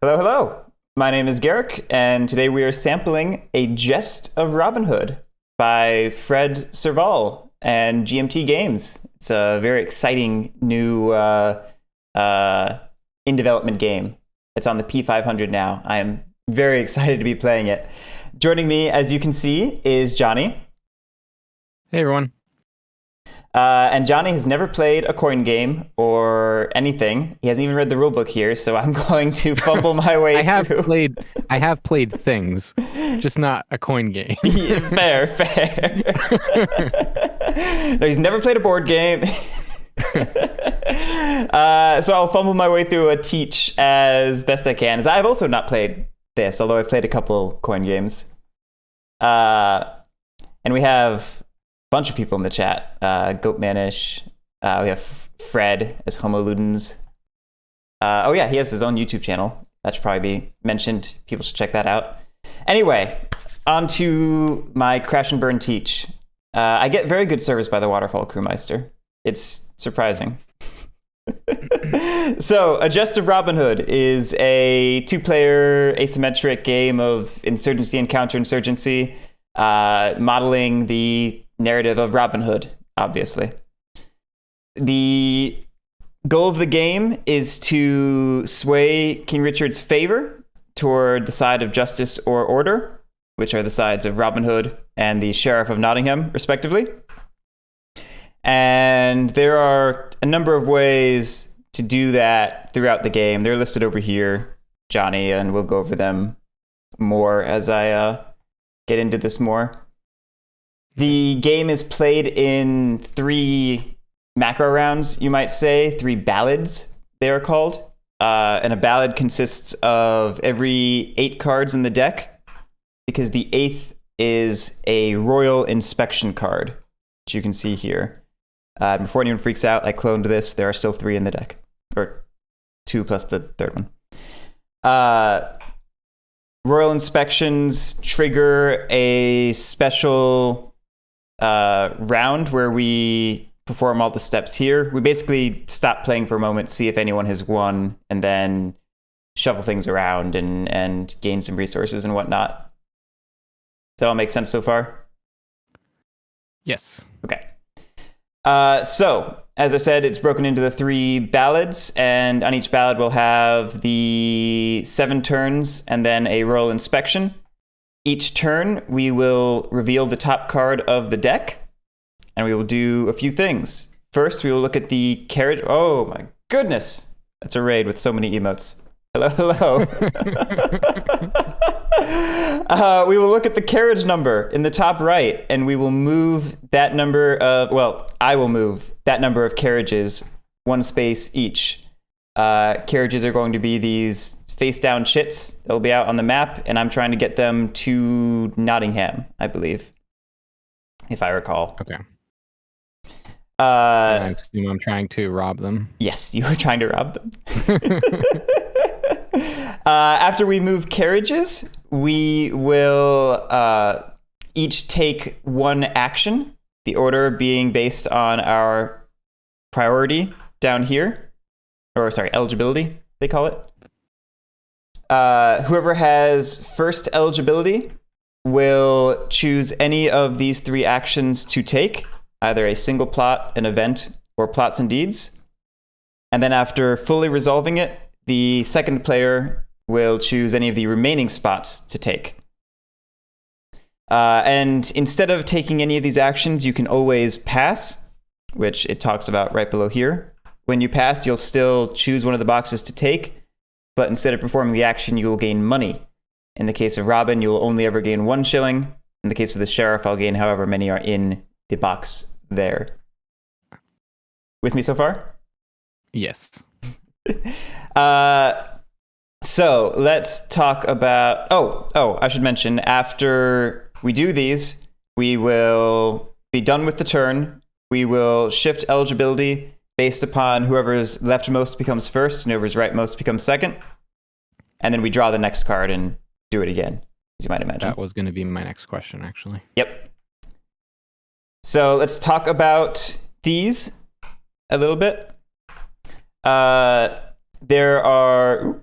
Hello, hello. My name is Guerric, and today we are sampling A Gest of Robin Hood by Fred Serval and GMT Games. It's a very exciting new in development game. It's on the P500 now. I am very excited to be playing it. Joining me, as you can see, is Johnny. Hey, everyone. And Johnny has never played a coin game or anything. He hasn't even read the rulebook here, so I'm going to fumble my way through. I have played things, just not a coin game. Yeah, fair. No, he's never played a board game. So I'll fumble my way through a teach as best I can. As I've also not played this, although I've played a couple coin games. And we have bunch of people in the chat. Goatmanish. We have Fred as Homo Ludens. Oh yeah, he has his own YouTube channel. That should probably be mentioned. People should check that out. Anyway, on to my crash and burn teach. I get very good service by the Waterfall Crewmeister. It's surprising. So, A Gest of Robin Hood is a two-player asymmetric game of insurgency and counterinsurgency, modeling the narrative of Robin Hood, obviously. The goal of the game is to sway King Richard's favor toward the side of justice or order, which are the sides of Robin Hood and the Sheriff of Nottingham, respectively. And there are a number of ways to do that throughout the game. They're listed over here, Johnny, and we'll go over them more as I get into this more. The game is played in 3 macro rounds, you might say, 3 ballads, they are called. And a ballad consists of every 8 cards in the deck, because the 8th is a royal inspection card, which you can see here. Before anyone freaks out, I cloned this. There are still 3 in the deck, or 2 plus the 3rd one. Royal inspections trigger a special round where we perform all the steps here. We basically stop playing for a moment, see if anyone has won, and then shuffle things around and gain some resources and whatnot. Does that all make sense so far? Yes. Okay. So, as I said, it's broken into the 3 ballads, and on each ballad we'll have the 7 turns and then a royal inspection. Each turn, we will reveal the top card of the deck, and we will do a few things. First, we will look at the carriage. Oh my goodness! That's a raid with so many emotes. Hello. We will look at the carriage number in the top right, and we will move that number of, I will move that number of carriages 1 space each. Carriages are going to be these face-down chits. They'll be out on the map, and I'm trying to get them to Nottingham, I believe, if I recall. Okay. I assume I'm trying to rob them. Yes, you were trying to rob them. After we move carriages, we will each take 1 action, the order being based on our priority down here, or sorry, eligibility, they call it. Whoever has first eligibility will choose any of these 3 actions to take, either a single plot, an event, or plots and deeds. And then after fully resolving it, the second player will choose any of the remaining spots to take. And instead of taking any of these actions, you can always pass, which it talks about right below here. When you pass, you'll still choose one of the boxes to take, but instead of performing the action, you will gain money. In the case of Robin, you will only ever gain 1 shilling. In the case of the Sheriff, I'll gain however many are in the box there. With me so far? Yes. So let's talk about... Oh, I should mention, after we do these, we will be done with the turn. We will shift eligibility based upon whoever's leftmost becomes first and whoever's rightmost becomes second. And then we draw the next card and do it again, as you might imagine. That was going to be my next question, actually. Yep. So let's talk about these a little bit. There are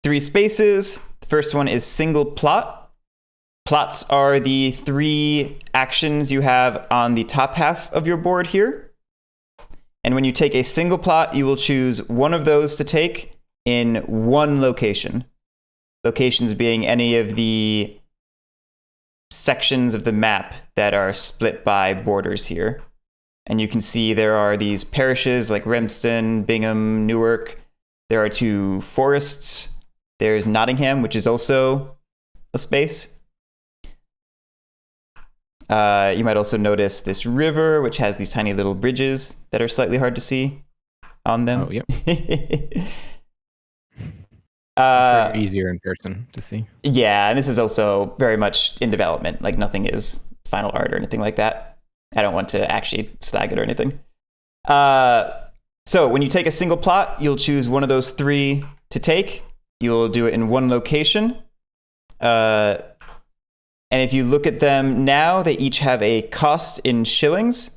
3 spaces. The first one is single plot. Plots are the 3 actions you have on the top half of your board here. And when you take a single plot, you will choose one of those to take in one location. Locations being any of the sections of the map that are split by borders here. And you can see there are these parishes like Remston, Bingham, Newark. There are 2 forests. There's Nottingham, which is also a space. You might also notice this river, which has these tiny little bridges that are slightly hard to see on them. Oh, yep. Sure easier in person to see. Yeah, and this is also very much in development. Like nothing is final art or anything like that. I don't want to actually slag it or anything. So when you take a single plot, you'll choose one of those 3 to take. You'll do it in one location. And if you look at them now, they each have a cost in shillings.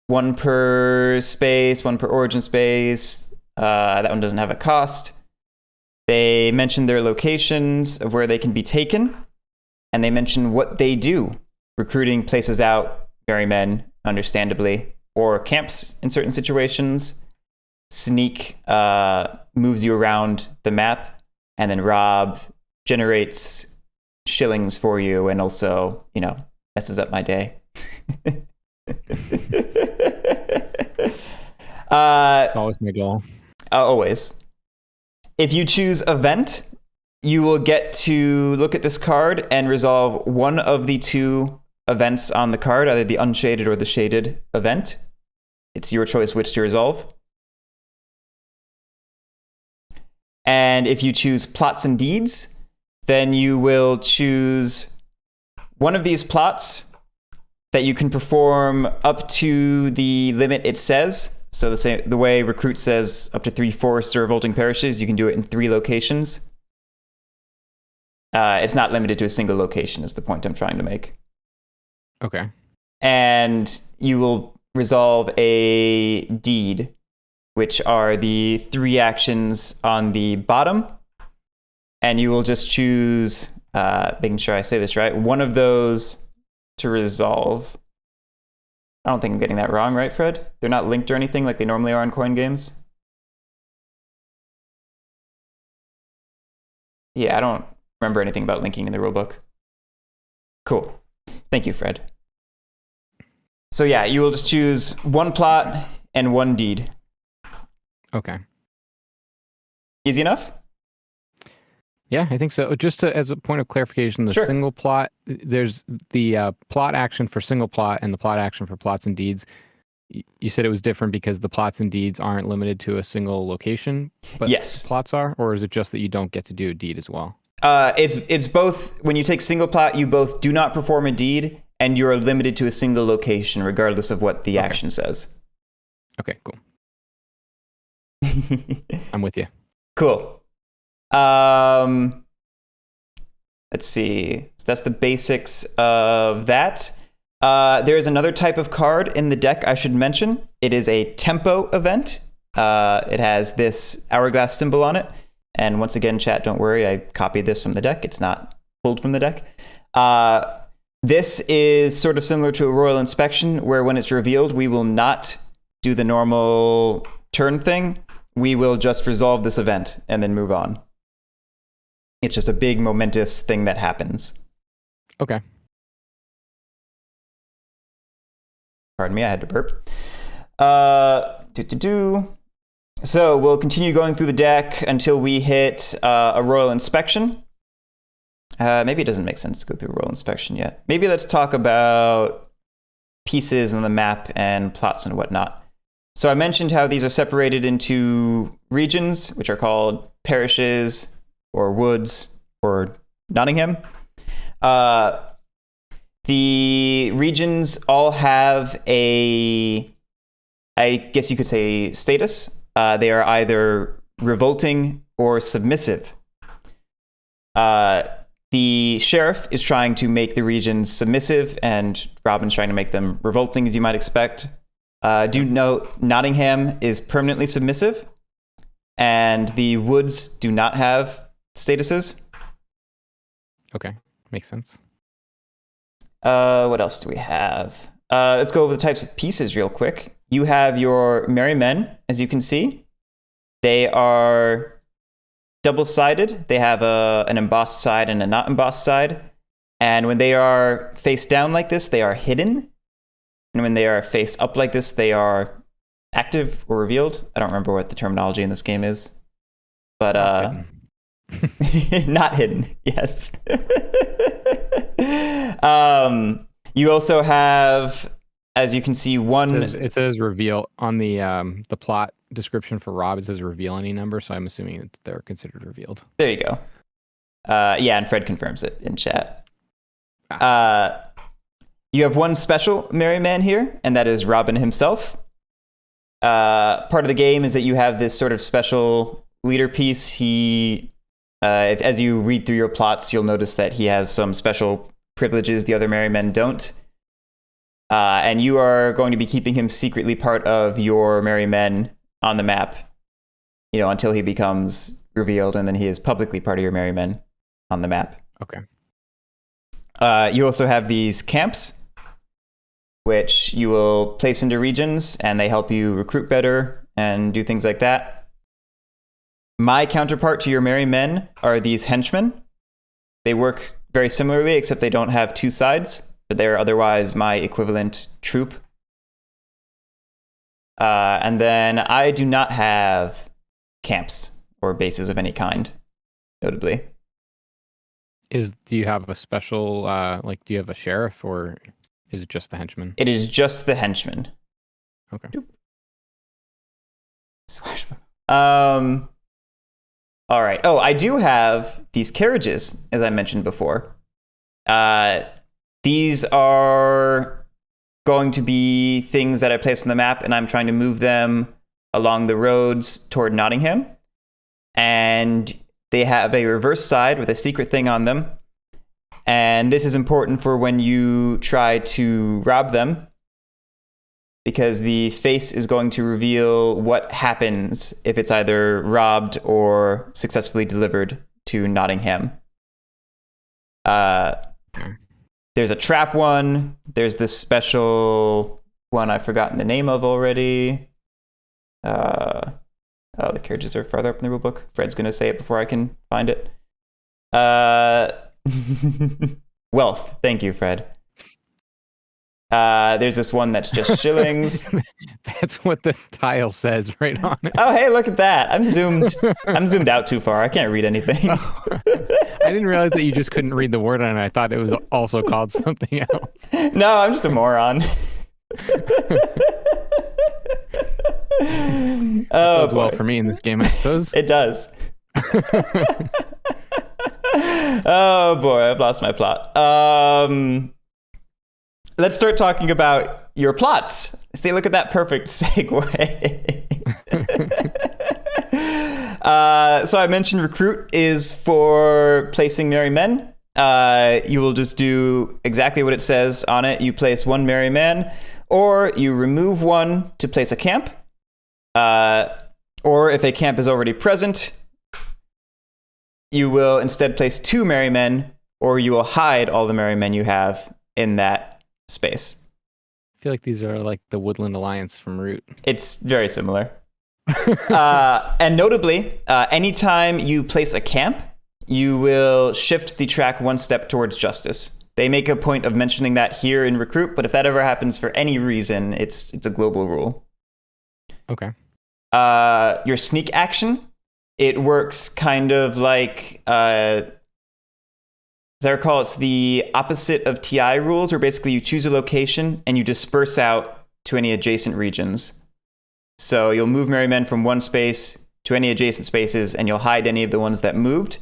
1 per space, 1 per origin space. That one doesn't have a cost. They mention their locations of where they can be taken, and they mention what they do. Recruiting, places out, merrymen, understandably, or camps in certain situations. Sneak moves you around the map, and then rob generates shillings for you, and also, messes up my day. It's always my goal. Always. If you choose event, you will get to look at this card and resolve one of the 2 events on the card, either the unshaded or the shaded event. It's your choice which to resolve. And if you choose plots and deeds, then you will choose one of these plots that you can perform up to the limit it says. So the way Recruit says up to 3 forests or revolting parishes, you can do it in 3 locations. It's not limited to a single location is the point I'm trying to make. Okay. And you will resolve a deed, which are the 3 actions on the bottom. And you will just choose, making sure I say this right, one of those to resolve. I don't think I'm getting that wrong, right, Fred? They're not linked or anything like they normally are in coin games. Yeah, I don't remember anything about linking in the rulebook. Cool. Thank you, Fred. So yeah, you will just choose 1 plot and 1 deed. Okay. Easy enough? Yeah, I think so. Just as a point of clarification, the Sure. single plot, there's the plot action for single plot and the plot action for plots and deeds. You said it was different because the plots and deeds aren't limited to a single location, but Yes. plots are? Or is it just that you don't get to do a deed as well? It's both. When you take single plot, you both do not perform a deed, and you're limited to a single location, regardless of what the action says. Okay, cool. I'm with you. Cool. Let's see. So that's the basics of that. There is another type of card in the deck I should mention. It is a tempo event. It has this hourglass symbol on it. And once again, chat, don't worry. I copied this from the deck. It's not pulled from the deck. This is sort of similar to a royal inspection, where when it's revealed, we will not do the normal turn thing. We will just resolve this event and then move on. It's just a big momentous thing that happens. Okay. Pardon me, I had to burp. So we'll continue going through the deck until we hit a royal inspection. Maybe it doesn't make sense to go through a royal inspection yet. Maybe let's talk about pieces on the map and plots and whatnot. So I mentioned how these are separated into regions, which are called parishes or woods or Nottingham. The regions all have a, I guess you could say, status. They are either revolting or submissive. The sheriff is trying to make the regions submissive, and Robin's trying to make them revolting, as you might expect. Do note, Nottingham is permanently submissive, and the woods do not have statuses. Okay, makes sense. What else do we have? Let's go over the types of pieces real quick. You have your merry men, as you can see. They are double-sided. They have an embossed side and a not embossed side. And when they are face down like this, they are hidden. And when they are face up like this, they are active or revealed. I don't remember what the terminology in this game is. But not hidden, yes. You also have, as you can see, one. It says reveal on the plot description for Rob. It says reveal any number, so I'm assuming they're considered revealed. There you go. Yeah, and Fred confirms it in chat. You have one special merry man here, and that is Robin himself. Part of the game is that you have this sort of special leader piece. He, as you read through your plots, you'll notice that he has some special privileges the other merry men don't. And you are going to be keeping him secretly part of your merry men on the map, until he becomes revealed, and then he is publicly part of your merry men on the map. Okay. You also have these camps, which you will place into regions, and they help you recruit better and do things like that. My counterpart to your merry men are these henchmen. They work very similarly, except they don't have two sides, but they're otherwise my equivalent troop. And then I do not have camps or bases of any kind, notably. Do you have a special, do you have a sheriff, or is it just the henchman? It is just the henchman. Okay. All right. Oh, I do have these carriages, as I mentioned before. These are going to be things that I place on the map, and I'm trying to move them along the roads toward Nottingham. And they have a reverse side with a secret thing on them. And this is important for when you try to rob them, because the face is going to reveal what happens if it's either robbed or successfully delivered to Nottingham. There's a trap one. There's this special one I've forgotten the name of already. The carriages are farther up in the rulebook. Fred's going to say it before I can find it. Wealth. Thank you, Fred. There's this one that's just shillings. That's what the tile says right on it. Oh, hey, look at that. I'm zoomed out too far. I can't read anything. I didn't realize that you just couldn't read the word on it. I thought it was also called something else. No, I'm just a moron. Oh, does well for me in this game, I suppose. It does. Oh boy, I've lost my plot. Let's start talking about your plots. See, look at that perfect segue. So I mentioned recruit is for placing merry men. You will just do exactly what it says on it. You place one merry man, or you remove one to place a camp. Or if a camp is already present, you will instead place two merry men, or you will hide all the merry men you have in that space. I feel like these are like the Woodland Alliance from Root. It's very similar. And notably, anytime you place a camp, you will shift the track one step towards justice. They make a point of mentioning that here in Recruit, but if that ever happens for any reason, it's a global rule. Okay. Your sneak action, it works kind of like, as I recall, it's the opposite of TI rules, where basically you choose a location and you disperse out to any adjacent regions. So you'll move merry men from one space to any adjacent spaces, and you'll hide any of the ones that moved.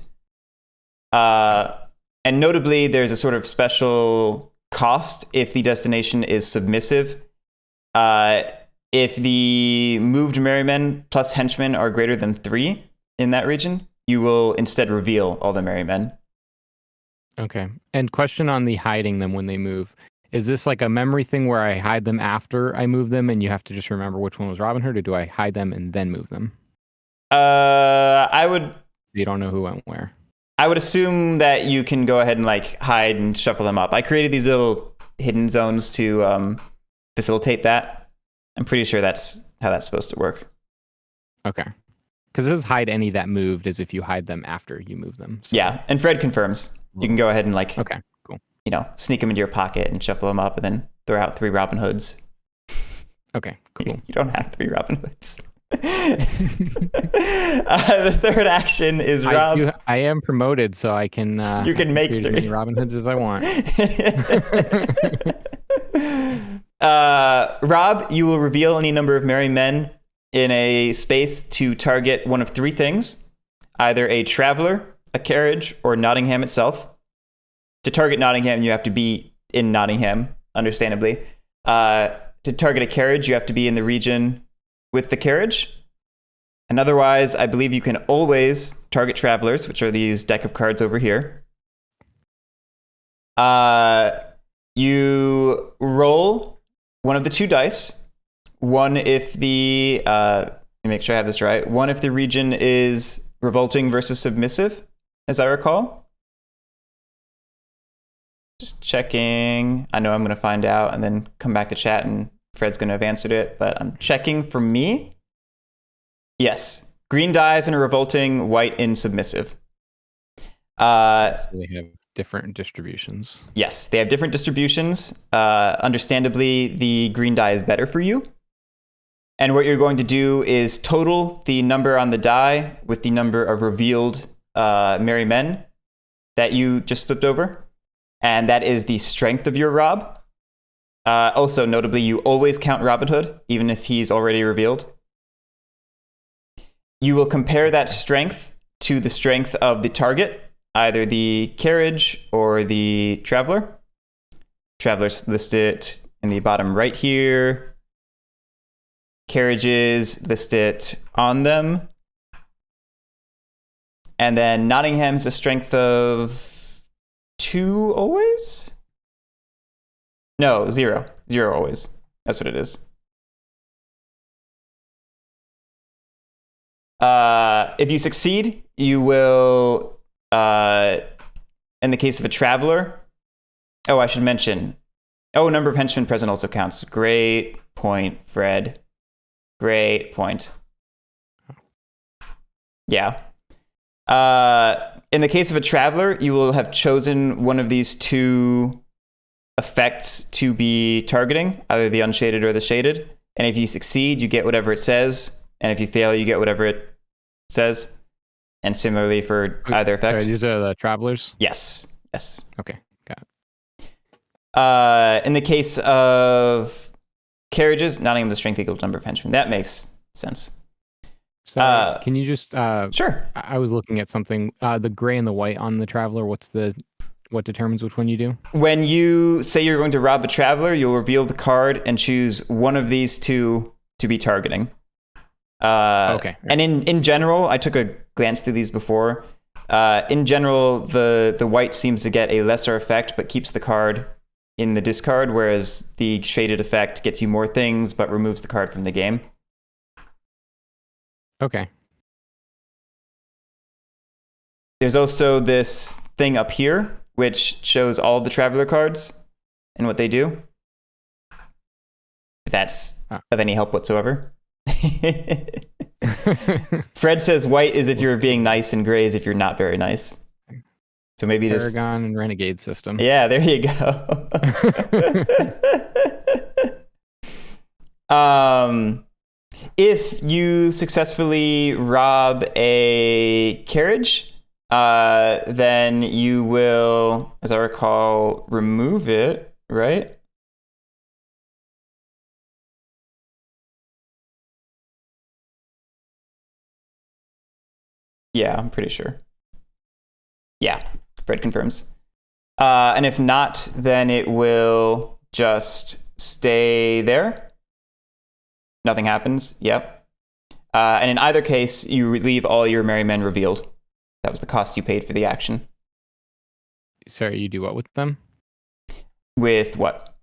And notably, there's a sort of special cost if the destination is submissive. If the moved merry men plus henchmen are greater than 3 in that region, you will instead reveal all the merry men. Okay. And question on the hiding them when they move. Is this like a memory thing where I hide them after I move them and you have to just remember which one was Robin Hood, or do I hide them and then move them? I would... You don't know who went where. I would assume that you can go ahead and like hide and shuffle them up. I created these little hidden zones to facilitate that. I'm pretty sure that's how that's supposed to work. Okay. Because it says hide any that moved as if you hide them after you move them. So. Yeah, and Fred confirms. You can go ahead and like, okay, cool. Sneak them into your pocket and shuffle them up and then throw out 3 Robin Hoods. Okay, cool. You don't have 3 Robin Hoods. The third action is Rob. I am promoted, so I can. You can make 3 as many Robin Hoods as I want. Rob, you will reveal any number of merry men in a space to target one of 3 things: either a traveler, a carriage, or Nottingham itself. To target Nottingham, you have to be in Nottingham, understandably. To target a carriage, you have to be in the region with the carriage. And otherwise, I believe you can always target travelers, which are these deck of cards over here. You roll one of the 2 dice. One if the, let me make sure I have this right. One if the region is revolting versus submissive, as I recall. Just checking. I know I'm going to find out and then come back to chat and Fred's going to have answered it, but I'm checking for me. Yes. Green dive in a revolting, white in submissive. So they have different distributions. Yes, they have different distributions. Understandably, the green die is better for you. And what you're going to do is total the number on the die with the number of revealed merry men that you just flipped over. And that is the strength of your Rob. Also, notably, you always count Robin Hood, even if he's already revealed. You will compare that strength to the strength of the target, either the carriage or the traveler. Travelers listed in the bottom right here. Carriages listed on them. And then Nottingham's a strength of 2 always? No, 0. 0 always. That's what it is. If you succeed, you will, in the case of a traveler, I should mention, number of henchmen present also counts. Great point, Fred. Great point. Yeah. In the case of a traveler, you will have chosen one of these 2 effects to be targeting, either the unshaded or the shaded. And if you succeed, you get whatever it says. And if you fail, you get whatever it says. And similarly for either effect. Sorry, these are the travelers? Yes. Okay, got it. In the case of carriages, Nottingham the strength equal to number of henchmen. That makes sense. So can you just... Sure. I was looking at something. The gray and the white on the traveler, what determines which one you do? When you say you're going to rob a traveler, you'll reveal the card and choose one of these 2 to be targeting. Okay. And in general, I took a glance through these before. In general, the white seems to get a lesser effect, but keeps the card in the discard, whereas the shaded effect gets you more things, but removes the card from the game. Okay. There's also this thing up here, which shows all the traveler cards and what they do. If that's of any help whatsoever. Fred says white is if you're being nice and gray is if you're not very nice. So maybe just Paragon and Renegade system. Yeah, there you go. If you successfully rob a carriage, then you will, as I recall, remove it, right? Yeah, I'm pretty sure. Yeah, Fred confirms. And if not, then it will just stay there. Nothing happens. Yep. And in either case, you leave all your merry men revealed. That was the cost you paid for the action. Sorry, you do what with them? With what?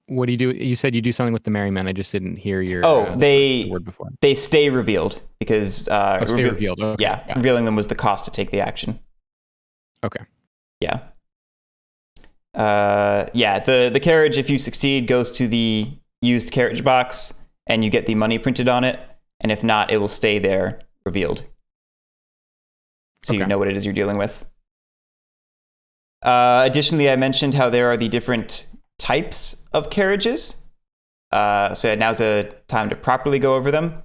what do you do? You said you do something with the merry men. I just didn't hear your they word before. They stay revealed because Stay revealed. Okay. Yeah, revealing them was the cost to take the action. Okay. Yeah. The carriage, if you succeed, goes to the used carriage box and you get the money printed on it. And if not, it will stay there revealed. So you know what it is you're dealing with. Additionally, I mentioned how there are the different types of carriages. So now's a time to properly go over them.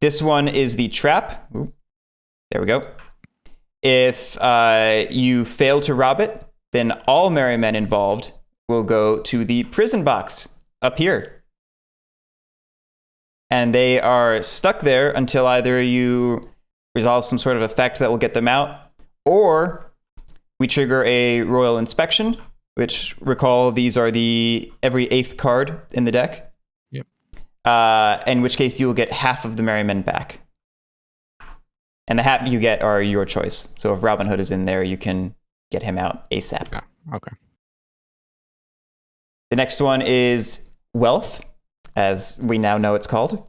This one is the trap. Ooh, there we go. If you fail to rob it, then all merry men involved will go to the prison box up here. And they are stuck there until either you resolve some sort of effect that will get them out, or we trigger a royal inspection, which, recall, these are the every 8th card in the deck. Yep. In which case you will get half of the merry men back. And the half you get are your choice. So if Robin Hood is in there, you can get him out ASAP. Yeah. Okay. The next one is wealth, as we now know it's called.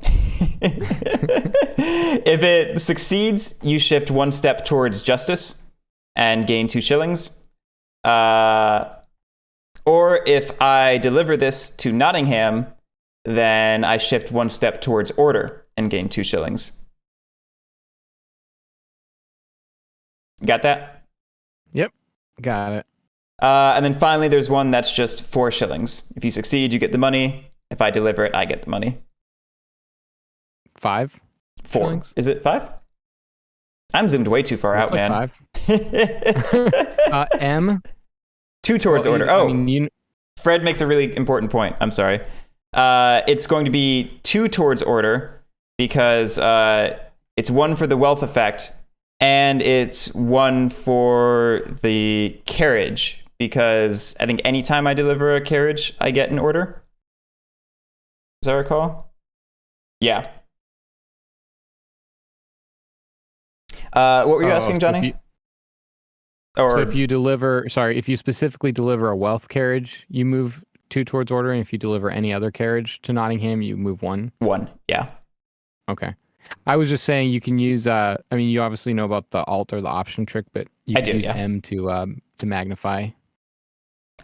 If it succeeds, you shift 1 step towards justice and gain 2 shillings. Or if I deliver this to Nottingham, then I shift 1 step towards order and gain 2 shillings. Got that? Yep. Got it. And then finally, there's one that's just 4 shillings. If you succeed, you get the money. If I deliver it, I get the money. 5? 4. Shillings? Is it 5? I'm zoomed way too far out, man. 5. M? 2 towards order. I mean, Fred makes a really important point. I'm sorry. It's going to be 2 towards order because it's 1 for the wealth effect and it's 1 for the carriage, because I think anytime I deliver a carriage, I get an order. Does I recall? Yeah. What were you asking, Johnny? So if you specifically deliver a wealth carriage, you move 2 towards order, and if you deliver any other carriage to Nottingham, you move 1. 1, yeah. Okay. I was just saying you can use, I mean, you obviously know about the alt or the option trick, but you can use M to magnify.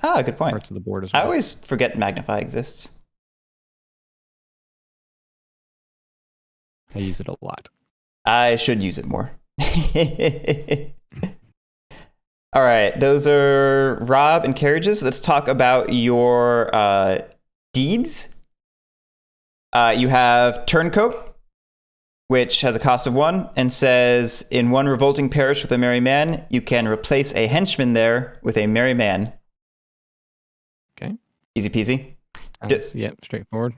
Ah, good point. Parts of the board as well. I always forget magnify exists. I use it a lot. I should use it more. All right, those are Rob and carriages. Let's talk about your deeds. You have Turncoat, which has a cost of 1 and says, in 1 revolting parish with a merry man, you can replace a henchman there with a merry man. Okay. Easy peasy. Yep, straightforward.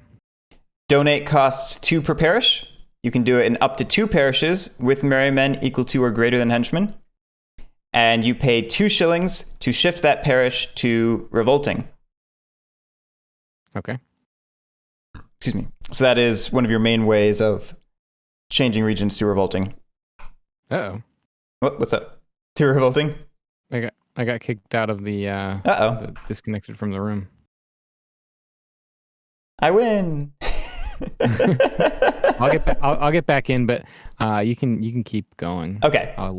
Donate costs 2 per parish. You can do it in up to 2 parishes with merry men equal to or greater than henchmen. And you pay 2 shillings to shift that parish to revolting. Okay. Excuse me. So that is one of your main ways of changing regions to revolting. Uh-oh. What's up? To revolting? I got kicked out of the disconnected from the room. I win. I'll get back in, but you can keep going. Okay. I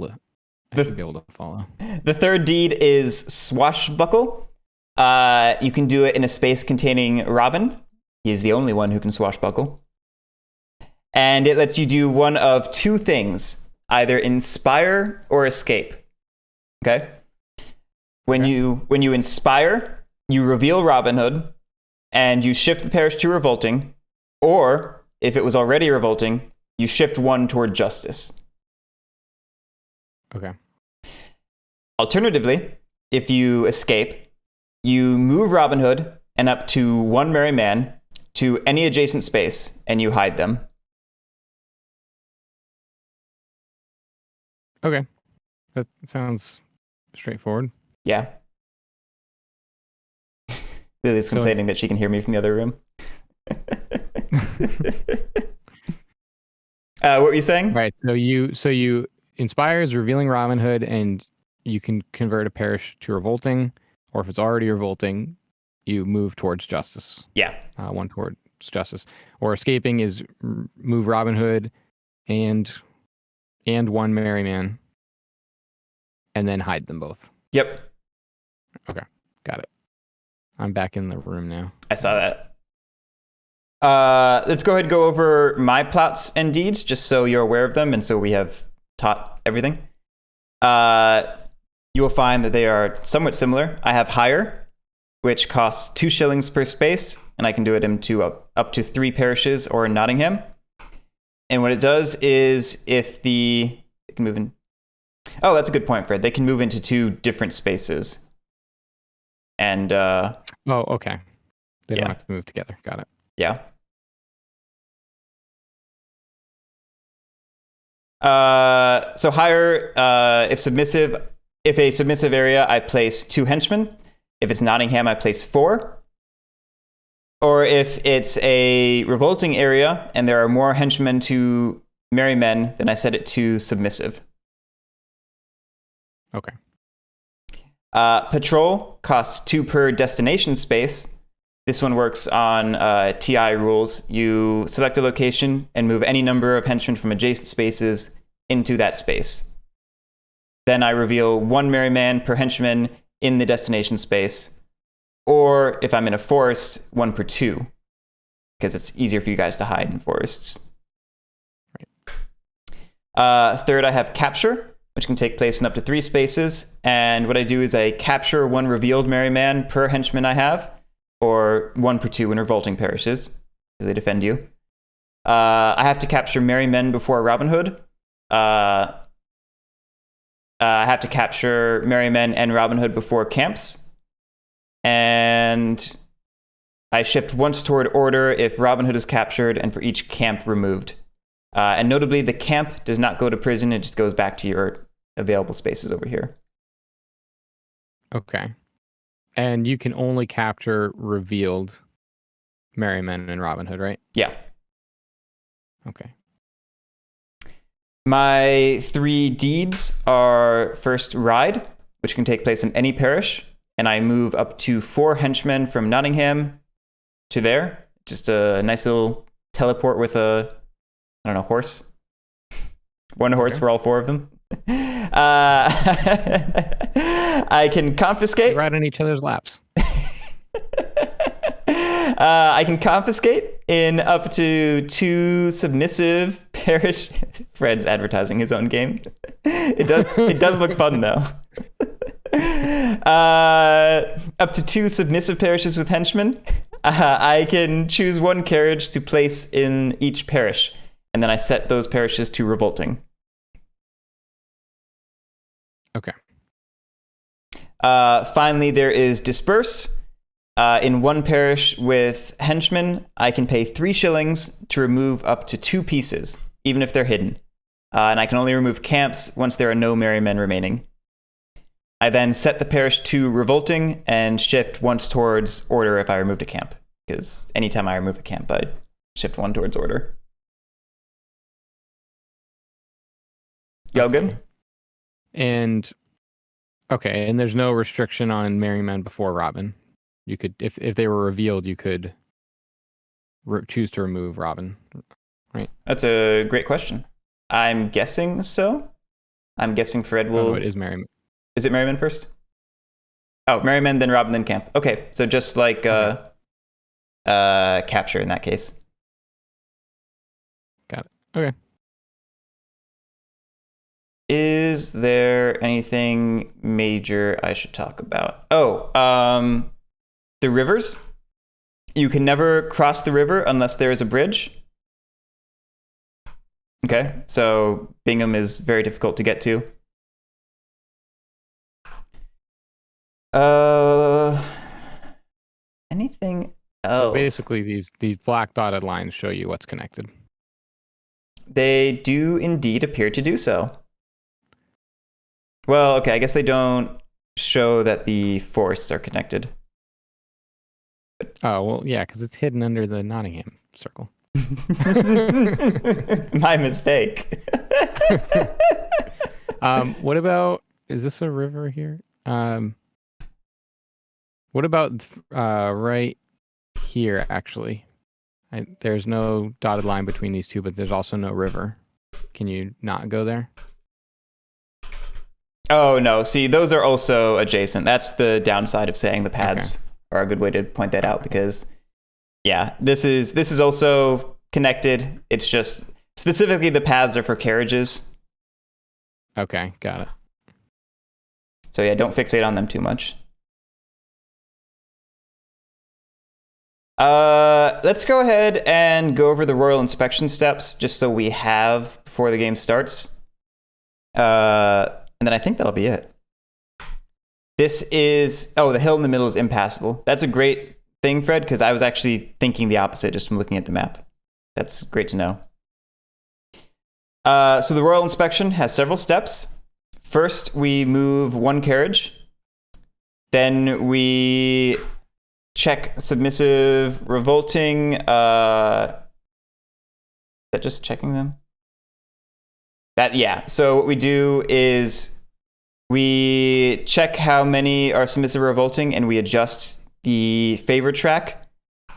should be able to follow. The third deed is swashbuckle. You can do it in a space containing Robin. He is the only one who can swashbuckle. And it lets you do one of 2 things, either inspire or escape. Okay? When you inspire, you reveal Robin Hood and you shift the parish to revolting, or if it was already revolting, you shift 1 toward justice. Okay. Alternatively, if you escape, you move Robin Hood and up to 1 merry man to any adjacent space and you hide them. Okay. That sounds straightforward. Yeah. Lily's complaining that she can hear me from the other room. What were you saying? Right. So you inspire is revealing Robin Hood, and you can convert a parish to revolting, or if it's already revolting, you move towards justice. Yeah. One towards justice. Or escaping is move Robin Hood and one merryman, and then hide them both. Yep. Okay, got it. I'm back in the room now. I saw that. Let's go ahead and go over my plots and deeds, just so you're aware of them, and so we have taught everything. You will find that they are somewhat similar. I have hire, which costs 2 shillings per space, and I can do it into up to 3 parishes or in Nottingham. And what it does is if they can move in. Oh, that's a good point, Fred. They can move into 2 different spaces. And oh, okay. They don't have to move together. Got it. Yeah. So hire, if a submissive area, I place 2 henchmen. If it's Nottingham, I place 4. Or if it's a revolting area and there are more henchmen to merrymen, then I set it to submissive. Okay. Patrol costs 2 per destination space. This one works on TI rules. You select a location and move any number of henchmen from adjacent spaces into that space. Then I reveal 1 merryman per henchman in the destination space. Or if I'm in a forest, 1 per 2, because it's easier for you guys to hide in forests. Right. Third, I have capture, which can take place in up to 3 spaces. And what I do is I capture 1 revealed merryman per henchman I have, or 1 per 2 in revolting parishes, because they defend you. I have to capture merrymen before Robin Hood. I have to capture merrymen and Robin Hood before camps. And I shift once toward order if Robin Hood is captured and for each camp removed. And notably, the camp does not go to prison. It just goes back to your available spaces over here. Okay. And you can only capture revealed merrymen and Robin Hood, right? Yeah. Okay. My 3 deeds are first ride, which can take place in any parish. And I move up to 4 henchmen from Nottingham to there. Just a nice little teleport with horse. 1 horse for all 4 of them. I can confiscate. Ride on each other's laps. I can confiscate in up to 2 submissive parish. Fred's advertising his own game. It does look fun though. Up to 2 submissive parishes with henchmen. I can choose 1 carriage to place in each parish, and then I set those parishes to revolting. Okay. Finally, there is disperse. In 1 parish with henchmen, I can pay 3 shillings to remove up to 2 pieces, even if they're hidden. And I can only remove camps once there are no merrymen remaining. I then set the parish to revolting and shift once towards order if I removed a camp. Because anytime I remove a camp, I shift 1 towards order. Y'all good? And there's no restriction on merrymen before Robin. You could, if they were revealed, you could choose to remove Robin, right? That's a great question. I'm guessing so. I'm guessing Fred will. Oh, it is merryman. Is it merryman first? Oh, merryman, then Robin, then camp. Okay, so just like capture in that case. Got it. Okay. Is there anything major I should talk about? Oh, the rivers. You can never cross the river unless there is a bridge. Okay, so Bingham is very difficult to get to. Anything else? So basically, these black dotted lines show you what's connected. They do indeed appear to do so. Well, okay, I guess they don't show that the forests are connected. Oh, well, yeah, because it's hidden under the Nottingham circle. My mistake. What about, is this a river here? What What about right here, actually? There's no dotted line between these two, but there's also no river. Can you not go there? Oh, no. See, those are also adjacent. That's the downside of saying the paths are a good way to point that out because, yeah, this is also connected. It's just specifically the paths are for carriages. Okay, got it. So, yeah, don't fixate on them too much. Let's go ahead and go over the royal inspection steps just so we have before the game starts. And then I think that'll be it. This is... Oh, the hill in the middle is impassable. That's a great thing, Fred, because I was actually thinking the opposite just from looking at the map. That's great to know. So the royal inspection has several steps. First, we move one carriage. Then we check submissive, revolting. Is that just checking them? Yeah. So what we do is we check how many are submissive or revolting, and we adjust the favor track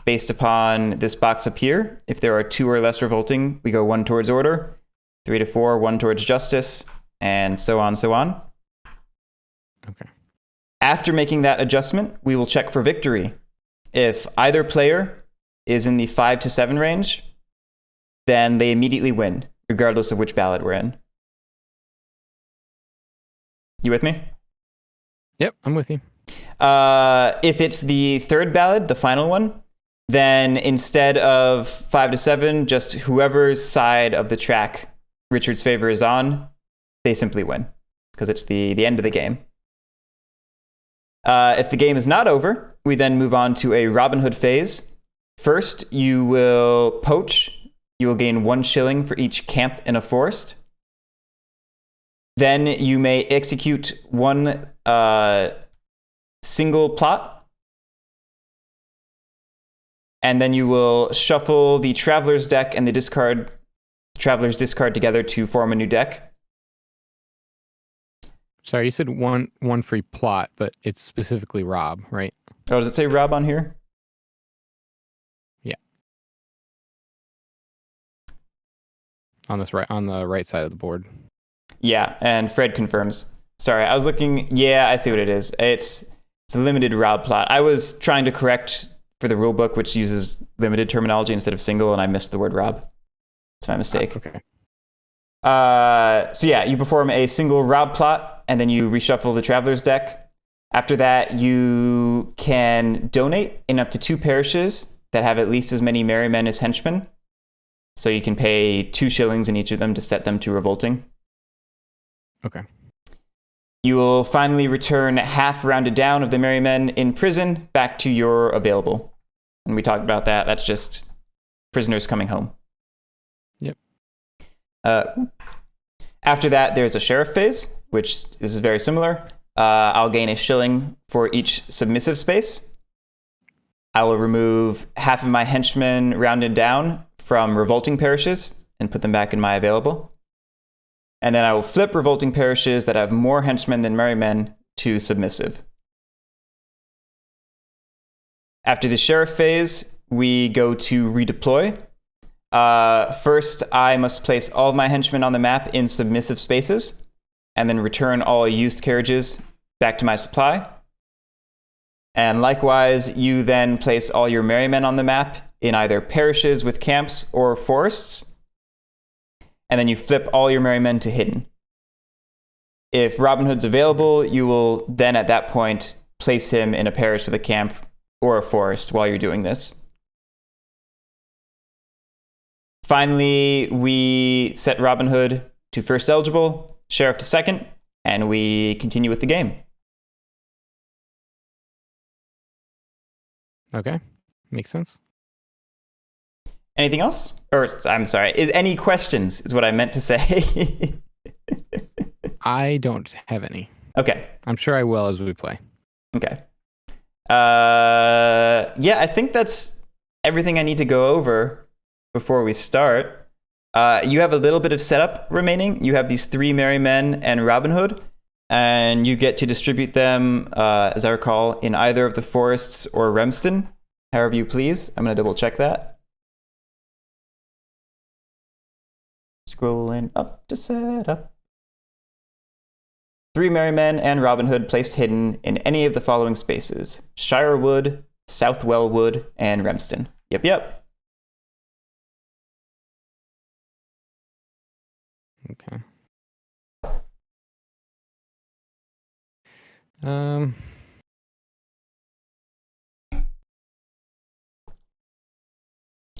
based upon this box up here. If there are 2 or less revolting, we go 1 towards order, 3 to 4, 1 towards justice, and so on, so on. Okay. After making that adjustment, we will check for victory. If either player is in the 5 to 7 range, then they immediately win, regardless of which ballot we're in. You with me? Yep, I'm with you. If it's the third ballot, the final one, then instead of 5 to 7, just whoever's side of the track Richard's favor is on, they simply win, because it's the end of the game. If the game is not over, we then move on to a Robin Hood phase. First, you will poach. You will gain 1 shilling for each camp in a forest. Then you may execute 1 single plot. And then you will shuffle the Traveler's deck and the Traveler's discard together to form a new deck. Sorry, you said one free plot, but it's specifically Rob, right? Oh, does it say Rob on here? Yeah. On the right side of the board. Yeah, and Fred confirms. Sorry, I was looking. Yeah, I see what it is. It's a limited Rob plot. I was trying to correct for the rulebook, which uses limited terminology instead of single, and I missed the word Rob. It's my mistake. Okay. So yeah, you perform a single Rob plot, and then you reshuffle the Traveler's deck. After that, you can donate in up to 2 parishes that have at least as many merrymen as henchmen. So you can pay 2 shillings in each of them to set them to revolting. Okay. You will finally return half rounded down of the merrymen in prison back to your available. And we talked about that. That's just prisoners coming home. Yep. After that, there's a sheriff phase, which is very similar. I'll gain a shilling for each submissive space. I will remove half of my henchmen rounded down from revolting parishes and put them back in my available. And then I will flip revolting parishes that have more henchmen than merrymen to submissive. After the sheriff phase, we go to redeploy. First, I must place all of my henchmen on the map in submissive spaces, and then return all used carriages back to my supply. And likewise, you then place all your merrymen on the map in either parishes with camps or forests. And then you flip all your merrymen to hidden. If Robin Hood's available, you will then at that point place him in a parish with a camp or a forest while you're doing this. Finally, we set Robin Hood to first eligible, Sheriff to second, and we continue with the game. Okay. Makes sense. Anything else? Or, I'm sorry, any questions is what I meant to say. I don't have any. Okay. I'm sure I will as we play. Okay. Yeah, I think that's everything I need to go over before we start. You have a little bit of setup remaining. You have these 3 merry men and Robin Hood. and you get to distribute them, as I recall, in either of the forests or Remston, however you please. I'm going to double check that. Scrolling up to set up. 3 merrymen and Robin Hood placed hidden in any of the following spaces: Shirewood, Southwellwood, and Remston. Yep. Okay.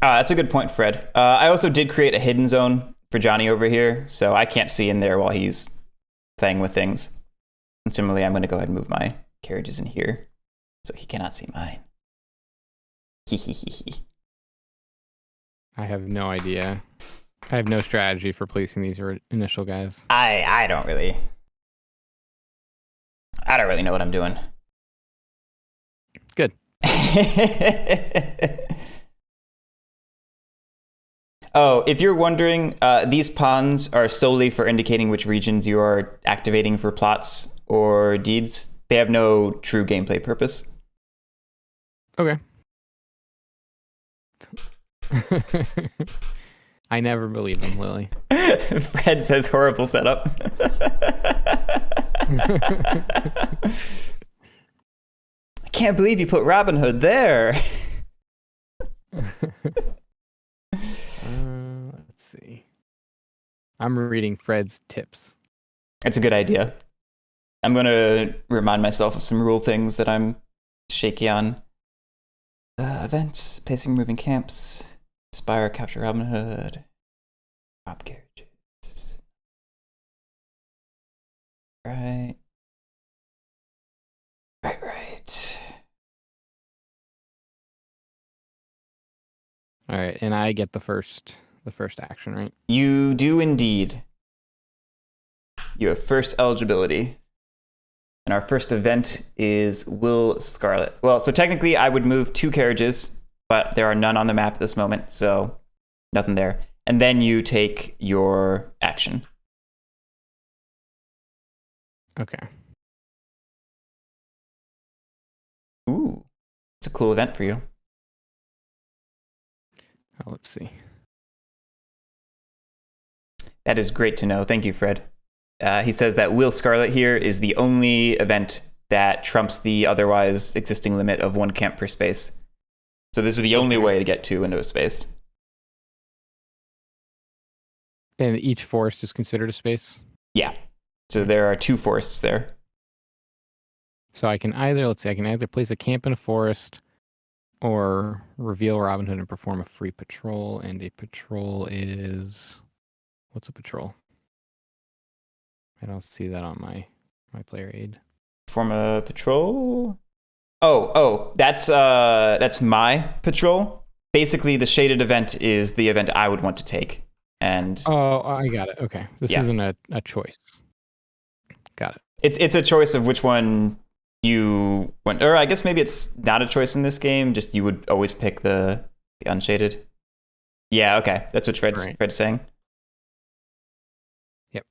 That's a good point, Fred. I also did create a hidden zone for Johnny over here, so I can't see in there while he's playing with things. And similarly, I'm going to go ahead and move my carriages in here so he cannot see mine. I have no idea. I have no strategy for placing these initial guys. I don't really know what I'm doing. Good. Oh, if you're wondering, these pawns are solely for indicating which regions you are activating for plots or deeds. They have no true gameplay purpose. Okay. I never believe him, Lily. Fred says horrible setup. I can't believe you put Robin Hood there. Let's see. I'm reading Fred's tips. That's a good idea. I'm going to remind myself of some rule things that I'm shaky on. Events, placing moving camps, Spire, capture Robin Hood, rob carriages. Right. All right, and I get the first action, right? You do indeed. You have first eligibility. And our first event is Will Scarlet. Well, so technically I would move 2 carriages, but there are none on the map at this moment, so nothing there. And then you take your action. Okay. Ooh, it's a cool event for you. Let's see. That is great to know. Thank you, Fred. He says that Will Scarlet here is the only event that trumps the otherwise existing limit of 1 camp per space. So this is the only way to get 2 into a space. And each forest is considered a space? Yeah. So there are 2 forests there. So I can either place a camp in a forest or reveal Robin Hood and perform a free patrol. And a patrol is... What's a patrol? I don't see that on my player aid. Perform a patrol? Oh, that's my patrol. Basically, the shaded event is the event I would want to take. And I got it. Okay. This isn't a choice. Got it. It's a choice of which one you want, or I guess maybe it's not a choice in this game, just you would always pick the unshaded. Yeah, okay. That's what Fred's saying. Yep.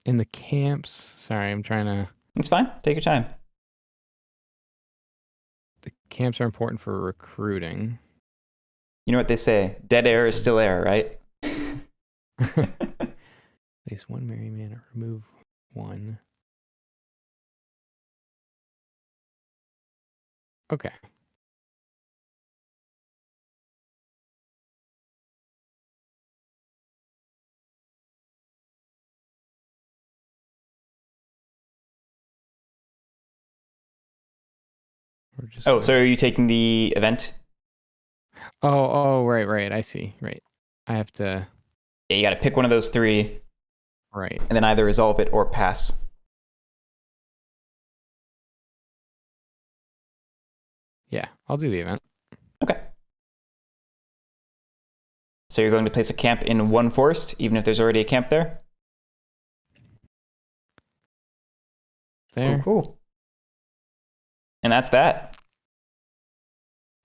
In the camps, sorry, I'm trying to... It's fine. Take your time. The camps are important for recruiting. You know what they say? Dead air is still air, right? Place 1 merryman or remove 1. Okay. So are you taking the event? Right. I see. Right. I have to... Yeah, you got to pick one of those 3. Right. And then either resolve it or pass. Yeah, I'll do the event. Okay. So you're going to place a camp in 1 forest, even if there's already a camp there? There. Cool. And that's that.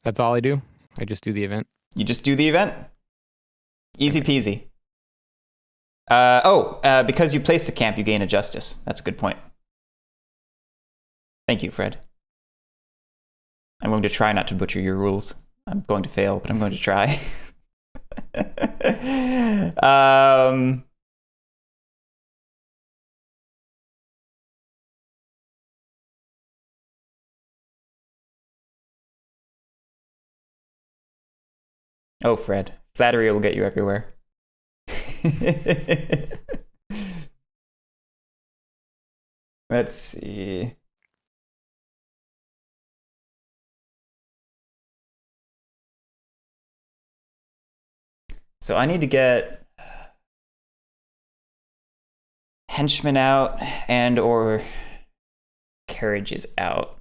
That's all I do? I just do the event? You just do the event. Easy peasy. Because you placed a camp, you gain a justice. That's a good point. Thank you, Fred. I'm going to try not to butcher your rules. I'm going to fail, but I'm going to try. Oh, Fred. Flattery will get you everywhere. Let's see. So I need to get henchmen out and or carriages out.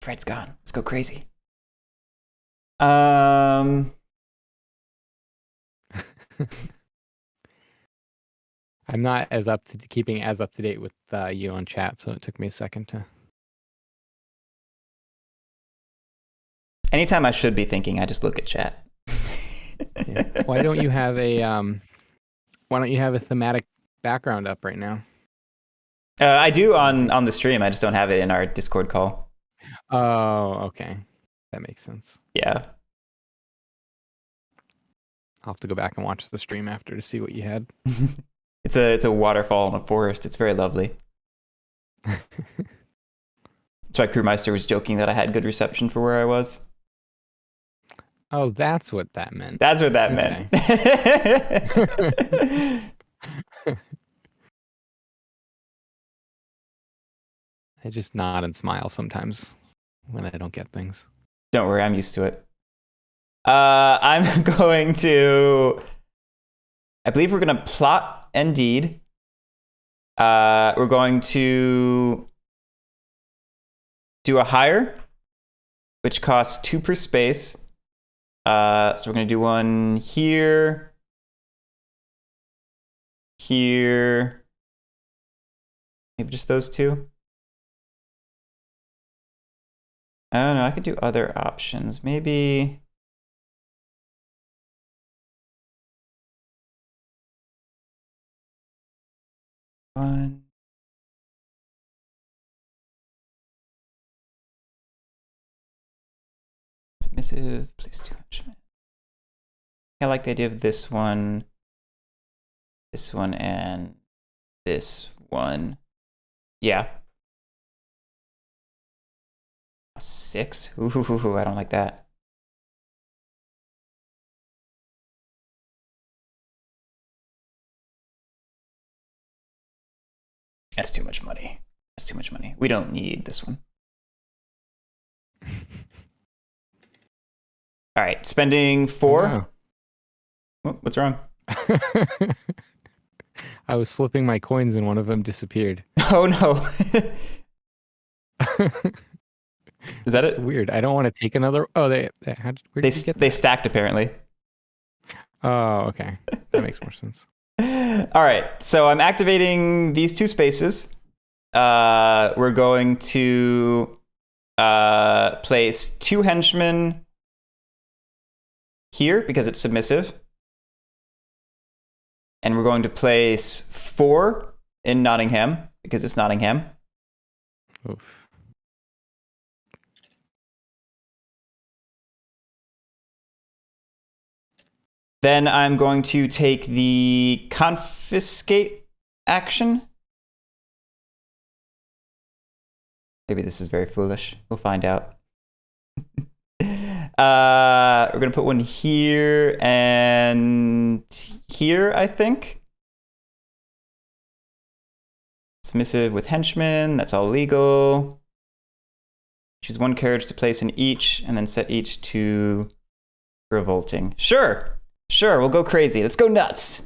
Fred's gone. Let's go crazy. I'm not as keeping as up to date with you on chat, so it took me a second to. Anytime I should be thinking, I just look at chat. Yeah. Why don't you have a thematic background up right now? I do on the stream. I just don't have it in our Discord call. Oh, okay. That makes sense. Yeah. I'll have to go back and watch the stream after to see what you had. It's a waterfall in a forest. It's very lovely. That's why Crewmeister was joking that I had good reception for where I was. Oh, that's what that meant. That's what that meant. I just nod and smile sometimes when I don't get things. Don't worry, I'm used to it. I'm going to... I believe we're going to plot and deed. We're going to do a hire, which costs 2 per space. So we're going to do one here, here, maybe just those 2. I don't know, I could do other options. Maybe... one. Submissive, place 2 henchmen. I like the idea of this one, and this one. Yeah. 6? Ooh, I don't like that. That's too much money. That's too much money. We don't need this one. All right, spending 4. Oh, Oh, what's wrong? I was flipping my coins and one of them disappeared. Oh no. Is that It's it? weird. I don't want to take another. Oh, where did you get They that? stacked apparently. Oh, okay. That makes more sense. All right, so I'm activating these 2 spaces. We're going to place 2 henchmen here because it's submissive. And we're going to place 4 in Nottingham because it's Nottingham. Oof. Then I'm going to take the confiscate action. Maybe this is very foolish. We'll find out. We're going to put one here and here, I think. Submissive with henchmen. That's all legal. Choose 1 carriage to place in each and then set each to revolting. Sure. Sure, we'll go crazy. Let's go nuts.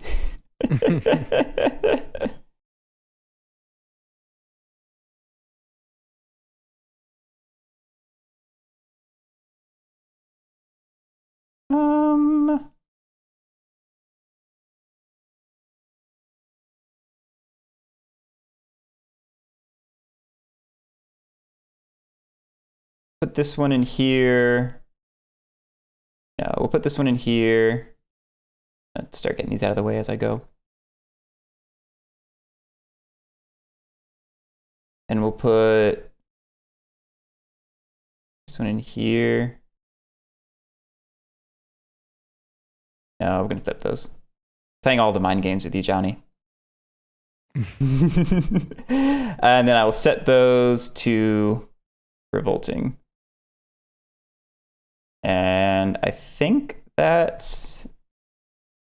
put this one in here. No, we'll put this one in here. Let's start getting these out of the way as I go. And we'll put this one in here. No, we're going to flip those. Playing all the mind games with you, Johnny. And then I will set those to revolting. And I think that's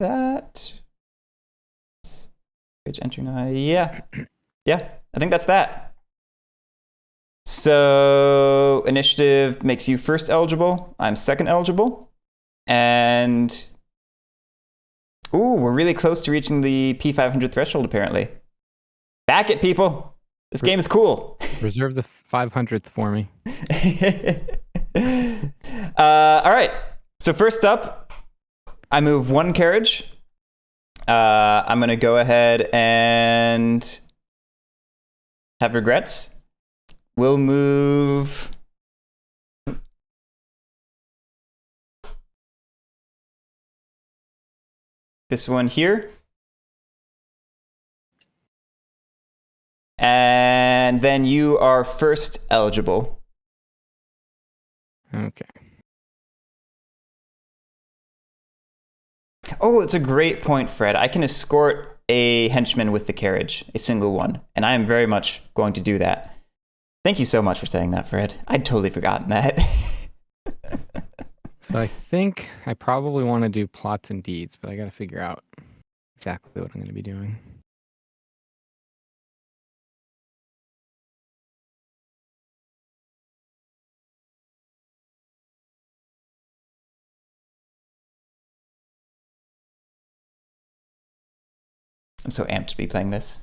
that. Page entering. Yeah, I think that's that. So initiative makes you first eligible. I'm second eligible. And ooh, we're really close to reaching the P500 threshold, apparently. Back it, people. This game is cool. Reserve the 500th for me. All right. So first up, I move one carriage. I'm going to go ahead and have regrets. We'll move this one here. And then you are first eligible. Okay. Oh, it's a great point, Fred. I can escort a henchman with the carriage, a single one, and I am very much going to do that. Thank you so much for saying that, Fred. I'd totally forgotten that. So I think I probably want to do plots and deeds, but I got to figure out exactly what I'm going to be doing. I'm so amped to be playing this.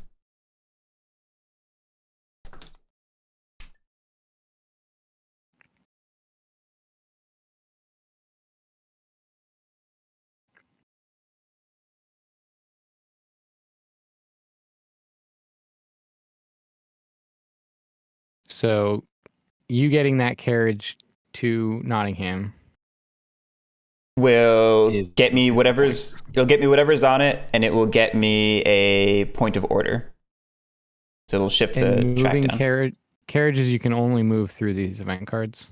So you getting that carriage to Nottingham Will is get me whatever's it'll get me whatever's on it, and it will get me a point of order. So it'll shift and the track moving down. carriages you can only move through these event cards.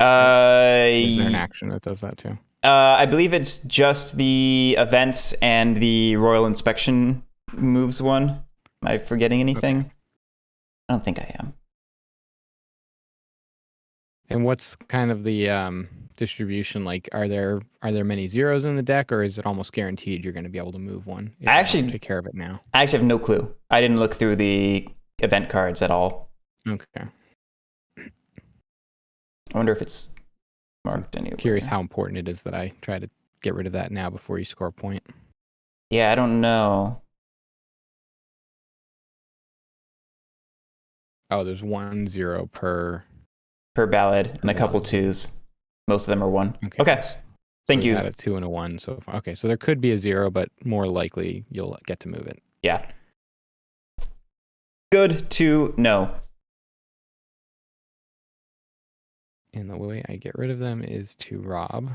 Is there an action that does that too? I believe it's just the events and the royal inspection moves one. Am I forgetting anything? Okay. I don't think I am. And what's kind of the distribution like? Are there many zeros in the deck, or is it almost guaranteed you're going to be able to move one? If I you actually don't take care of it now. I actually have no clue. I didn't look through the event cards at all. Okay. I wonder if it's marked anywhere. Curious how important it is that I try to get rid of that now before you score a point. Yeah, I don't know. Oh, there's 1 0 per Per ballad and a couple ballad. twos. Most of them are one. Okay. Okay. So Thank we you. had a 2 and a 1 so far. Okay, so there could be a 0, but more likely you'll get to move it. Yeah. Good to know. And the way I get rid of them is to rob.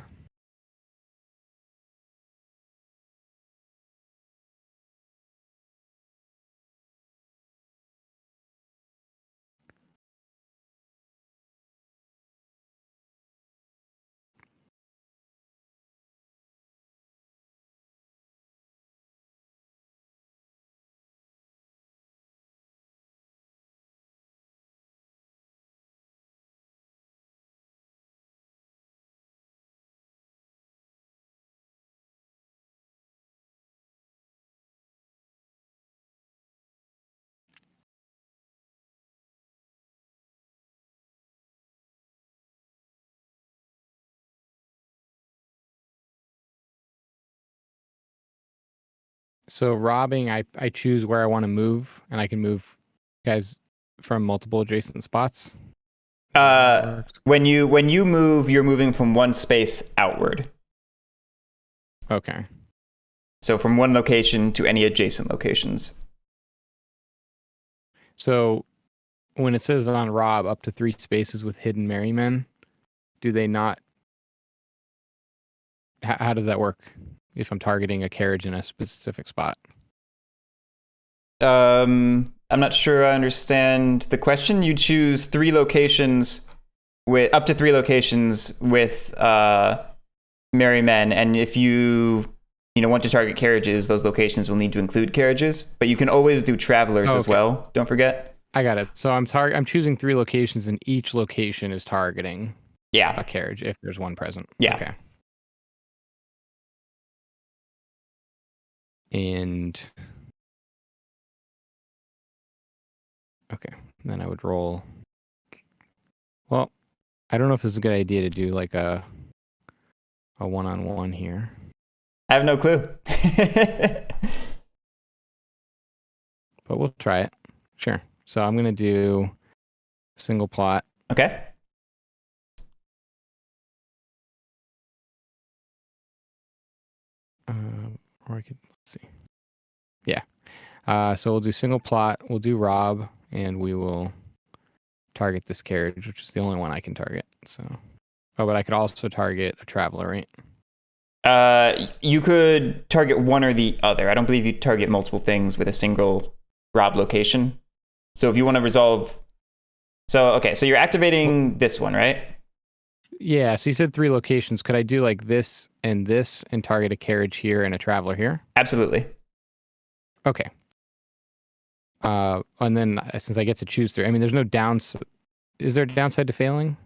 So robbing, I choose where I want to move, and I can move guys from multiple adjacent spots. When you move, you're moving from one space outward. Okay. So from one location to any adjacent locations. So when it says on Rob up to 3 spaces with hidden merrymen, do they not? How does that work if I'm targeting a carriage in a specific spot? I'm not sure I understand the question. You choose 3 locations with up to 3 locations with merry men, and if you want to target carriages, those locations will need to include carriages. But you can always do travelers as well. Don't forget. I got it. So I'm choosing 3 locations, and each location is targeting a carriage if there's one present. Yeah. Okay. And then I would roll. Well, I don't know if this is a good idea to do like a one-on-one here. I have no clue. But we'll try it. Sure. So I'm going to do single plot. Okay. Or I could, let's see. Yeah. So we'll do single plot. We'll do Rob, and we will target this carriage, which is the only one I can target. So, but I could also target a traveler, right? You could target one or the other. I don't believe you target multiple things with a single Rob location. So if you want to resolve, so you're activating this one, right? Yeah. So you said 3 locations. Could I do like this and target a carriage here and a traveler here? Absolutely. Okay. And then since I get to choose 3, I mean, there's no downside. Is there a downside to failing?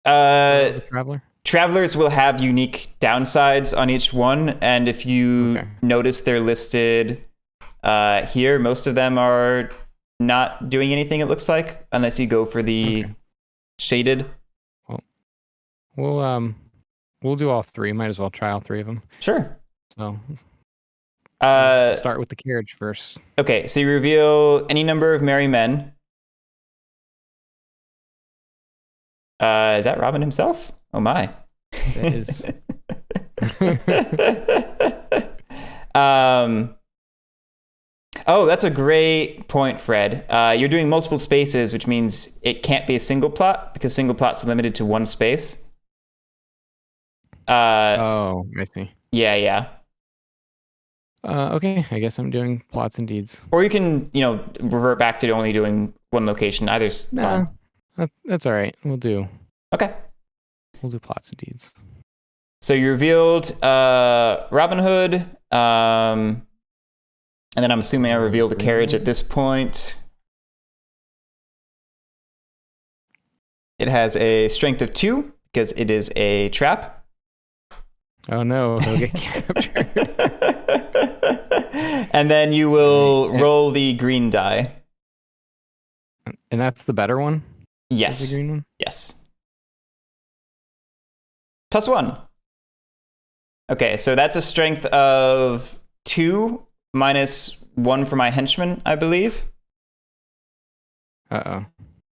Traveler? Travelers will have unique downsides on each one, and if you notice they're listed here, most of them are not doing anything, it looks like, unless you go for the shaded. Well, we'll do all 3. Might as well try all 3 of them. Sure. So start with the carriage first. Okay, so you reveal any number of merry men. Is that Robin himself? Oh my. That is. Oh, that's a great point, Fred. You're doing multiple spaces, which means it can't be a single plot because single plots are limited to 1 space. I see. Yeah. Okay, I guess I'm doing plots and deeds. Or you can, revert back to only doing 1 location. Either's fine. That's all right. We'll do plots and deeds. So you revealed Robin Hood, and then I'm assuming I reveal the carriage at this point. It has a strength of 2 because it is a trap. Oh no, he'll get captured. And then you will roll the green die. And that's the better one? Yes. The green one? Yes. +1. Okay, so that's a strength of 2 minus 1 for my henchman, I believe. Uh-oh.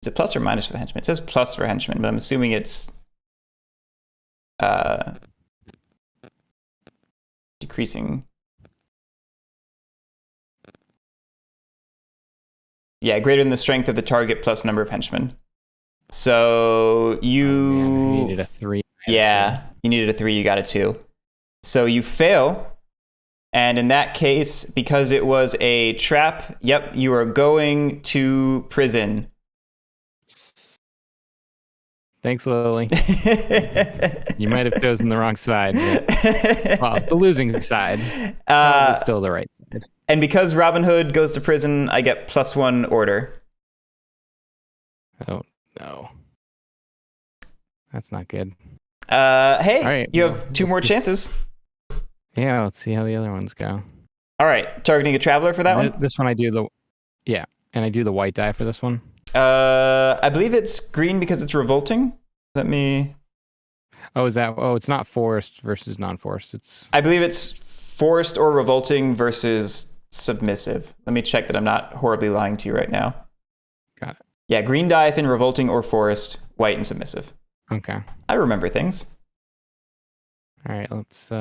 Is it plus or minus for the henchman? It says plus for henchman, but I'm assuming it's decreasing. Yeah, greater than the strength of the target plus number of henchmen. So you needed a 3. Yeah, you needed a 3, you got a 2. So you fail. And in that case, because it was a trap, you are going to prison. Thanks, Lily. You might have chosen the wrong side. Well, the losing side. Still the right side. And because Robin Hood goes to prison, I get +1 order. Oh, no. That's not good. Hey, right, you have 2 more chances. Yeah, let's see how the other ones go. All right, targeting a traveler for that one? This one I do and I do the white die for this one. I believe it's green because it's revolting. Let me... it's not forest versus non-forest. I believe it's forest or revolting versus submissive. Let me check that I'm not horribly lying to you right now. Got it. Yeah, green die if in revolting or forest, white and submissive. Okay. I remember things. All right, let's...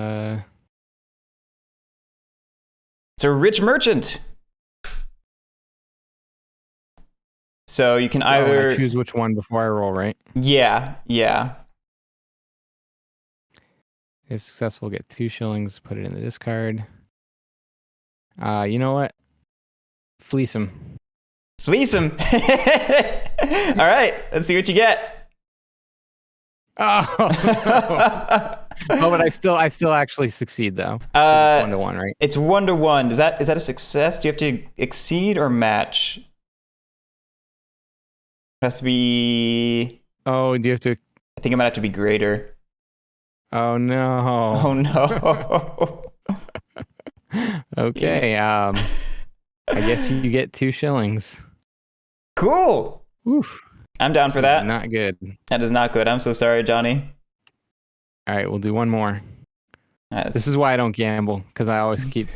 It's a rich merchant. So you can either I choose which one before I roll, right? Yeah. If successful, get 2 shillings, put it in the discard. You know what? Fleece him. Fleece him. All right, let's see what you get. Oh, no. Oh, but I still actually succeed though. It's 1-1, right? It's 1-1. Is that a success? Do you have to exceed or match? It has to be. Oh, do you have to? I think it might have to be greater. Oh no. Oh no. Okay. I guess you get 2 shillings. Cool. Oof. I'm down for that. Not good. That is not good. I'm so sorry, Johnny. All right, we'll do one more. This is why I don't gamble, because I always keep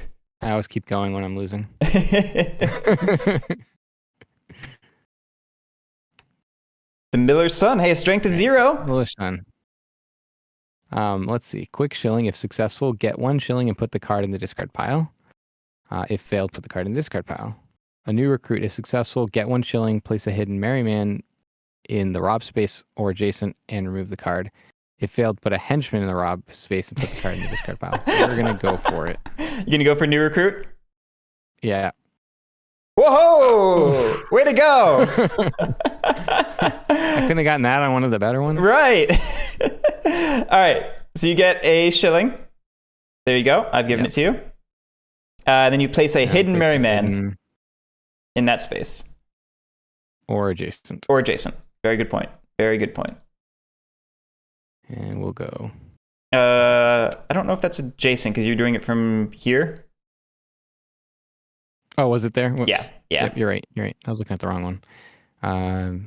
going when I'm losing. The Miller's Son. Hey, a strength of 0. Miller's Son. Let's see. Quick shilling. If successful, get 1 shilling and put the card in the discard pile. If failed, put the card in the discard pile. A new recruit. If successful, get 1 shilling, place a hidden merryman in the rob space or adjacent, and remove the card. If failed, put a henchman in the rob space and put the card in the discard pile. We're gonna go for it. You gonna go for new recruit? Yeah. Whoa! Way to go! I couldn't have gotten that on one of the better ones. Right. All right. So you get a shilling. There you go. I've given it to you. Then you place a hidden merryman in that space. Or adjacent. Or adjacent. Very good point. Very good point. And we'll go. I don't know if that's adjacent because you're doing it from here. Oh, was it there? Whoops. Yeah. Yep, you're right. I was looking at the wrong one. I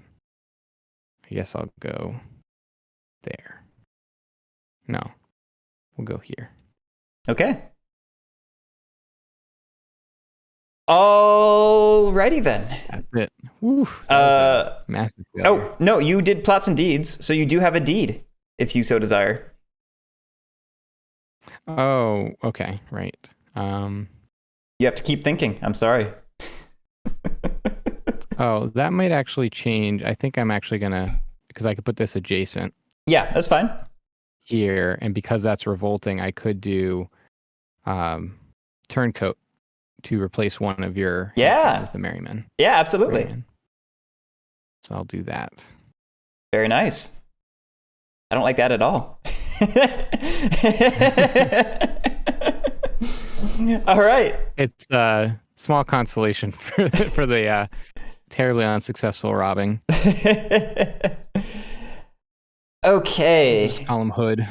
guess I'll go there. No, we'll go here. Okay. Alrighty then. That's it. Woof. That was a massive failure. Oh, no, you did plots and deeds, so you do have a deed, if you so desire. Oh, okay, right. You have to keep thinking. I'm sorry. Oh, that might actually change. I think I'm actually gonna, because I could put this adjacent. Yeah, that's fine. Here, and because that's revolting, I could do turncoat to replace one of your with the merryman. Yeah, absolutely. Merryman. So I'll do that. Very nice. I don't like that at all. All right. It's a small consolation for the terribly unsuccessful robbing. Okay. Just call him Hood.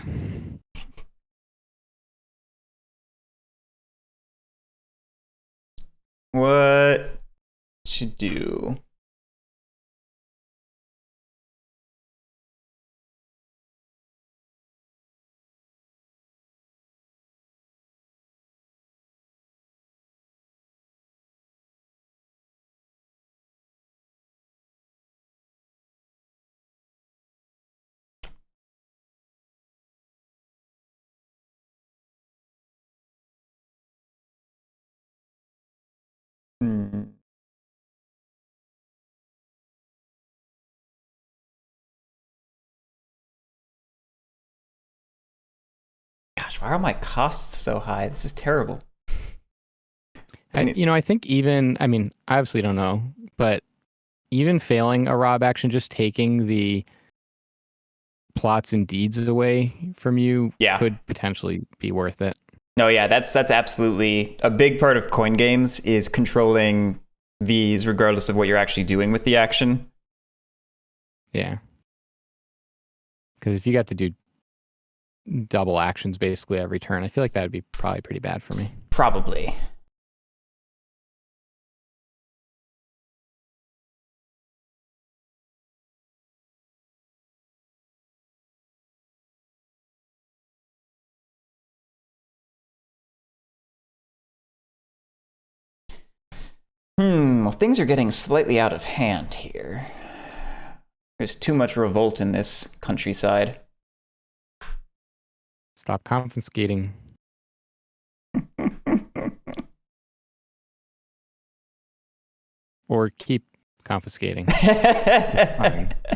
What to do? Gosh, why are my costs so high? This is terrible. I think I obviously don't know, but even failing a rob action, just taking the plots and deeds away from you could potentially be worth it. No, yeah, that's absolutely a big part of coin games is controlling these regardless of what you're actually doing with the action. Yeah. Because if you got to do double actions basically every turn, I feel like that would be probably pretty bad for me. Probably. Well, things are getting slightly out of hand here. There's too much revolt in this countryside. Stop confiscating. Or keep confiscating.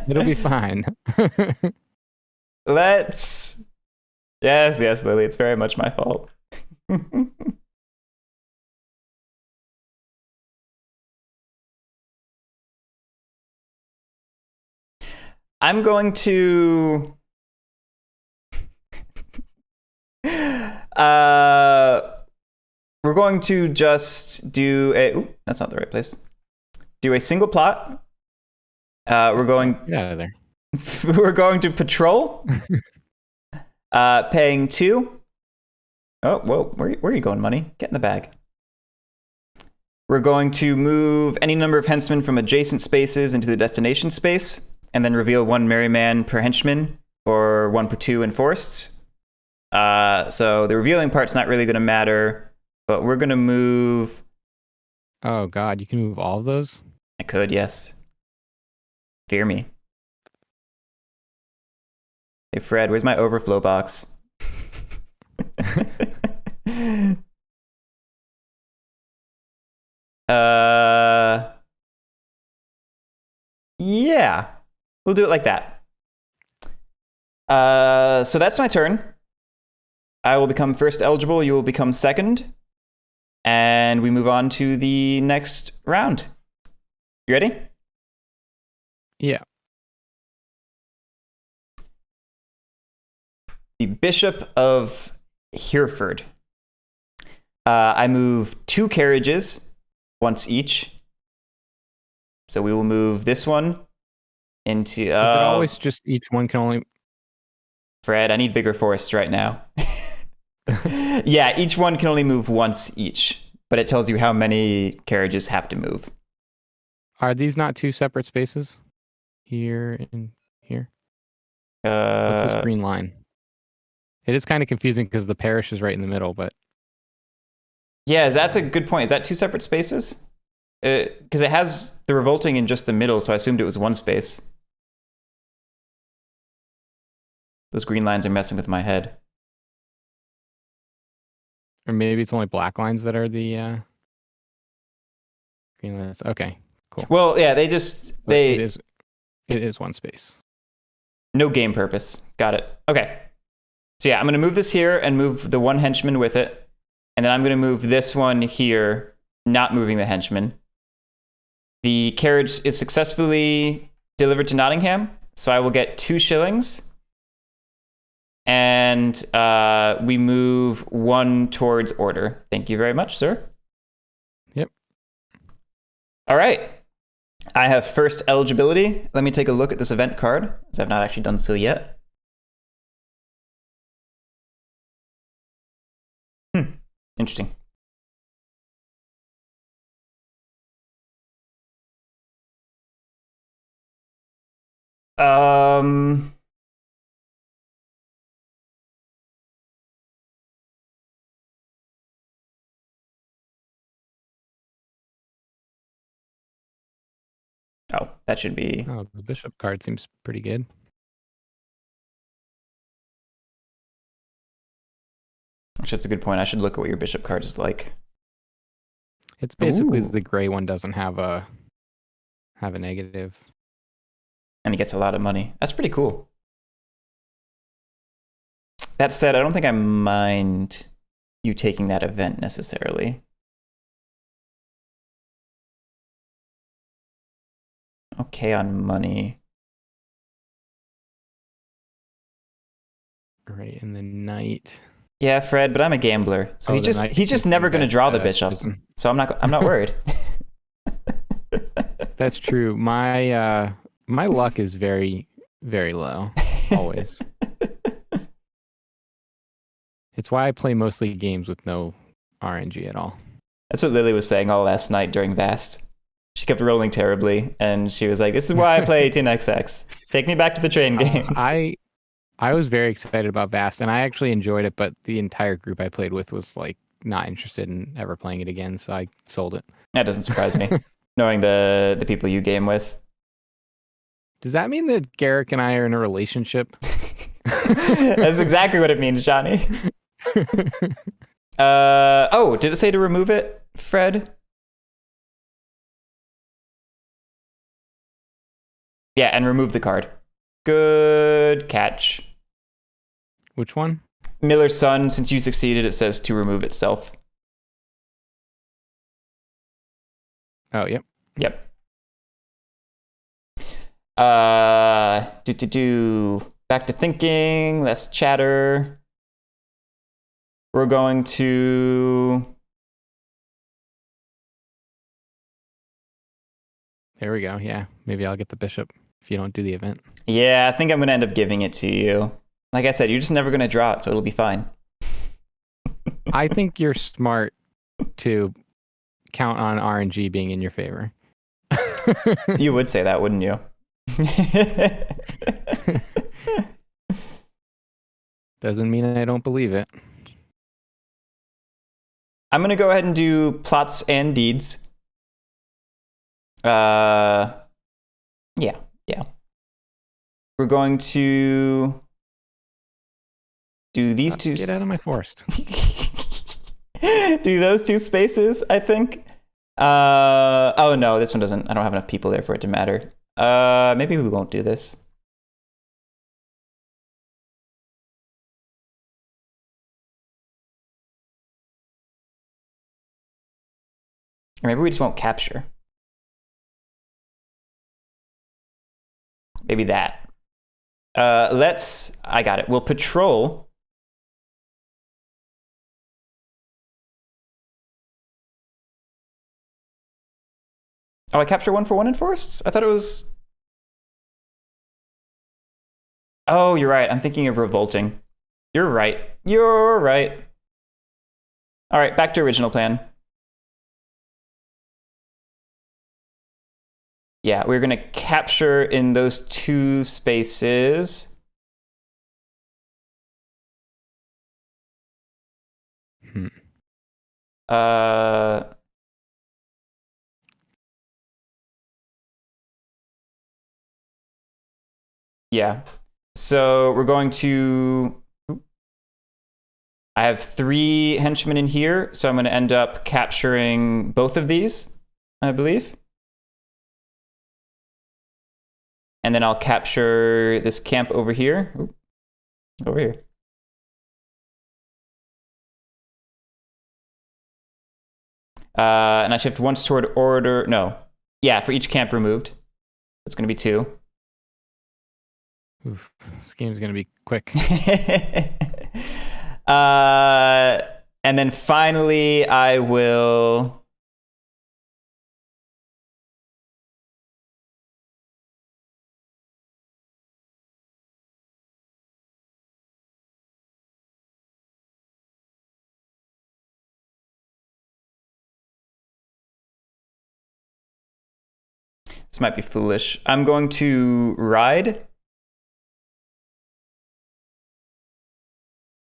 It'll be fine. Let's Yes, Lily. It's very much my fault. I'm going to we're going to just do a that's not the right place. Do a single plot. We're going Get out of there. we're going to patrol. Paying 2. Oh, whoa, where are you going, money? Get in the bag. We're going to move any number of henchmen from adjacent spaces into the destination space, and then reveal 1 merryman per henchman, or 1 per 2 enforced. So the revealing part's not really going to matter, but we're going to move... Oh, God, you can move all of those? I could, yes. Fear me. Hey, Fred, where's my overflow box? Yeah, we'll do it like that. So that's my turn. I will become first eligible. You will become second. And we move on to the next round. You ready? Yeah. The Bishop of Hereford. I move 2 carriages, once each. So we will move this one into... Is it always just each one can only... Fred, I need bigger forests right now. Yeah, each one can only move once each, but it tells you how many carriages have to move. Are these not 2 separate spaces? Here and here? What's this green line? It is kind of confusing because the parish is right in the middle, but... Yeah, that's a good point. Is that 2 separate spaces? Because it has the revolting in just the middle, so I assumed it was 1 space. Those green lines are messing with my head. Or maybe it's only black lines that are the green lines. Okay, cool. Well, yeah, they just... It is 1 space. No game purpose. Got it. Okay. So yeah, I'm going to move this here and move the 1 henchman with it. And then I'm going to move this one here, not moving the henchman. The carriage is successfully delivered to Nottingham, so I will get 2 shillings. And we move 1 towards order. Thank you very much, sir. Yep. All right. I have first eligibility. Let me take a look at this event card, as I've not actually done so yet. Interesting. Oh, that should be... Oh, the bishop card seems pretty good. Actually, that's a good point. I should look at what your bishop card is like. It's basically Ooh. the gray one doesn't have a negative. And he gets a lot of money. That's pretty cool. That said, I don't think I mind you taking that event necessarily. Okay on money. Right, and the knight. Yeah, Fred, but I'm a gambler, so he's just never going to draw the bishop. So I'm not worried. That's true. My luck is very, very low, always. It's why I play mostly games with no RNG at all. That's what Lily was saying all last night during Vast. She kept rolling terribly, and she was like, "This is why I play 18xx. Take me back to the train games." I was very excited about Vast, and I actually enjoyed it, but the entire group I played with was like not interested in ever playing it again, so I sold it. That doesn't surprise me, knowing the people you game with. Does that mean that Guerric and I are in a relationship? That's exactly what it means, Johnny. Oh, did it say to remove it, Fred? Yeah, and remove the card. Good catch. Which one? Miller's son, since you succeeded, it says to remove itself. Oh, yep. Yep. Back to thinking, less chatter. We're going to... There we go. Yeah. Maybe I'll get the bishop if you don't do the event. Yeah, I think I'm going to end up giving it to you. Like I said, you're just never going to draw it, so it'll be fine. I think you're smart to count on RNG being in your favor. You would say that, wouldn't you? Doesn't mean I don't believe it. I'm going to go ahead and do plots and deeds. Yeah. We're going to do these two. Get out of my forest. Do those two spaces, I think. Oh no, this one doesn't. I don't have enough people there for it to matter. Maybe we won't do this. Or maybe we just won't capture. Maybe that. I got it. We'll patrol. Oh, I capture 1 for 1 in forests? I thought it was... Oh, you're right. I'm thinking of revolting. You're right. You're right. All right, back to original plan. Yeah, we're going to capture in those two spaces. Yeah. So we're going to... I have 3 henchmen in here, so I'm going to end up capturing both of these, I believe. And then I'll capture this camp over here. Ooh, over here. And I shift once toward order. No. Yeah, for each camp removed. It's going to be 2. Oof, this game's going to be quick. And then finally, I will... This might be foolish. I'm going to ride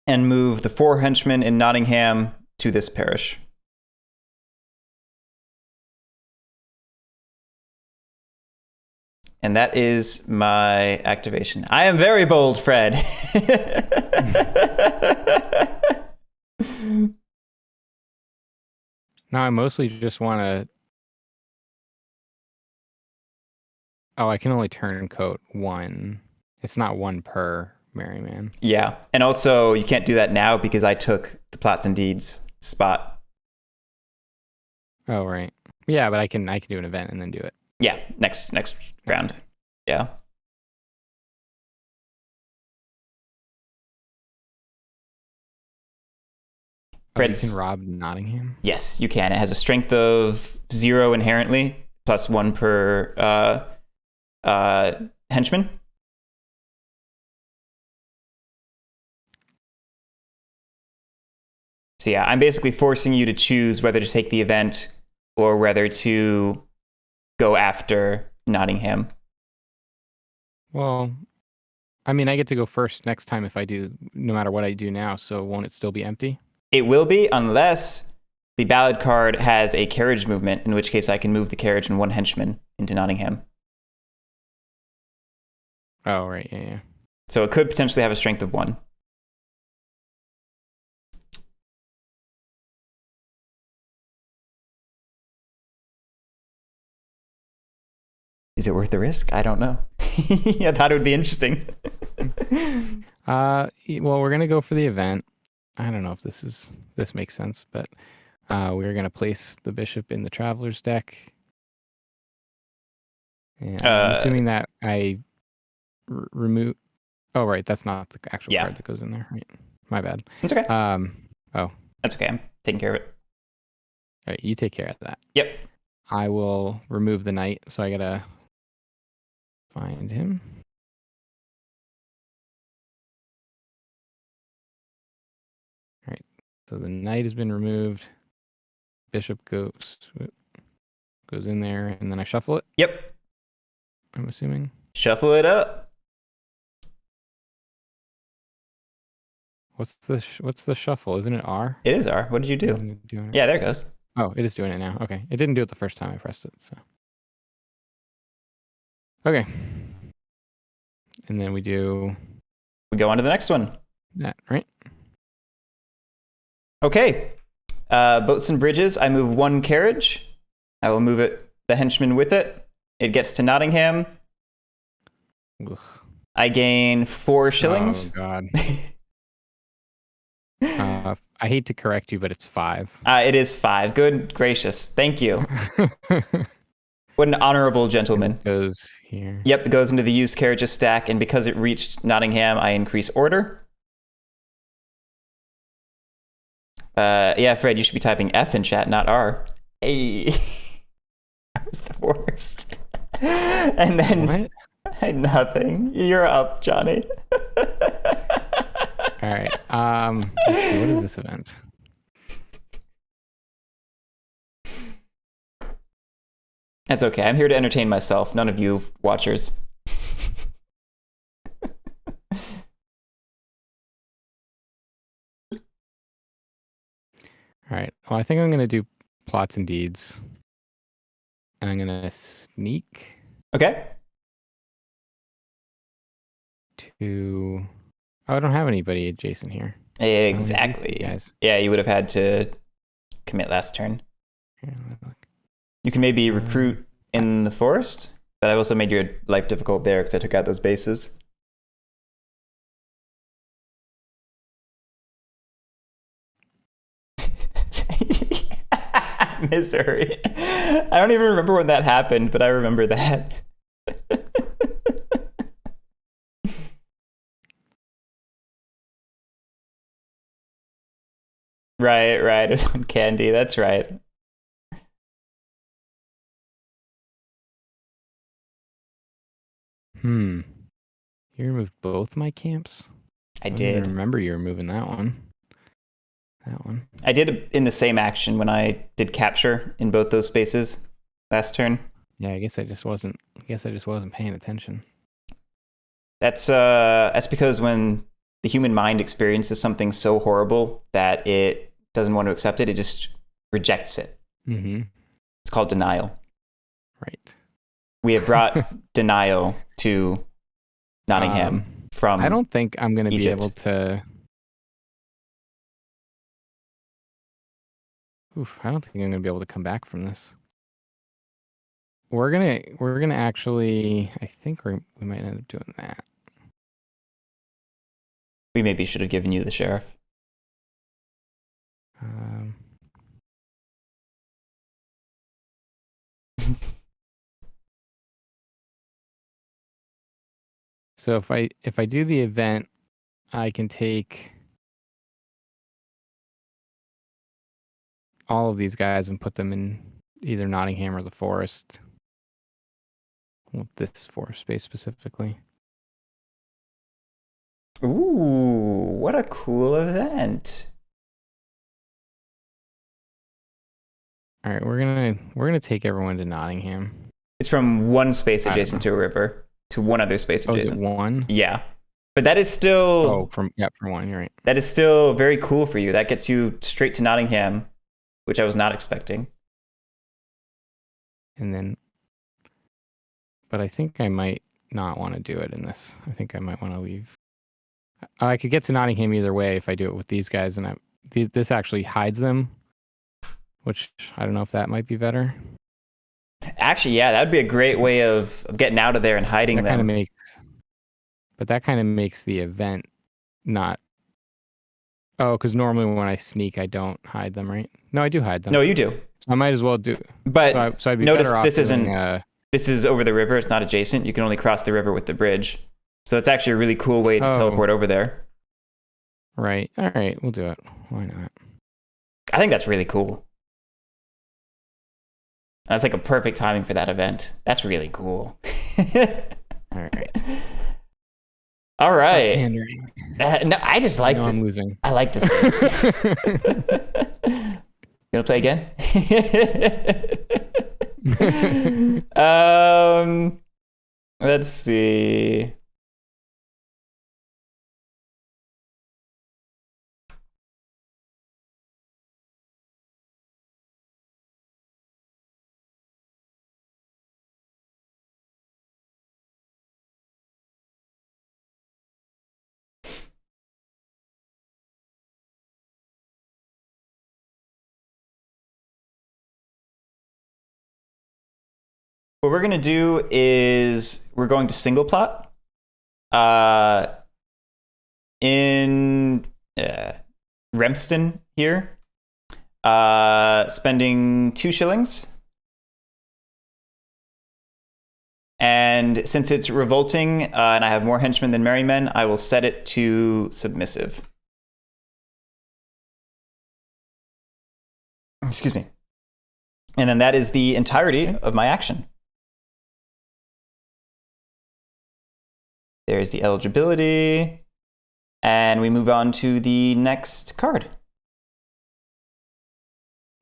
and move the 4 henchmen in Nottingham to this parish. And that is my activation. I am very bold, Fred. Now I mostly just want to... Oh, I can only turncoat 1. It's not 1 per Merryman. Yeah, and also you can't do that now because I took the plots and deeds spot. Oh, right. Yeah, but I can do an event and then do it. Yeah, next round. Yeah. Oh, you can rob Nottingham? Yes, you can. It has a strength of 0 inherently, plus 1 per henchman. So yeah, I'm basically forcing you to choose whether to take the event or whether to go after Nottingham. Well, I mean, I get to go first next time if I do, no matter what I do now, so won't it still be empty? It will be, unless the ballad card has a carriage movement, in which case I can move the carriage and 1 henchman into Nottingham. Oh, right, yeah. So it could potentially have a strength of 1. Is it worth the risk? I don't know. I thought it would be interesting. Well, we're gonna go for the event. I don't know if this makes sense, but we're gonna place the bishop in the traveler's deck. And I'm assuming that I remove. Oh, right, that's not the actual card that goes in there. Right, my bad. It's okay. Oh, that's okay. I'm taking care of it. All right, you take care of that. Yep. I will remove the knight, so I gotta find him. All right, so the knight has been removed. Bishop goes in there, and then I shuffle it. Yep. I'm assuming. Shuffle it up. What's the shuffle? Isn't it R? It is R. What did you do? Yeah, there it goes. Oh, it is doing it now. Okay. It didn't do it the first time I pressed it, so. Okay. And then we go on to the next one. That, right? Okay. Boats and bridges. I move one carriage. I will move it, the henchman with it. It gets to Nottingham. Ugh. I gain 4 shillings. Oh, God. I hate to correct you, but it's 5. It is 5. Good gracious. Thank you. What an honorable gentleman. It goes here. Yep, it goes into the used carriages stack, and because it reached Nottingham, I increase order. Yeah, Fred, you should be typing F in chat, not R. Hey. That was the worst. And then... What? Nothing. You're up, Johnny. All right. Let's see. What is this event? That's okay. I'm here to entertain myself. None of you watchers. All right. Well, I think I'm going to do plots and deeds. And I'm going to sneak. Okay. To... Oh, I don't have anybody adjacent here. Exactly. Yeah, you would have had to commit last turn. Here, you can maybe recruit in the forest, but I've also made your life difficult there because I took out those bases. Missouri. I don't even remember when that happened, but I remember that. Right. It was on Candy. That's right. You removed both my camps? I did. I remember you removing that one. That one. I did it in the same action when I did capture in both those spaces last turn. Yeah, I guess I just wasn't paying attention. That's because when the human mind experiences something so horrible that it doesn't want to accept it, it just rejects it. Mm-hmm. It's called denial. Right. We have brought denial to Nottingham from I don't think I'm going to be able to... I don't think I'm going to be able to come back from this. We're gonna actually... I think we might end up doing that. We maybe should have given you the sheriff. So if I do the event, I can take all of these guys and put them in either Nottingham or the forest. Well, this forest space specifically. Ooh, what a cool event. All right, we're gonna take everyone to Nottingham. It's from one space adjacent to a river to one other space adjacent. Is it one? Yeah. But that is still... from one, you're right. That is still very cool for you. That gets you straight to Nottingham, which I was not expecting. And then... But I think I might not want to do it in this. I think I might want to leave. I could get to Nottingham either way if I do it with these guys, and this actually hides them, which I don't know if that might be better. Actually, yeah, that'd be a great way of getting out of there and hiding them. But that kind of makes the event not. Oh, because normally when I sneak, I don't hide them, right? No, I do hide them. No, you do. So I might as well do. But So I'd be notice better off this doing, isn't. This is over the river. It's not adjacent. You can only cross the river with the bridge. So it's actually a really cool way to teleport over there. Right. All right. We'll do it. Why not? I think that's really cool. That's like a perfect timing for that event. That's really cool. All right. All right. No, I just like I'm losing. I like this game. You want to play again? Let's see. What we're going to do is we're going to single plot. In Remston here, spending 2 shillings. And since it's revolting and I have more henchmen than merrymen, I will set it to submissive. Excuse me. And then that is the entirety of my action. There's the eligibility. And we move on to the next card.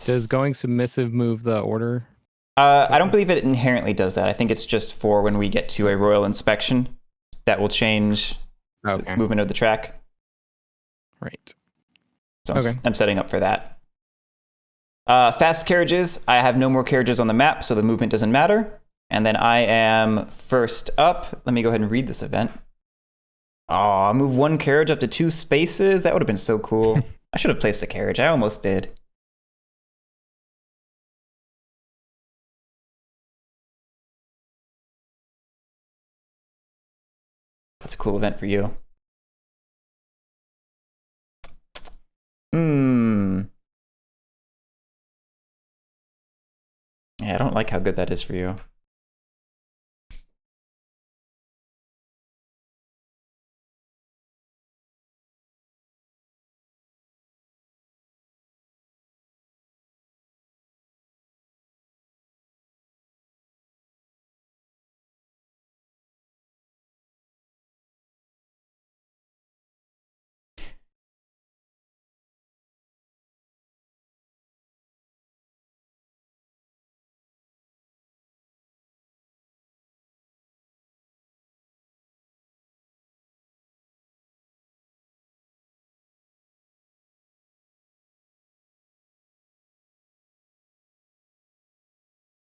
Does going submissive move the order? I don't believe it inherently does that. I think it's just for when we get to a royal inspection that will change the movement of the track. Right. So I'm setting up for that. Fast carriages. I have no more carriages on the map, so the movement doesn't matter. And then I am first up. Let me go ahead and read this event. Oh, move 1 carriage up to 2 spaces. That would have been so cool. I should have placed a carriage. I almost did. That's a cool event for you. Yeah, I don't like how good that is for you.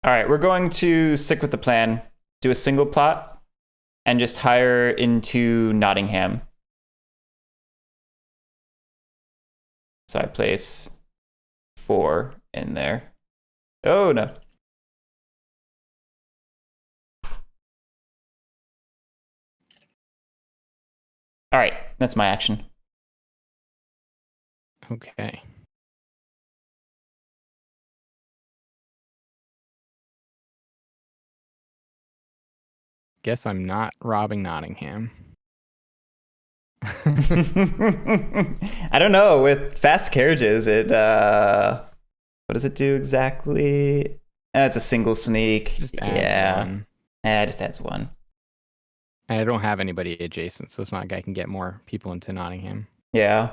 All right, we're going to stick with the plan, do a single plot, and just hire into Nottingham. So I place 4 in there. Oh, no. All right, that's my action. Okay. Guess I'm not robbing Nottingham. I don't know. With fast carriages, it what does it do exactly? It's a single sneak. Just adds 1. Yeah, it just adds 1. And I don't have anybody adjacent, so it's not like I can get more people into Nottingham. Yeah.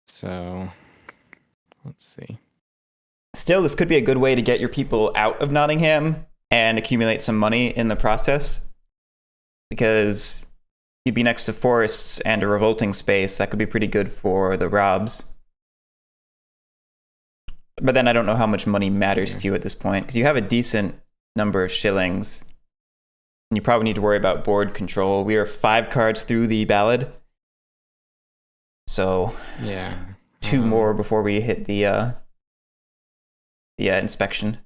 So let's see. Still, this could be a good way to get your people out of Nottingham and accumulate some money in the process. Because you'd be next to forests and a revolting space. That could be pretty good for the Robs. But then I don't know how much money matters to you at this point. Because you have a decent number of shillings. And you probably need to worry about board control. We are 5 cards through the ballad. So yeah, 2 more before we hit the inspection.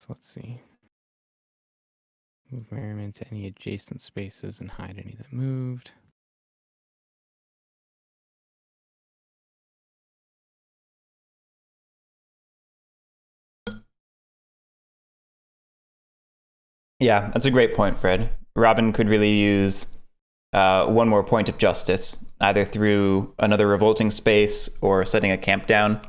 So let's see. Move merriment to any adjacent spaces and hide any that moved. Yeah, that's a great point, Fred. Robin could really use one more point of justice, either through another revolting space or setting a camp down,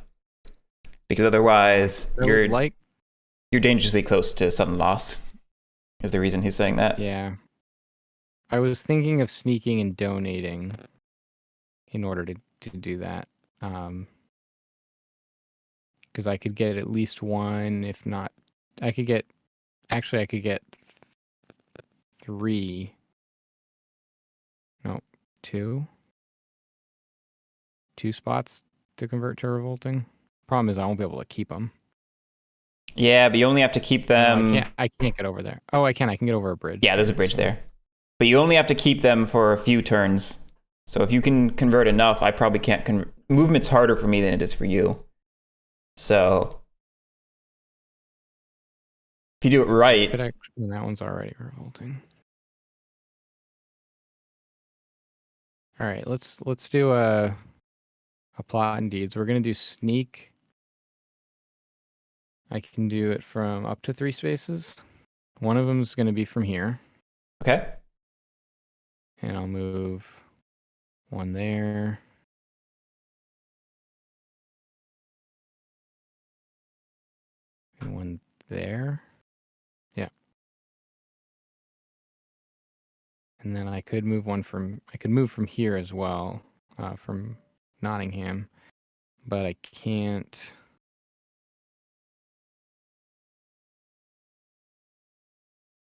because otherwise you're dangerously close to sudden loss. Is the reason he's saying that? Yeah. I was thinking of sneaking and donating in order to do that. Because I could get at least one, if not, I could get 3. No, 2. 2 spots to convert to revolting. Problem is I won't be able to keep them. Yeah, but you only have to keep them. No, I can't get over there. Oh, I can get over a bridge. Yeah, there's a bridge there. But you only have to keep them for a few turns. So if you can convert enough, I probably can't movement's harder for me than it is for you. So if you do it right. That one's already revolting. All right, let's do a plot and deeds. We're gonna do sneak. I can do it from up to 3 spaces. One of them is gonna be from here. Okay. And I'll move one there. And one there. Yeah. And then I could move from here as well, from Nottingham, but I can't.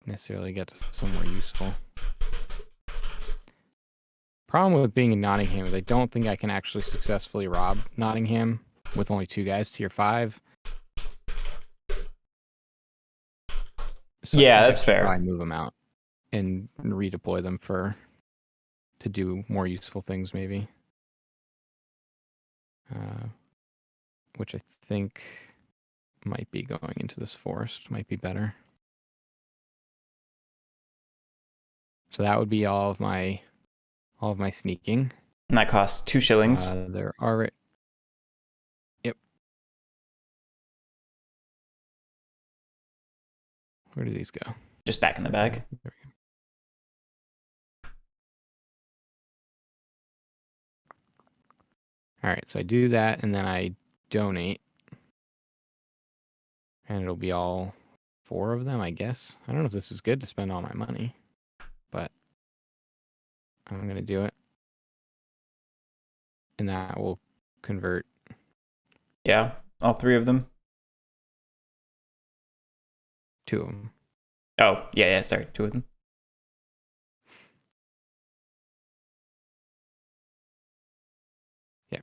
Necessarily get to somewhere useful. Problem with being in Nottingham is I don't think I can actually successfully rob Nottingham with only 2 guys tier 5. So yeah, that's fair. I move them out and redeploy them to do more useful things, maybe. Which I think might be going into this forest. Might be better. So that would be all of my sneaking. And that costs 2 shillings. There are. Yep. Where do these go? Just back in the bag. There we go. All right, so I do that, and then I donate. And it'll be all 4 of them, I guess. I don't know if this is good to spend all my money, but I'm going to do it. And that will convert. Yeah, all 3 of them. 2 of them. Oh, yeah, sorry, 2 of them. Yeah.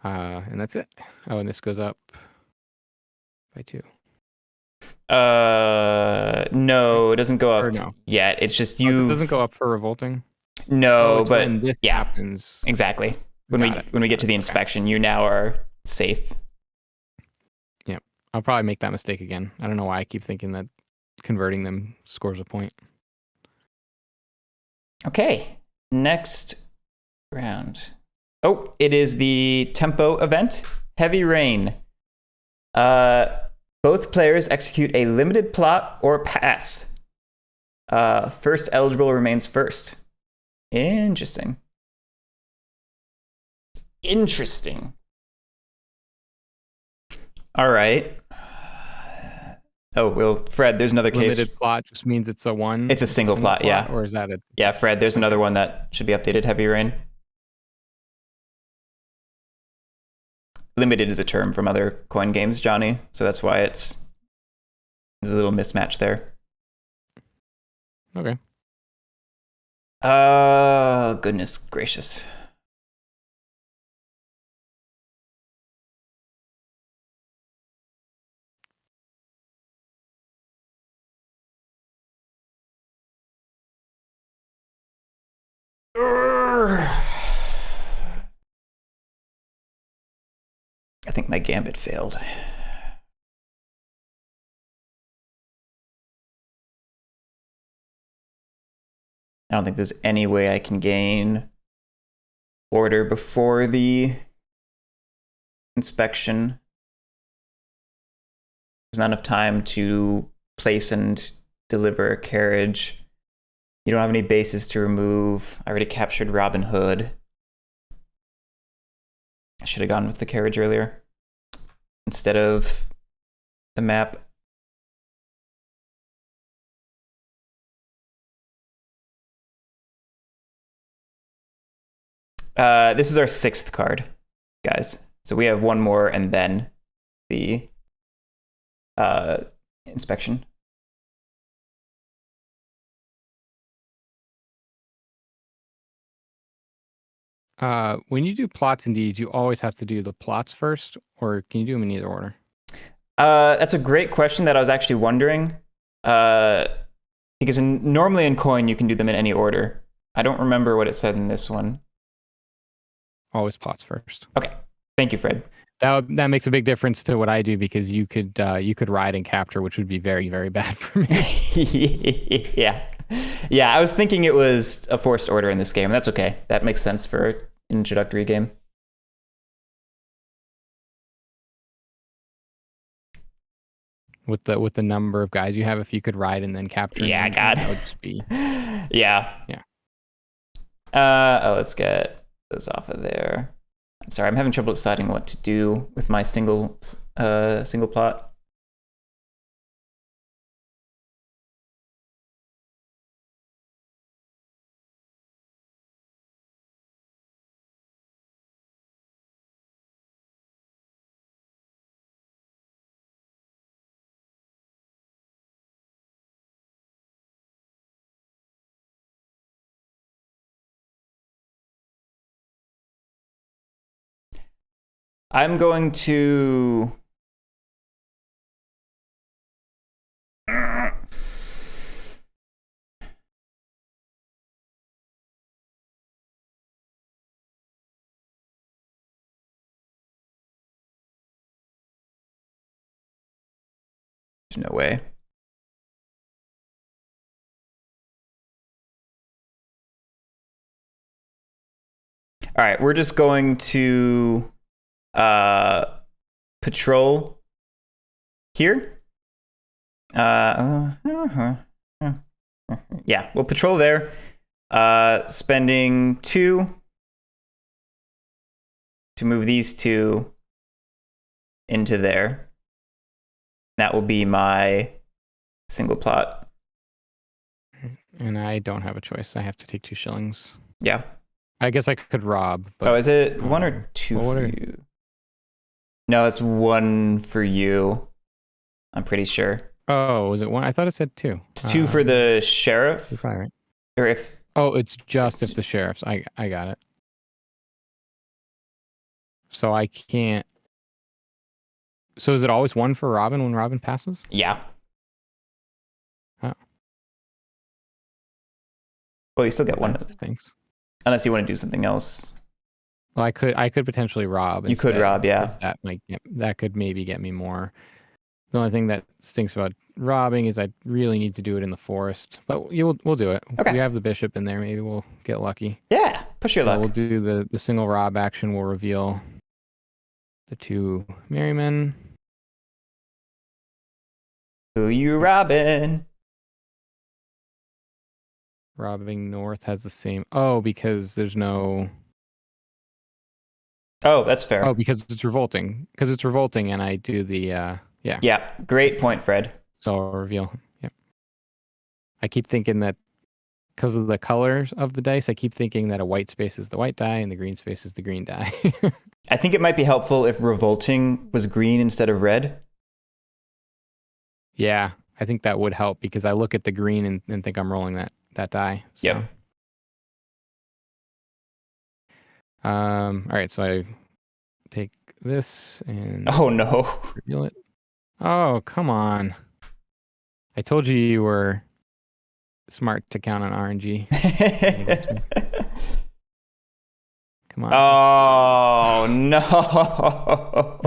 And that's it. Oh, and this goes up by 2. No, it doesn't go up yet. It's just you. It doesn't go up for revolting? No, but when this happens. Exactly. When we get to the inspection, you now are safe. Yeah. I'll probably make that mistake again. I don't know why I keep thinking that converting them scores a point. Okay. Next round. Oh, it is the tempo event. Heavy rain. Both players execute a limited plot or pass. First eligible remains first. Interesting. All right. Oh, well, Fred, there's another case. Limited plot just means it's a 1? It's a single plot, yeah. Or is that a... Yeah, Fred, there's another one that should be updated. Heavy rain. Limited is a term from other coin games, Johnny. So that's why there's a little mismatch there. Okay. Goodness gracious. I think my gambit failed. I don't think there's any way I can gain order before the inspection. There's not enough time to place and deliver a carriage. You don't have any bases to remove. I already captured Robin Hood. I should have gone with the carriage earlier instead of the map. This is our 6th card, guys. So we have one more and then the inspection. When you do plots and deeds, you always have to do the plots first, or can you do them in either order? That's a great question that I was actually wondering. Because normally in Coin, you can do them in any order. I don't remember what it said in this one. Always plots first. Okay. Thank you, Fred. That makes a big difference to what I do, because you could ride and capture, which would be very, very bad for me. Yeah, I was thinking it was a forced order in this game. That's okay. That makes sense for an introductory game. With the number of guys you have, if you could ride and then capture, yeah, God, that would just be yeah. Let's get those off of there. I'm sorry, I'm having trouble deciding what to do with my single plot. I'm going to... There's no way. All right, we're just going to patrol here. Yeah, we'll patrol there. Spending 2 to move these 2 into there. That will be my single plot. And I don't have a choice. I have to take 2 shillings. Yeah. I guess I could rob. But, oh, is it 1 or 2 for you? No, it's 1 for you. I'm pretty sure. Oh, was it 1? I thought it said 2. It's 2 for the sheriff. You're probably right. Or if... Oh, it's just if the sheriff's. I got it. So I can't... So is it always 1 for Robin when Robin passes? Yeah. Oh. Well, you still get 1. Thanks. Unless you want to do something else. Well, I could potentially rob. You could rob, yeah. That could maybe get me more. The only thing that stinks about robbing is I really need to do it in the forest. But we'll do it. Okay. We have the bishop in there. Maybe we'll get lucky. Yeah, push your luck. We'll do the single rob action. We'll reveal the 2 merrymen. Who you robbing? Robbing north has the same. Oh, because there's no. Oh, that's fair. Oh, because it's revolting. Because it's revolting, and I do the yeah. Yeah, great point, Fred. So I'll reveal. Yeah. I keep thinking that because of the colors of the dice, I keep thinking that a white space is the white die and the green space is the green die. I think it might be helpful if revolting was green instead of red. Yeah, I think that would help because I look at the green and think I'm rolling that die. So. Yep. All right, so I take this and oh no, reveal it. Oh, come on! I told you were smart to count on RNG. Come on! Oh no! Oh,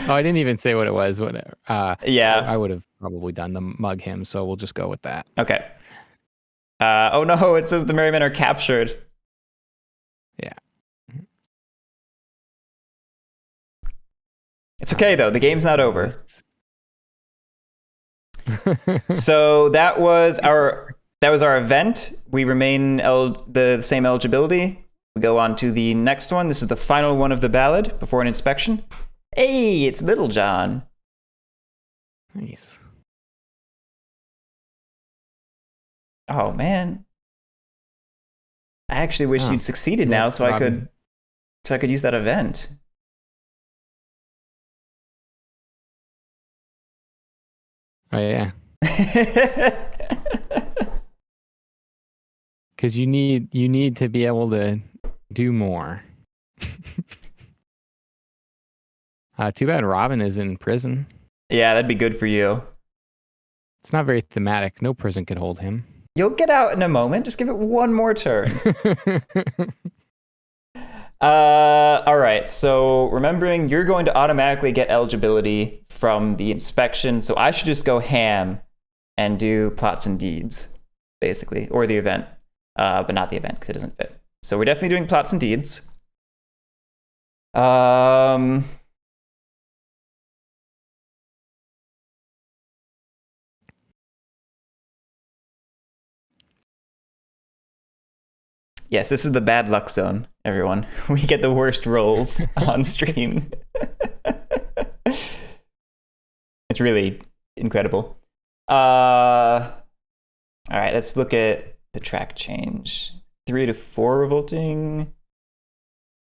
I didn't even say what it was. Whatever. Yeah, I would have probably done the mug him, so we'll just go with that. Okay. Oh no, it says the merriment are captured. Yeah. It's okay though. The game's not over. So that was our event. We remain the same eligibility. We go on to the next one. This is the final one of the ballad before an inspection. Hey, it's Little John. Nice. Oh man, I actually wish you'd succeeded now, so Robin. I could use that event. Oh yeah. Because you need to be able to do more. Too bad Robin is in prison. Yeah, that'd be good for you. It's not very thematic. No prison could hold him. You'll get out in a moment. Just give it one more turn. All right. So remembering, you're going to automatically get eligibility from the inspection. So I should just go ham and do plots and deeds, basically, or the event, but not the event because it doesn't fit. So we're definitely doing plots and deeds. Yes, this is the bad luck zone, everyone. We get the worst rolls on stream. It's really incredible. All right, let's look at the track change. 3 to 4 revolting.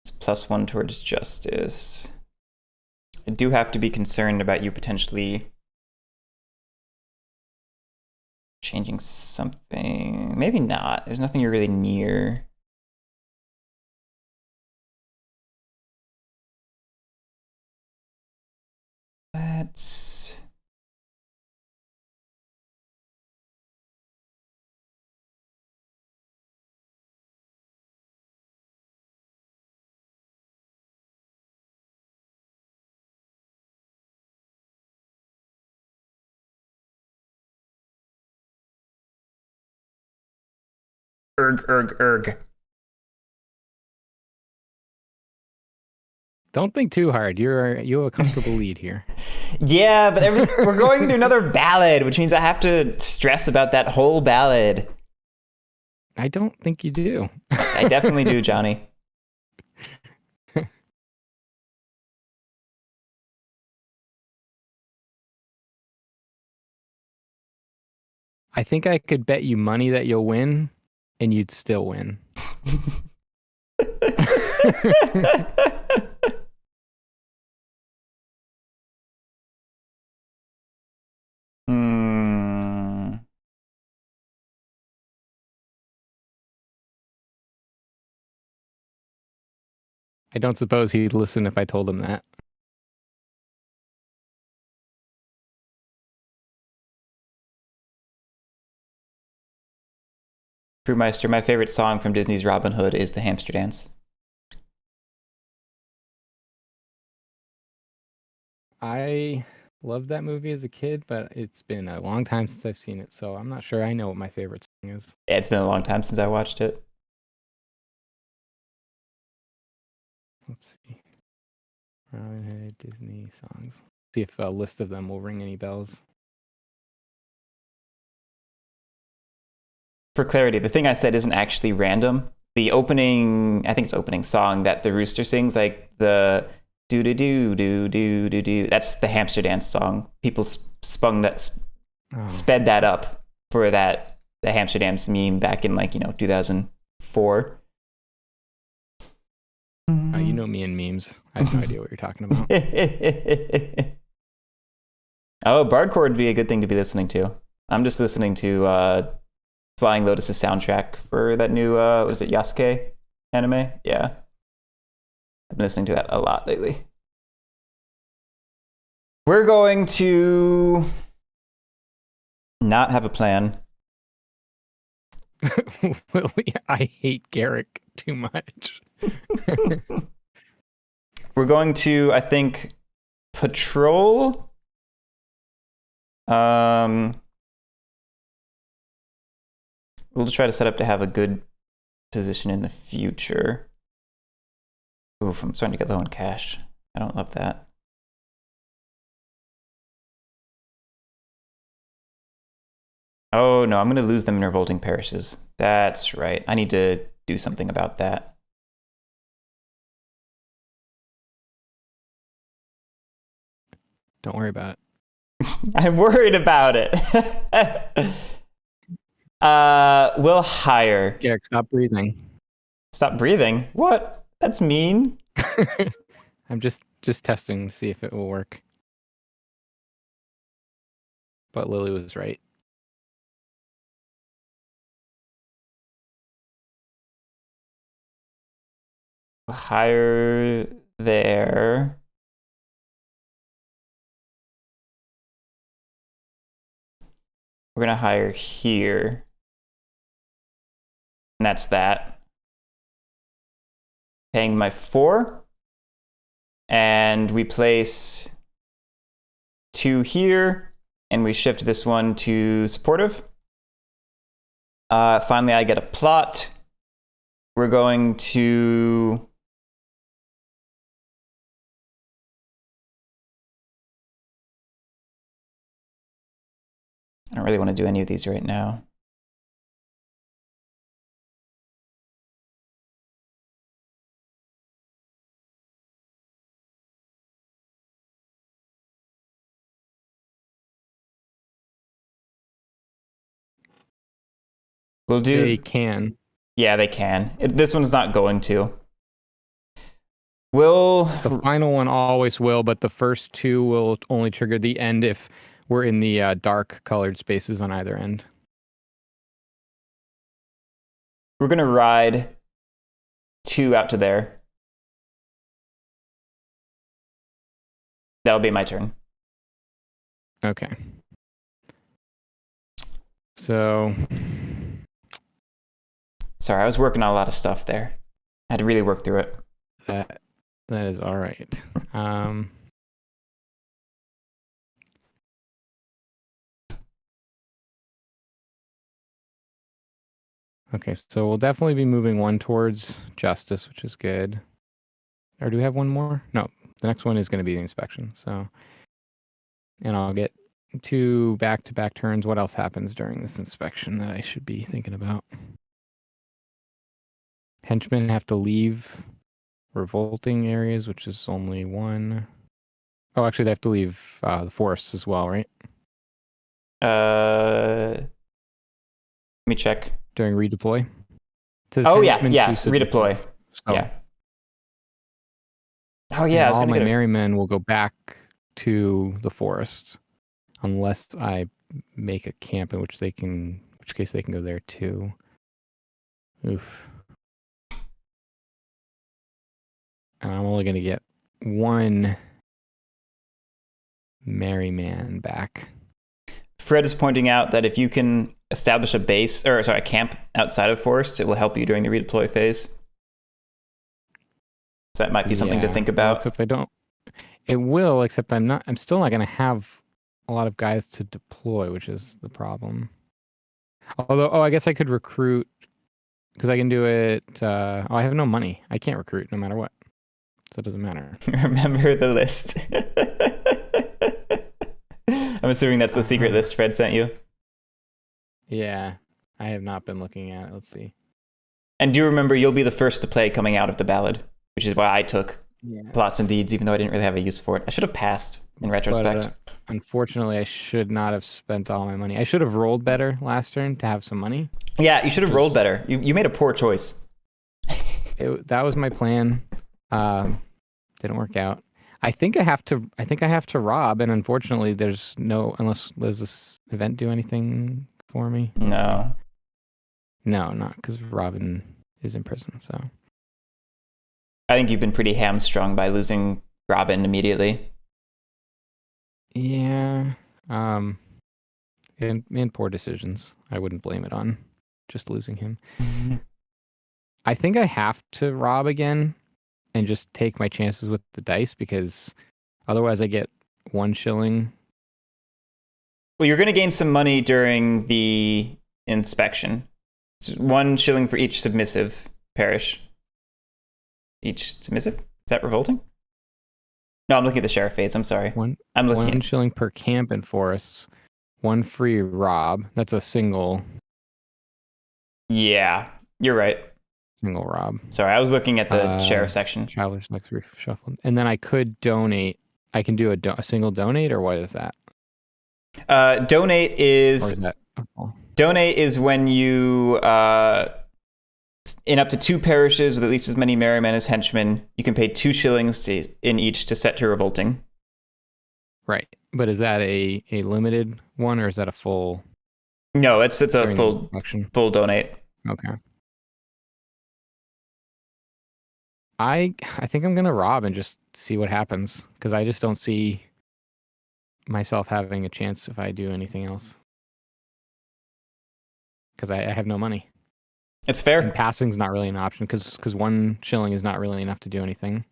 It's +1 towards justice. I do have to be concerned about you potentially changing something. Maybe not. There's nothing you're really near. Let's... Erg. Don't think too hard. You have a comfortable lead here. Yeah, but we're going into another ballad, which means I have to stress about that whole ballad. I don't think you do. I definitely do, Johnny. I think I could bet you money that you'll win, and you'd still win. I don't suppose he'd listen if I told him that. Brewmeister, my favorite song from Disney's Robin Hood is the Hamster Dance. I loved that movie as a kid, but it's been a long time since I've seen it, so I'm not sure I know what my favorite song is. Yeah, it's been a long time since I watched it. Let's see. Robin Hood Disney songs. See if a list of them will ring any bells. For clarity, the thing I said isn't actually random. The opening, I think it's opening song that the rooster sings, like the do-do-do-do-do-do-do. That's the Hamster Dance song. People sped that up for the Hamster Dance meme back in 2004. You know me and memes. I have no idea what you're talking about. Oh, Bardcore would be a good thing to be listening to. I'm just listening to Flying Lotus's soundtrack for that new, was it Yasuke anime? Yeah. I've been listening to that a lot lately. We're going to not have a plan. Lily, I hate Guerric too much. We're going to, I think, patrol. We'll just try to set up to have a good position in the future. Oof, I'm starting to get low on cash. I don't love that. Oh no, I'm going to lose them in revolting parishes. That's right. I need to do something about that. Don't worry about it. I'm worried about it. We'll hire. Guerric, stop breathing. Stop breathing? What? That's mean. I'm just testing to see if it will work. But Lily was right. We'll hire there. We're going to hire here. And that's that. Paying my 4. And we place 2 here. And we shift this one to supportive. Finally, I get a plot. We're going to... I don't really want to do any of these right now. We'll do... They can. Yeah, they can. This one's not going to. Will... The final one always will, but the first 2 will only trigger the end if we're in the dark colored spaces on either end. We're going to ride 2 out to there. That'll be my turn. Okay. So... Sorry, I was working on a lot of stuff there. I had to really work through it. That is all right. Okay, so we'll definitely be moving 1 towards justice, which is good. Or do we have 1 more? No, the next one is going to be the inspection. So, and I'll get 2 back-to-back turns. What else happens during this inspection that I should be thinking about? Henchmen have to leave revolting areas, which is only 1. Oh, actually, they have to leave the forests as well, right? Let me check. During redeploy. Oh yeah, redeploy. So, yeah. Oh yeah, I was all gonna my get merrymen will go back to the forest, unless I make a camp in which case they can go there too. Oof. And I'm only gonna get 1 merryman back. Fred is pointing out that if you can establish a camp outside of forests, it will help you during the redeploy phase. So that might be something to think about. Except I don't. It will, except I'm still not going to have a lot of guys to deploy, which is the problem. Although, I guess I could recruit because I can do it. I have no money. I can't recruit no matter what, so it doesn't matter. Remember the list. I'm assuming that's the secret list Fred sent you. Yeah, I have not been looking at it. Let's see. And do remember, you'll be the first to play coming out of the ballad, which is why I took plots and deeds, even though I didn't really have a use for it. I should have passed in retrospect. But, unfortunately, I should not have spent all my money. I should have rolled better last turn to have some money. Yeah, you should have rolled better. You made a poor choice. That was my plan. Didn't work out. I think I have to rob, and unfortunately, there's no, unless does this event do anything for me? No, not because Robin is in prison. So I think you've been pretty hamstrung by losing Robin immediately. Yeah, and poor decisions. I wouldn't blame it on just losing him. I think I have to rob again and just take my chances with the dice, because otherwise I get 1 shilling. Well, you're going to gain some money during the inspection. It's 1 shilling for each submissive parish. Each submissive? Is that revolting? No, I'm looking at the sheriff phase. I'm sorry. I'm looking 1 shilling per camp in forests. 1 free rob. That's a single. Yeah, you're right. Single rob. Sorry, I was looking at the sheriff section. Traveler's next reshuffle. And then I could donate. I can do a single donate, or what is that? Donate is... Or is that... Donate is when you... in up to 2 parishes with at least as many merrymen as henchmen, you can pay 2 shillings in each to set to revolting. Right. But is that a limited one, or is that a full... No, it's a full donate. Okay. I think I'm gonna rob and just see what happens, because I just don't see myself having a chance if I do anything else, because I have no money. It's fair. And passing's not really an option, because 1 shilling is not really enough to do anything.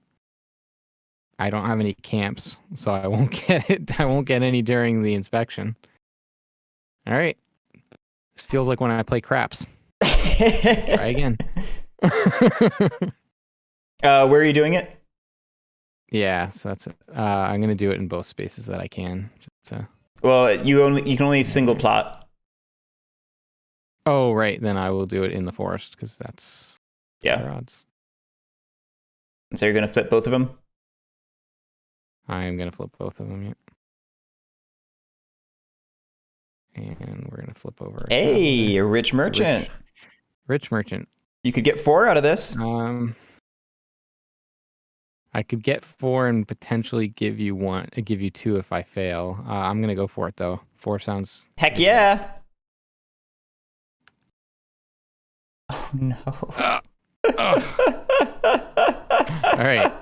I don't have any camps, so I won't get it. I won't get any during the inspection. All right. This feels like when I play craps. Try again. Where are you doing it? Yeah, so that's it. I'm gonna do it in both spaces that I can. Well, you can only single plot. Oh, right. Then I will do it in the forest, because that's better odds. And so you're gonna flip both of them? I am gonna flip both of them. Yeah. And we're gonna flip over. Hey, a rich merchant. Rich merchant. You could get 4 out of this. I could get 4 and potentially give you 2 if I fail. I'm gonna go for it though. 4 sounds. Heck yeah! Oh no. All right.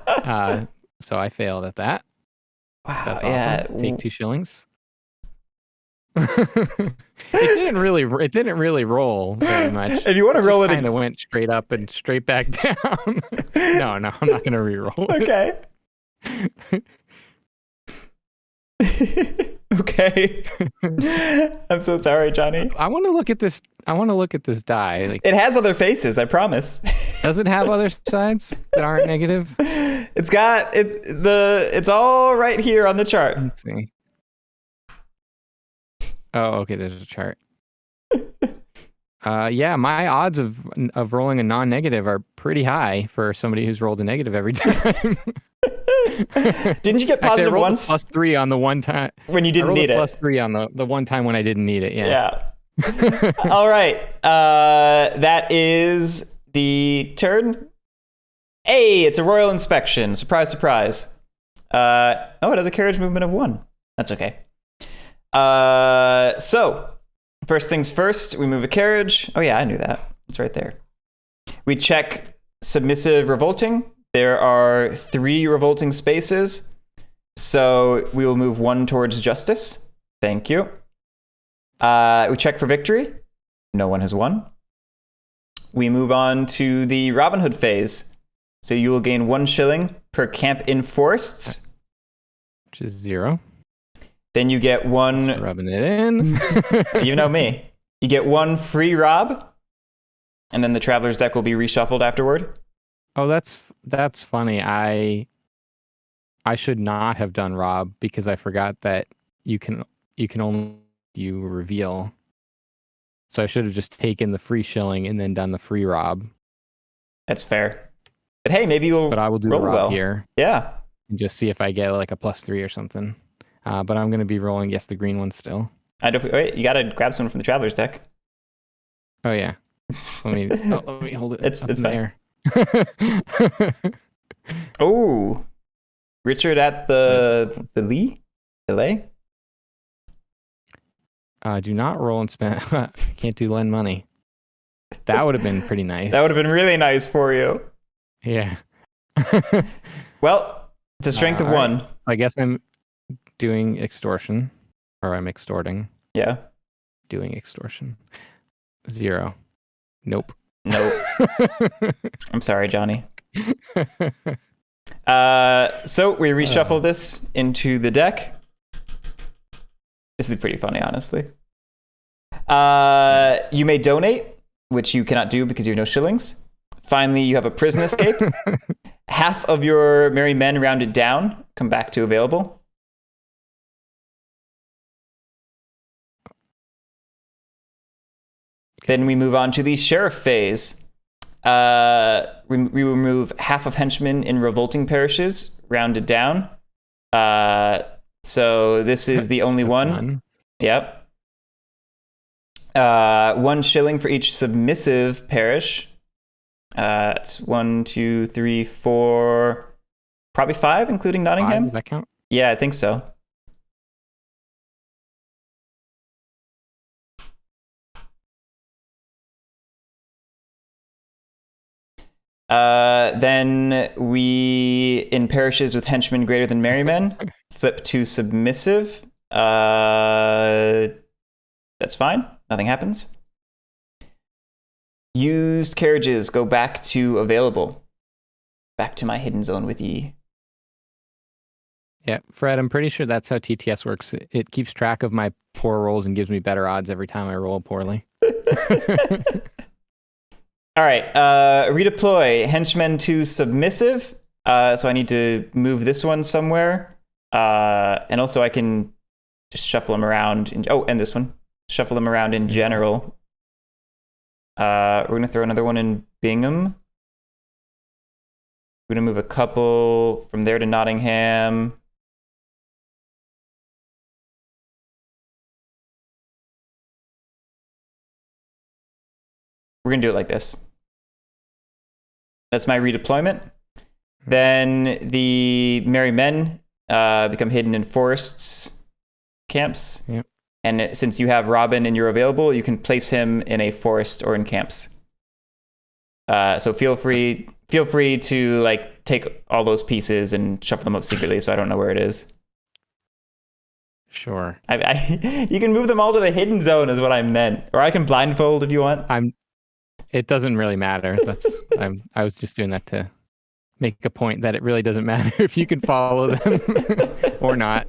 So I failed at that. Wow. That's yeah. awesome. Take 2 shillings. It didn't really roll very much. If you want to roll it, kind of went straight up and straight back down. No, I'm not gonna re-roll. Okay. Okay. I'm so sorry, Johnny. I want to look at this. Die. Like, it has other faces, I promise. Does it have other sides that aren't negative? It's all right here on the chart. Let's see. Oh, okay. There's a chart. Yeah, my odds of rolling a non-negative are pretty high for somebody who's rolled a negative every time. Didn't you get positive once? +3 on the one time when you didn't need it. +3 on the one time when I didn't need it. Yeah. All right. That is the turn. Hey, it's a royal inspection. Surprise, surprise. It has a carriage movement of 1. That's okay. So first things first, we move a carriage. Oh yeah, I knew that. It's right there. We check submissive revolting. There are 3 revolting spaces. So we will move 1 towards justice. Thank you. We check for victory. No one has won. We move on to the Robin Hood phase. So you will gain 1 shilling per camp in forests. Which is 0. Then you get 1... Just rubbing it in. You know me. You get 1 free rob. And then the Traveler's deck will be reshuffled afterward. Oh, that's funny. I should not have done rob, because I forgot that you can only reveal. So I should have just taken the free shilling and then done the free rob. That's fair. But hey, maybe you'll But I will do roll the rob well here. Yeah. And just see if I get like a +3 or something. But I'm going to be rolling, yes, the green one still. Wait, you got to grab someone from the Traveler's deck. Oh, yeah. Let me hold it. It's fine. There. Oh, Richard at the delay. Do not roll and spend. Can't do lend money. That would have been pretty nice. That would have been really nice for you. Yeah. Well, it's a strength of 1. I guess I'm doing extortion, or I'm extorting. Yeah. Doing extortion. 0. Nope. I'm sorry, Johnny. So we reshuffle this into the deck. This is pretty funny, honestly. You may donate. which you cannot do because you have no shillings. Finally, you have a prison escape. Half of your merry men rounded down come back to available. Then we move on to the sheriff phase. We remove half of henchmen in revolting parishes, rounded down. So this is the only one. Fun. Yep. 1 shilling for each submissive parish. It's 1, 2, 3, 4, probably 5, including Nottingham. 5, does that count? Yeah, I think so. Then we, in parishes with henchmen greater than merrymen, flip to submissive. That's fine. Nothing happens. Used carriages go back to available. Back to my hidden zone with ye. Yeah, Fred, I'm pretty sure that's how TTS works. It keeps track of my poor rolls and gives me better odds every time I roll poorly. All right, redeploy henchmen to submissive. So I need to move this one somewhere. And also I can just shuffle them around. And this one. Shuffle them around in general. We're going to throw another one in Bingham. We're going to move a couple from there to Nottingham. We're going to do it like this. That's my redeployment. Then the merry men become hidden in forests camps. Yep. And since you have Robin and you're available, you can place him in a forest or in camps. So feel free to like take all those pieces and shuffle them up secretly, so I don't know where it is. Sure. You can move them all to the hidden zone, is what I meant, or I can blindfold if you want. It doesn't really matter. I was just doing that to make a point that it really doesn't matter if you can follow them or not.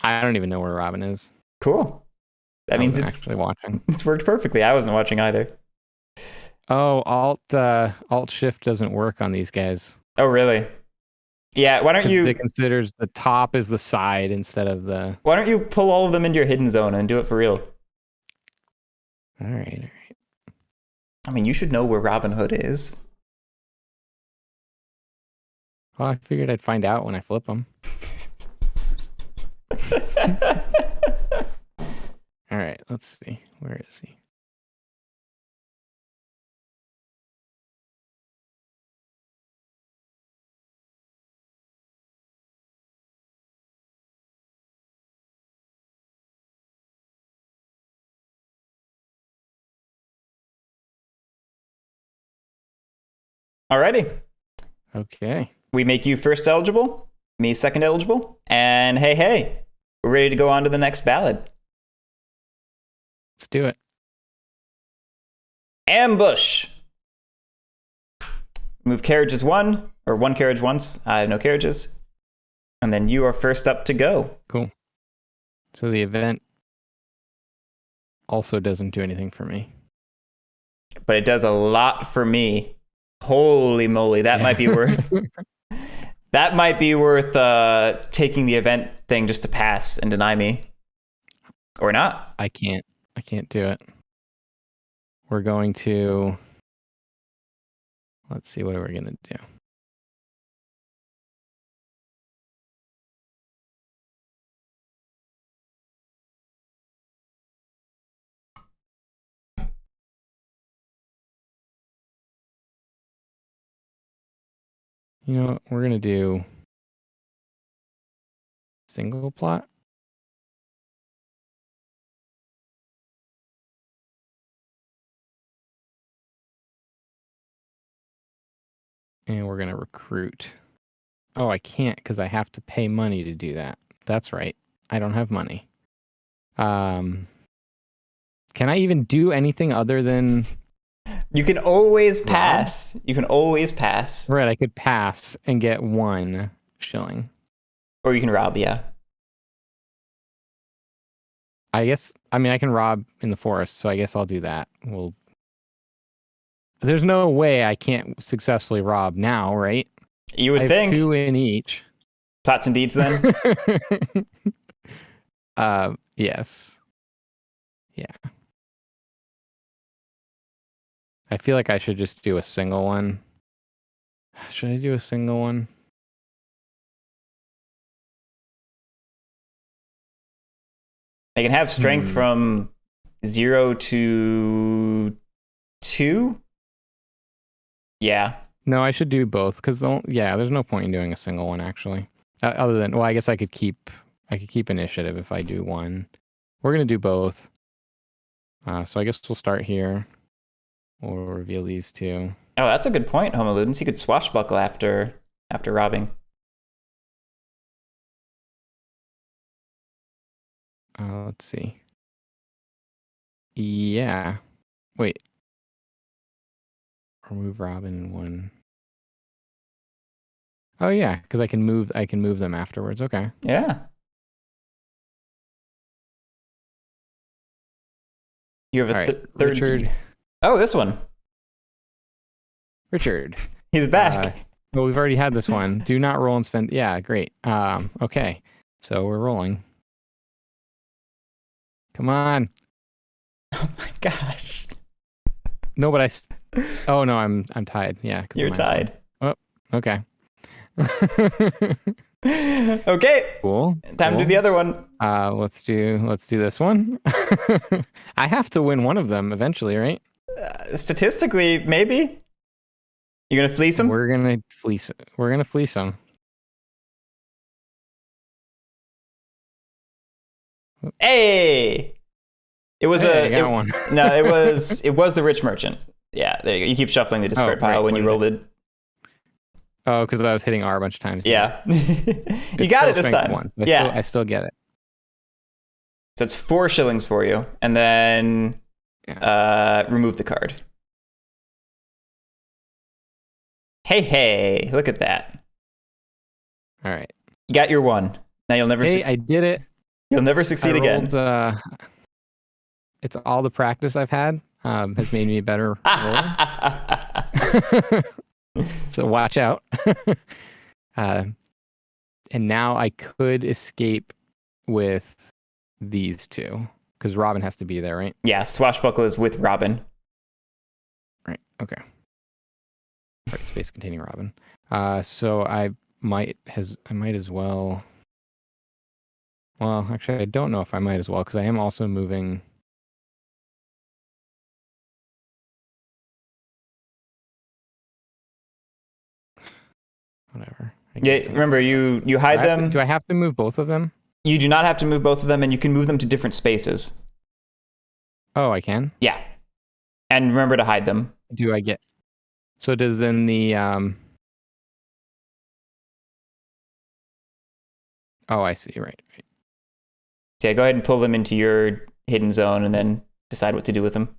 I don't even know where Robin is. Cool. That means it's actually watching. It's worked perfectly. I wasn't watching either. Oh, Alt Shift doesn't work on these guys. Oh, really? Yeah. Why don't you? It considers the top is the side instead of the. Why don't you pull all of them into your hidden zone and do it for real? All right. I mean, you should know where Robin Hood is. Well, I figured I'd find out when I flip them. All right, let's see. Where is he? Alrighty. Okay. We make you first eligible, me second eligible, and hey, we're ready to go on to the next ballad. Let's do it. Ambush. Move carriages one carriage once. I have no carriages. And then you are first up to go. Cool. So the event also doesn't do anything for me. But it does a lot for me. Holy moly, that might be worth that might be worth taking the event thing just to pass and deny me. Or not. I can't do it. We're going to, let's see, what are we going to do? You know what? We're going to do single plot. And we're going to recruit. Oh, I can't because I have to pay money to do that. That's right. I don't have money. Can I even do anything other than... You can always pass. You can always pass. Right, I could pass and get 1 shilling. Or you can rob, yeah. I guess, I mean, I can rob in the forest, so I guess I'll do that. There's no way I can't successfully rob now, right? You would I have think. 2 in each. Plots and deeds then? Yes. Yeah. I feel like I should just do a single one. Should I do a single one? They can have strength from 0 to 2? Yeah. No, I should do both because there's no point in doing a single one actually. Other than, well, I guess I could keep initiative if I do one. We're gonna do both. So I guess we'll start here. We'll reveal these 2. Oh, that's a good point, Homo Ludens. You could swashbuckle after robbing. Let's see. Yeah. Wait. Remove Robin in 1. Oh yeah, because I can move them afterwards. Okay. Yeah. You have a third Richard. deed. Oh, this one. Richard. He's back. Well, we've already had this one. Do not roll and spend. Yeah, great. Okay. So we're rolling. Come on. Oh my gosh. No, but oh no, I'm tied. Yeah. You're tied. Oh, okay. Okay. Cool. Time to do the other one. Let's do this one. I have to win one of them eventually, right? Statistically, maybe. You gonna fleece him? We're gonna fleece him. Hey! It was I got one. No, it was the rich merchant. Yeah, there you go. You keep shuffling the discard pile when you rolled it. Oh, because I was hitting R a bunch of times. Yeah. You got it this time. I still get it. So it's 4 shillings for you. And then remove the card. Hey, look at that. All right. You got your 1. Now you'll never I did it. You'll never succeed again. It's all the practice I've had has made me a better roller. So watch out. And now I could escape with these 2 because Robin has to be there, right? Yeah, swashbuckle is with Robin. Right. Okay. Right, space containing Robin. So I might as well. Well, actually, I don't know if I might as well because I am also moving. Whatever. Yeah, remember you hide them. Do I have to move both of them? You do not have to move both of them, and you can move them to different spaces. Oh, I can? Yeah. And remember to hide them. Do I get... So does then the... Oh, I see. Right. So yeah, go ahead and pull them into your hidden zone and then decide what to do with them.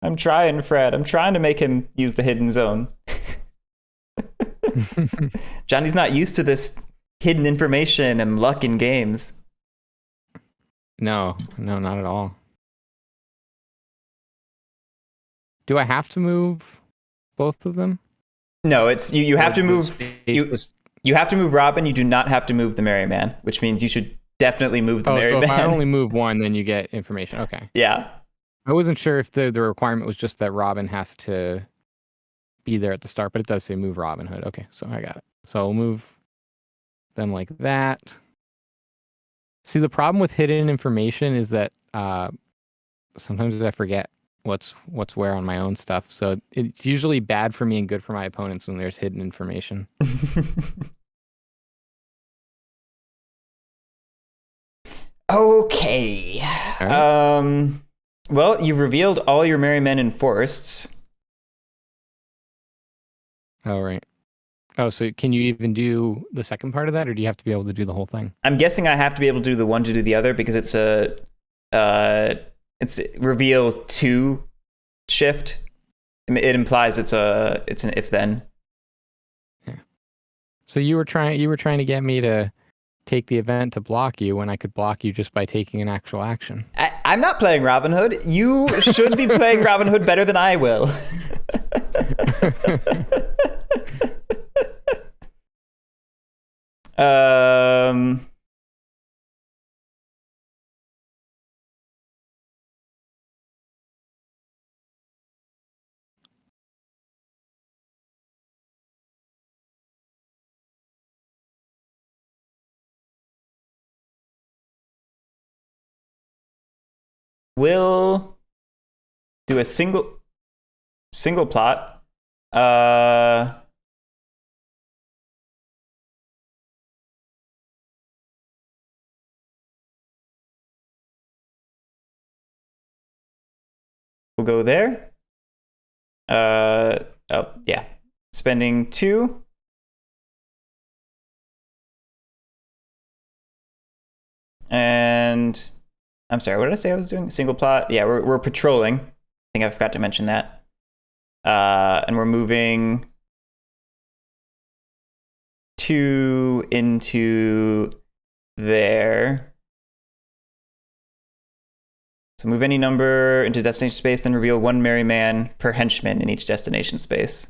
I'm trying, Fred. I'm trying to make him use the hidden zone. Johnny's not used to this hidden information and luck in games. No, not at all. Do I have to move both of them? No, it's you have to move you have to move Robin. You do not have to move the Merryman, which means you should definitely move the Merryman. So if I only move one, then you get information. Okay. Yeah. I wasn't sure if the requirement was just that Robin has to be there at the start, but it does say move Robin Hood. Okay, so I got it. So I'll move them like that. See, the problem with hidden information is that sometimes I forget what's where on my own stuff. So it's usually bad for me and good for my opponents when there's hidden information. Okay. Right. Well, you've revealed all your merry men in forests. Oh, right. Oh, so can you even do the second part of that, or do you have to be able to do the whole thing? I'm guessing I have to be able to do the one to do the other because it's reveal 2 shift. It implies it's an if then. Yeah. So you were trying to get me to take the event to block you when I could block you just by taking an actual action. I'm not playing Robin Hood. You should be playing Robin Hood better than I will. We'll do a single plot. We'll go there. Oh, yeah. Spending 2. And I'm sorry, what did I say I was doing? Single plot? Yeah, we're patrolling. I think I forgot to mention that. And we're moving 2 into there. So move any number into destination space, then reveal 1 merry man per henchman in each destination space.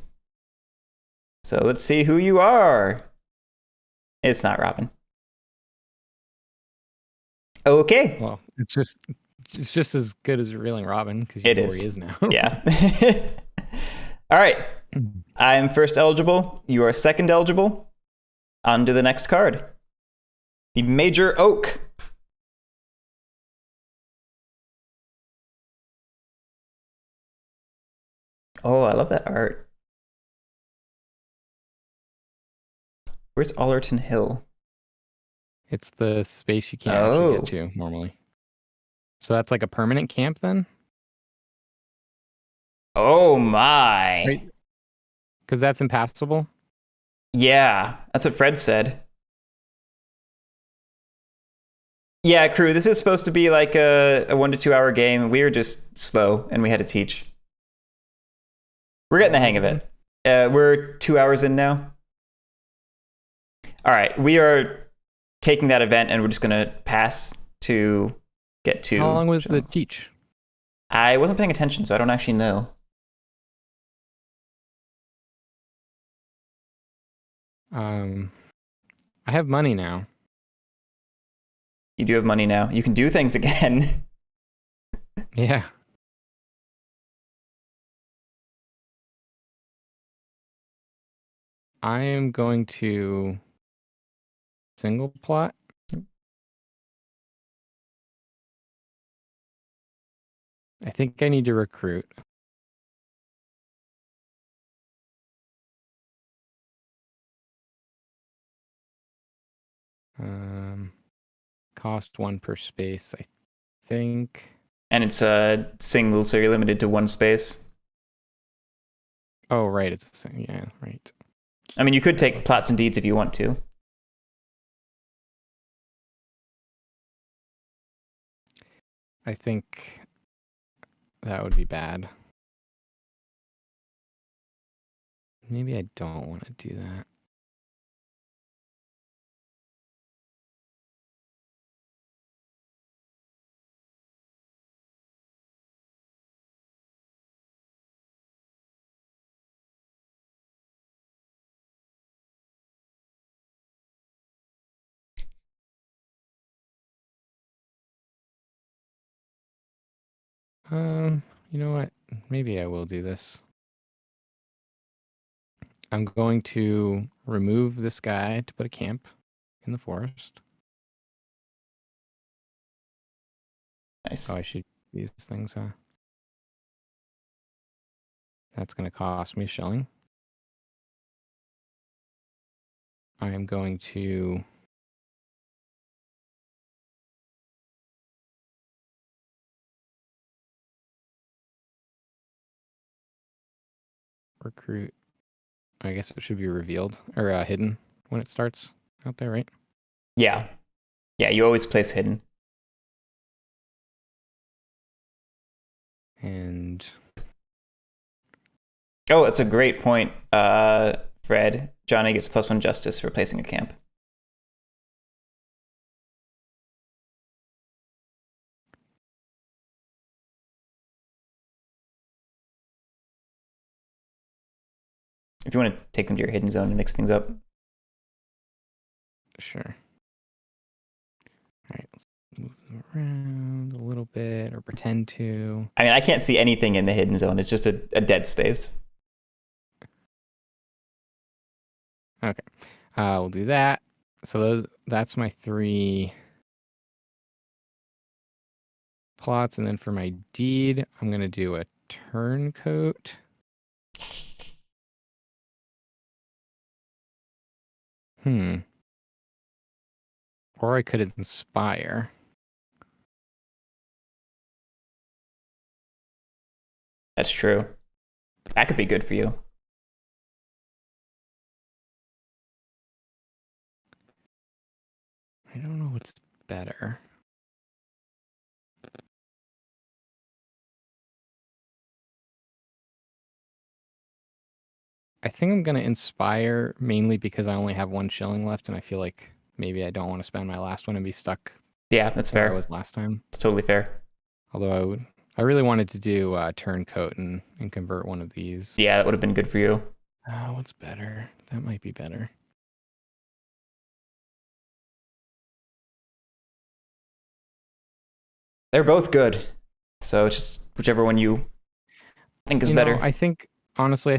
So let's see who you are. It's not Robin. Okay. Well, it's just as good as revealing Robin because you know where he is now. Yeah. All right. I'm first eligible. You are second eligible. On to the next card. The Major Oak. Oh, I love that art. Where's Allerton Hill? It's the space you can't actually get to normally. So that's like a permanent camp then? Oh my. Because that's impassable? Yeah, that's what Fred said. Yeah, crew, this is supposed to be like a 1 to 2 hour game. We were just slow and we had to teach. We're getting the hang of it. We're 2 hours in now. All right, we are taking that event and we're just going to pass to get to... How long was the teach? I wasn't paying attention, so I don't actually know. I have money now. You do have money now. You can do things again. Yeah. I am going to single plot. I think I need to recruit. Cost 1 per space, I think. And it's a single, so you're limited to 1 space. Oh, right. Yeah, right. I mean, you could take plots and deeds if you want to. I think that would be bad. Maybe I don't want to do that. You know what? Maybe I will do this. I'm going to remove this guy to put a camp in the forest. Nice. Oh, I should use these things, huh? That's going to cost me shilling. I am going to recruit. I guess it should be revealed or hidden when it starts out there, right? Yeah. Yeah, you always place hidden. And oh, that's a great point, Fred. Johnny gets +1 justice for placing a camp. if you want to take them to your hidden zone and mix things up. Sure. All right, let's move them around a little bit or pretend to. I mean, I can't see anything in the hidden zone. It's just a dead space. Okay, we'll do that. So that's my 3 plots, and then for my deed, I'm gonna do a turncoat. Or I could inspire. That's true. That could be good for you. I don't know what's better. I think I'm gonna inspire mainly because I only have 1 shilling left, and I feel like maybe I don't want to spend my last one and be stuck. Yeah, that's where fair. I was last time. It's totally fair. Although I really wanted to do turncoat and convert one of these. Yeah, that would have been good for you. What's better? That might be better. They're both good. So just whichever one you think is better. I think, honestly,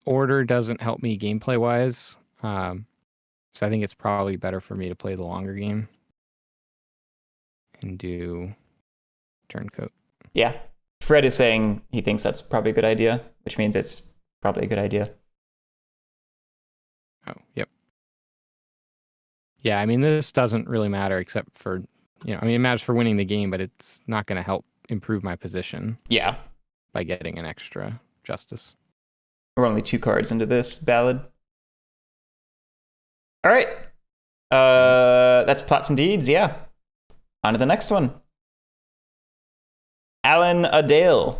order doesn't help me gameplay wise. So I think it's probably better for me to play the longer game and do turncoat. Yeah. Fred is saying he thinks that's probably a good idea, which means it's probably a good idea. Oh, yep. Yeah, I mean, this doesn't really matter except for, it matters for winning the game, but it's not going to help improve my position. Yeah. By getting an extra justice. We're only 2 cards into this ballad. All right. That's plots and deeds. Yeah. On to the next one. Alan Adale.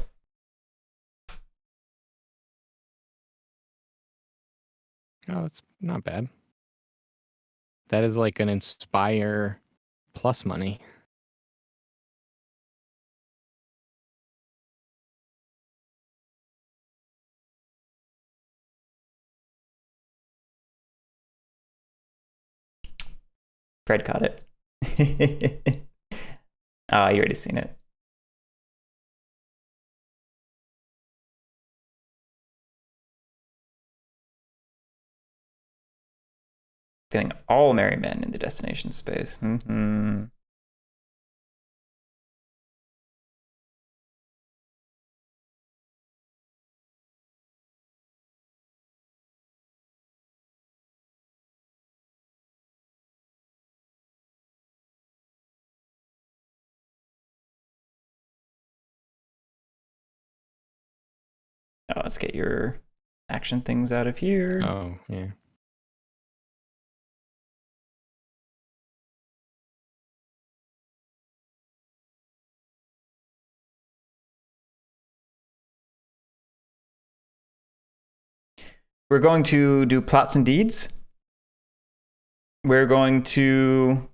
Oh, it's not bad. That is like an inspire plus money. Fred caught it. Oh, you already seen it. Feeling all merry men in the destination space. Mm-hmm. Oh, let's get your action things out of here. Oh, yeah. We're going to do plots and deeds. We're going to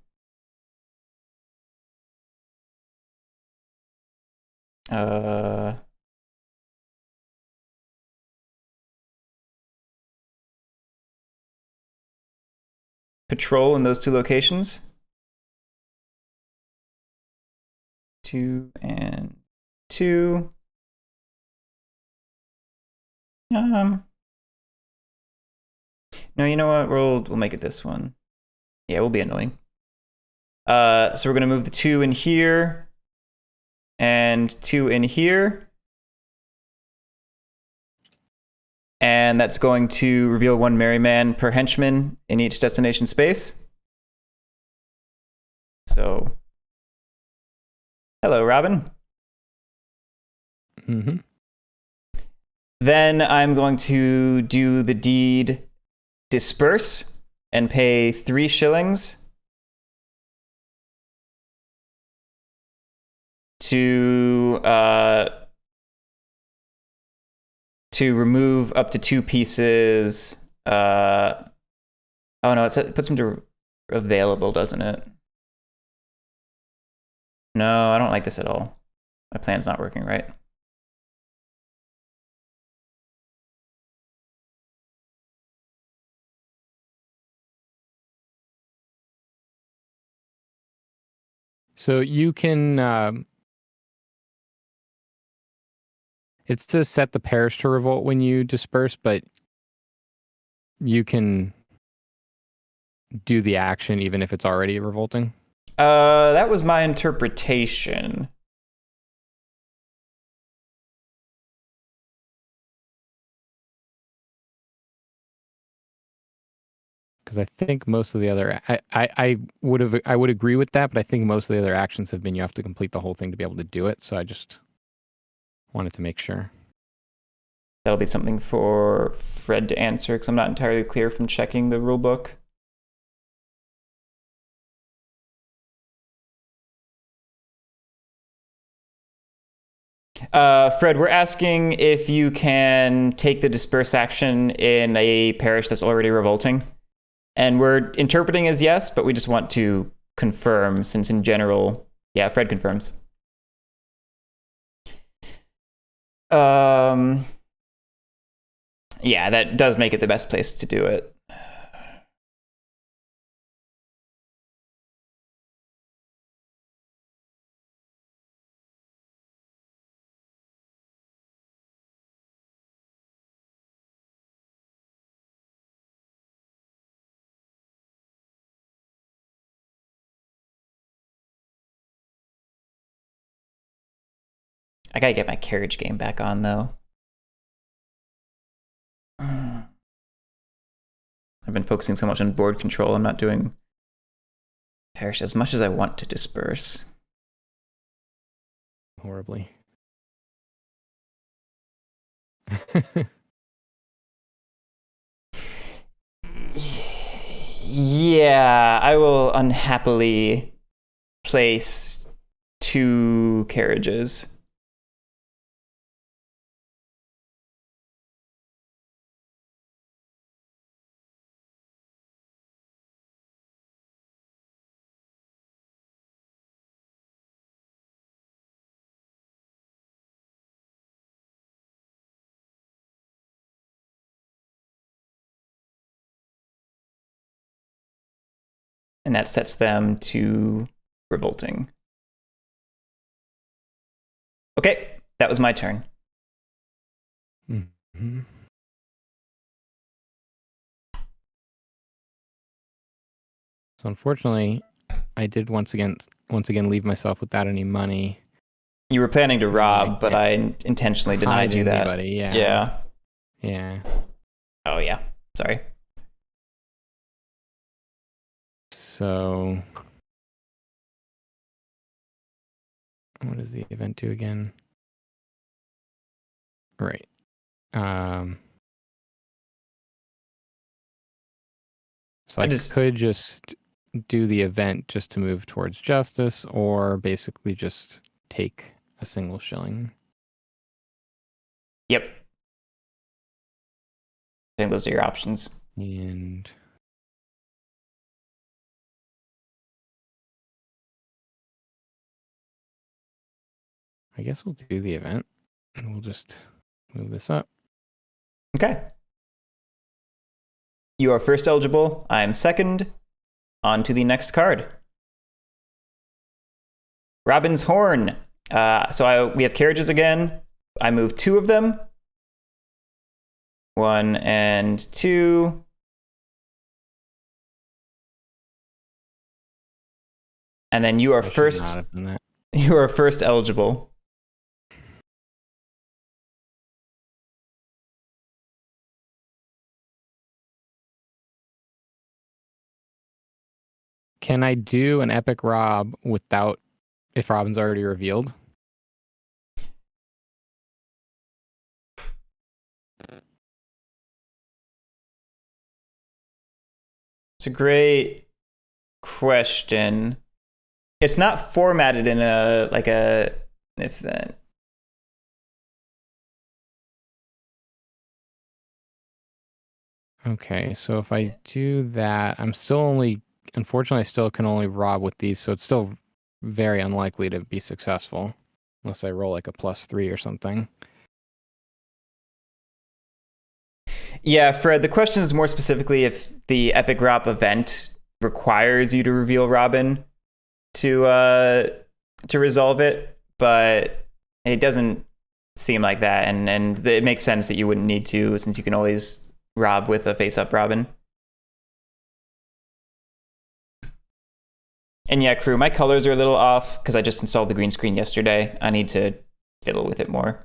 patrol in those 2 locations. 2 and 2. No, you know what? We'll make it this one. Yeah, we'll be annoying. So we're gonna move the 2 in here and 2 in here. And that's going to reveal 1 merry man per henchman in each destination space. So, hello, Robin. Mm-hmm. Then I'm going to do the deed disperse and pay 3 shillings to remove up to 2 pieces. Oh no, it puts them to available, doesn't it? No, I don't like this at all. My plan's not working right. So you can. It says set the parish to revolt when you disperse, but you can do the action even if it's already revolting. That was my interpretation. Because I think most of the other, I would agree with that, but I think most of the other actions have been you have to complete the whole thing to be able to do it. So I just wanted to make sure. That'll be something for Fred to answer because I'm not entirely clear from checking the rule book. Fred, we're asking if you can take the disperse action in a parish that's already revolting. And we're interpreting as yes, but we just want to confirm since in general, yeah, Fred confirms. Yeah, that does make it the best place to do it. I gotta get my carriage game back on though. I've been focusing so much on board control, I'm not doing parish as much as I want to disperse. Horribly. Yeah, I will unhappily place 2 carriages. And that sets them to revolting. Okay, that was my turn. Mm-hmm. So unfortunately, I did once again leave myself without any money. You were planning to rob, but I intentionally denied you that. Anybody, yeah. Yeah. Yeah. Oh yeah. Sorry. So what does the event do again? Right. So I could just do the event just to move towards justice, or basically just take a single shilling. Yep. I think those are your options. And I guess we'll do the event, and we'll just move this up. Okay. You are first eligible. I am second. On to the next card. Robin's Horn. We have carriages again. I move 2 of them. 1 and 2. And then you are first. You are first eligible. Can I do an epic rob without, if Robin's already revealed? It's a great question. It's not formatted in a if then. Okay, so if I do that, unfortunately, I still can only rob with these, so it's still very unlikely to be successful unless I roll like a +3 or something. Yeah, Fred, the question is more specifically if the Epic Rob event requires you to reveal Robin to resolve it, but it doesn't seem like that, and it makes sense that you wouldn't need to, since you can always rob with a face-up Robin. And yeah, crew, my colors are a little off because I just installed the green screen yesterday. I need to fiddle with it more.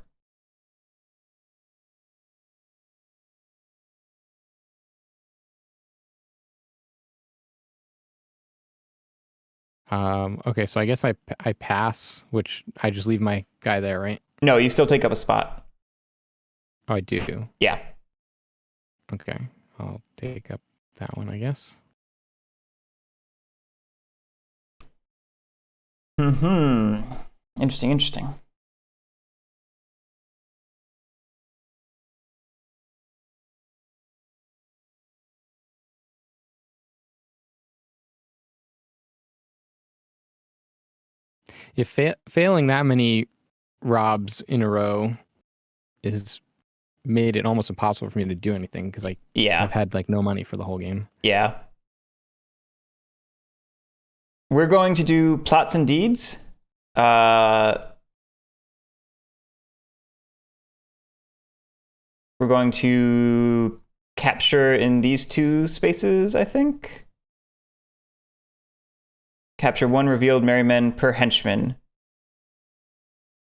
Okay, so I guess I pass, which I just leave my guy there, right? No, you still take up a spot. Oh, I do. Yeah. Okay, I'll take up that one, I guess. Interesting. If failing that many robs in a row is made it almost impossible for me to do anything because I've had like no money for the whole game. Yeah. We're going to do plots and deeds. We're going to capture in these two spaces, I think. Capture 1 revealed merrymen per henchman.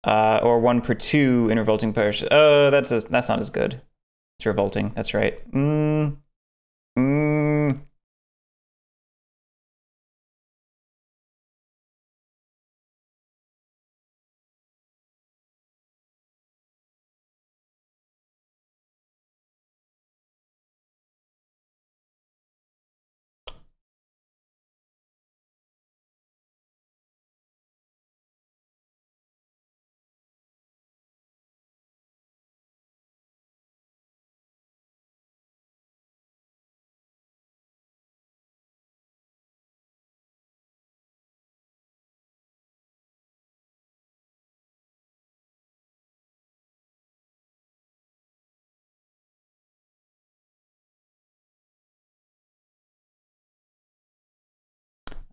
Or 1 per 2 in revolting parish. Oh, that's not as good. It's revolting. That's right.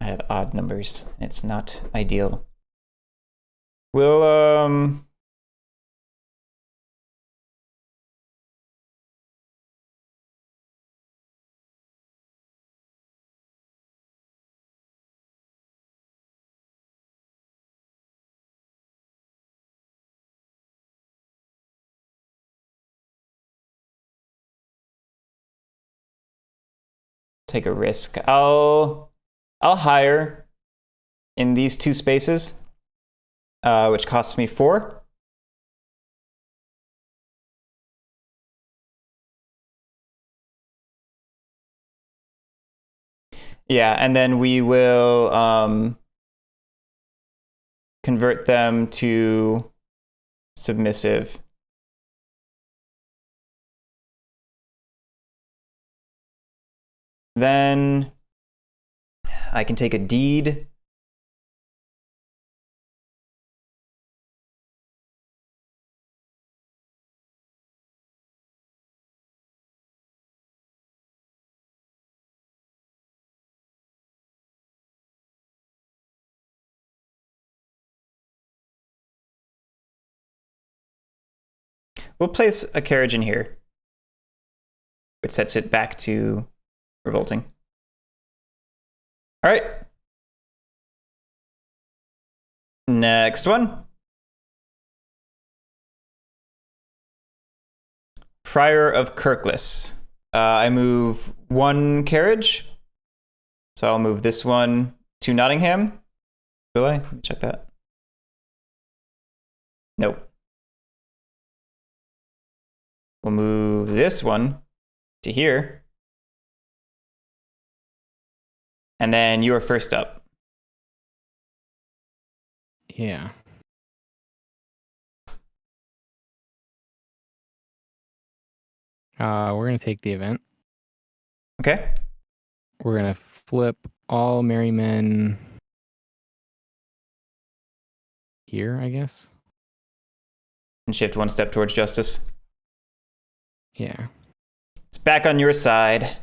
I have odd numbers. It's not ideal. We'll take a risk. I'll hire in these 2 spaces, which costs me 4. Yeah, and then we will convert them to submissive. Then I can take a deed. We'll place a carriage in here, which sets it back to revolting. All right. Next one. Prior of Kirkless. I move 1 carriage. So I'll move this one to Nottingham. Will I? Let me check that. Nope. We'll move this one to here. And then you are first up. Yeah. We're going to take the event. Okay. We're going to flip all merrymen here, I guess. And shift 1 step towards justice. Yeah. It's back on your side.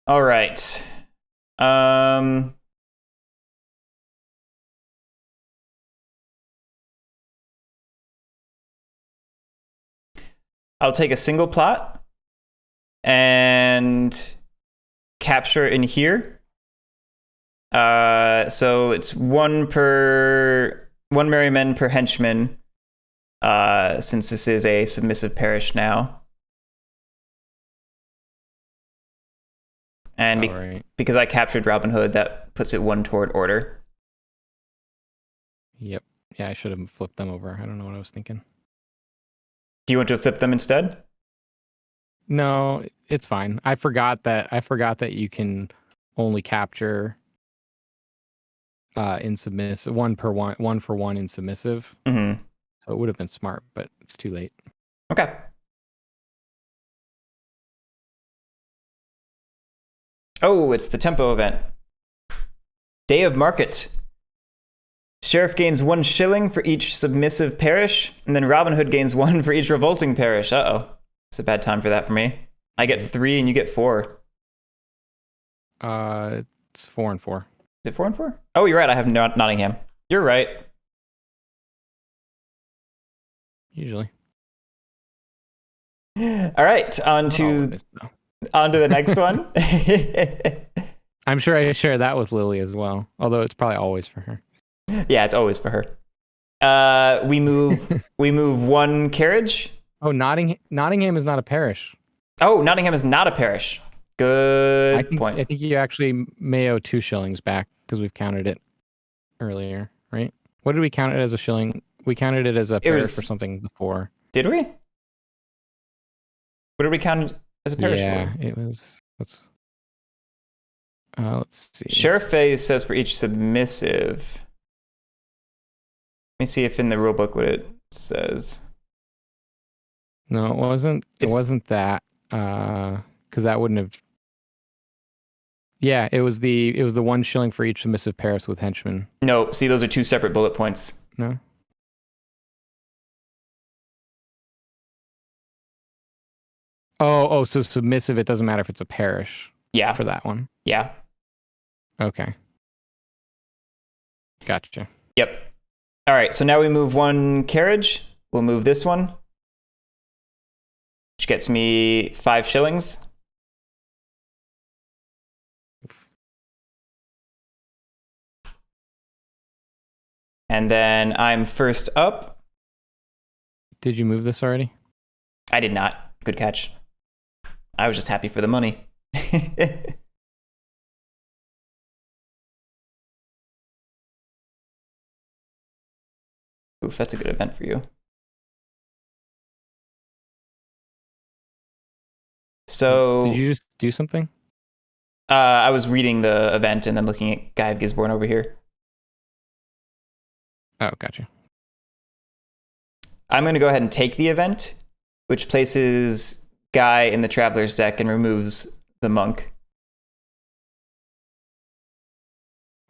All right. I'll take a single plot and capture in here. So it's one merryman per henchman. Since this is a submissive parish now. And because I captured Robin Hood, that puts it one toward order. Yep. Yeah, I should have flipped them over. I don't know what I was thinking. Do you want to flip them instead? No, it's fine. I forgot that you can only capture in submissive, one for one in submissive. Mm-hmm. So it would have been smart, but it's too late. Okay. Oh, it's the tempo event. Day of market. Sheriff gains 1 shilling for each submissive parish, and then Robin Hood gains 1 for each revolting parish. Uh-oh. It's a bad time for that for me. I get 3 and you get 4. It's 4 and 4. Is it 4 and 4? Oh, you're right. I have Nottingham. You're right. Usually. All right, on to the next one. I'm sure I share that with Lily as well, although it's probably always for her. Yeah, it's always for her. We move 1 carriage. Oh, Nottingham is not a parish. Oh, Nottingham is not a parish. Good point. I think you actually may owe 2 shillings back because we've counted it earlier, right? What did we count it as a shilling? We counted it as a parish for something before. Did we? What did we count as a parish for? Yeah, it was. Let's see. Sheriff phase says for each submissive. Let me see if in the rulebook what it says. No, it wasn't. It wasn't that. Because that wouldn't have. Yeah, it was the 1 shilling for each submissive parish with henchmen. No, see, those are 2 separate bullet points. No. Oh, so submissive, it doesn't matter if it's a parish. Yeah. For that one. Yeah. Okay. Gotcha. Yep. All right, so now we move 1 carriage. We'll move this one, which gets me 5 shillings. And then I'm first up. Did you move this already? I did not. Good catch. I was just happy for the money. Oof, that's a good event for you. So did you just do something? I was reading the event and then looking at Guy of Gisborne over here. Oh, gotcha. I'm going to go ahead and take the event, which places Guy in the Traveler's deck and removes the monk.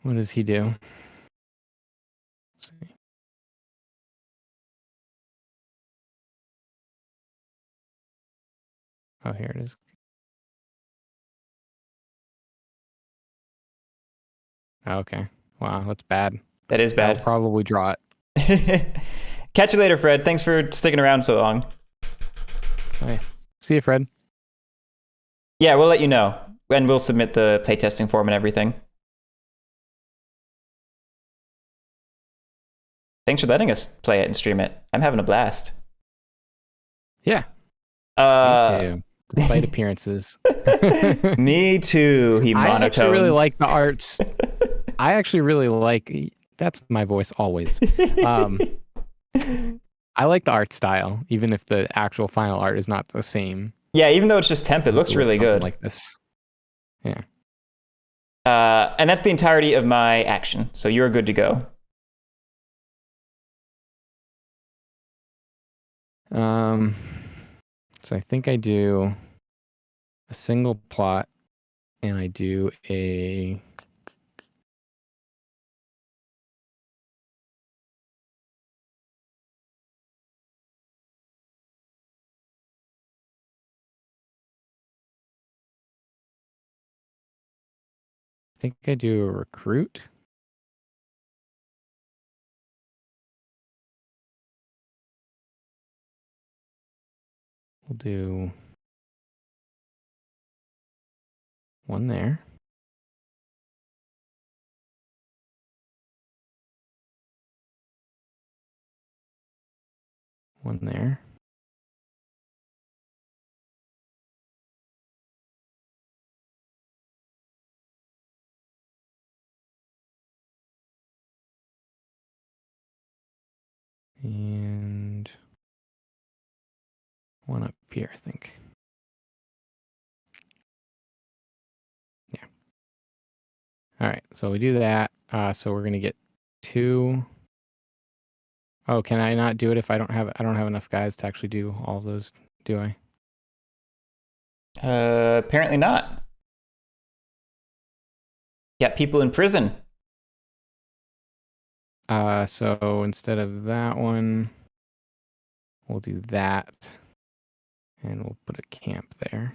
What does he do? Let's see. Oh, here it is. Okay. Wow, that's bad. That is bad. I'll probably draw it. Catch you later, Fred. Thanks for sticking around so long. Hey. See you, Fred. Yeah, we'll let you know. And we'll submit the playtesting form and everything. Thanks for letting us play it and stream it. I'm having a blast. Yeah. Me too. Despite appearances. Me too, he monotones. I actually really like the arts. I actually really like... That's my voice always. I like the art style, even if the actual final art is not the same. Yeah, even though it's just temp, it looks really good. Like this. Yeah. And that's the entirety of my action, so you're good to go. So I think I do a single plot, and I do a... think I do a recruit. We'll do one there. One there. And one up here, I think. Yeah. All right, so we do that. So we're gonna get 2. Oh, can I not do it if I don't have enough guys to actually do all of those, do I? Apparently not. Got people in prison. So instead of that one, we'll do that. And we'll put a camp there.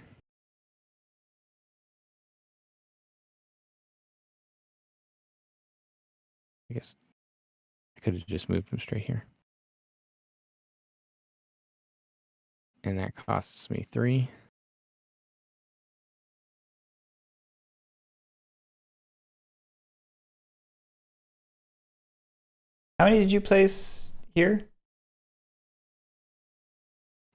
I guess I could have just moved them straight here. And that costs me 3. How many did you place here?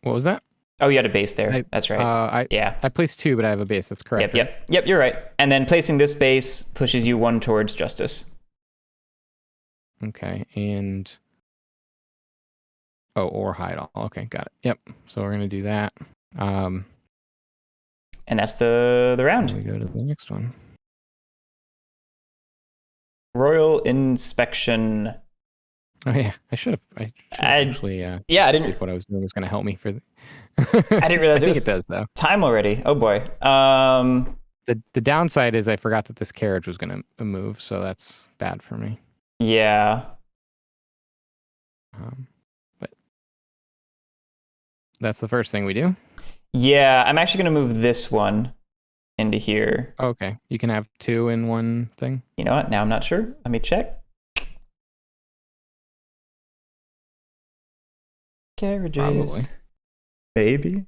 What was that? Oh, you had a base there. That's right. Yeah. I placed 2, but I have a base. That's correct. Yep, you're right. And then placing this base pushes you 1 towards justice. Okay, and or hide all. Okay, got it. Yep. So we're gonna do that. And that's the round. We go to the next one. Royal inspection. Oh yeah, I should have actually. I didn't. See if what I was doing was gonna help me for. I didn't realize I think it does though. Time already. Oh boy. The downside is I forgot that this carriage was gonna move, so that's bad for me. Yeah. But that's the first thing we do. Yeah, I'm actually going to move this one into here. Okay, you can have 2 in one thing. You know what? Now I'm not sure. Let me check. Carriages. Probably. Maybe.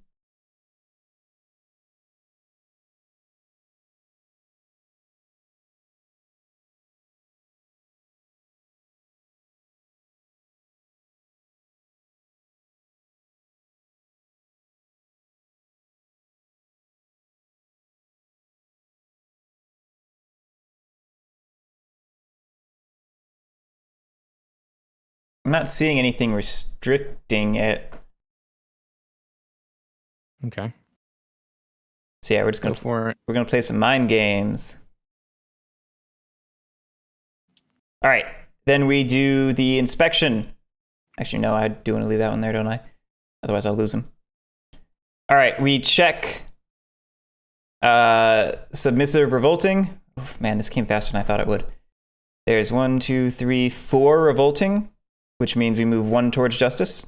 I'm not seeing anything restricting it. Okay. So yeah, we're just gonna we're gonna play some mind games. All right, then we do the inspection. Actually, no, I do want to leave that one there, don't I? Otherwise, I'll lose him. All right, we check submissive revolting. Oof, man, this came faster than I thought it would. There's 1, 2, 3, 4 revolting, which means we move 1 towards justice.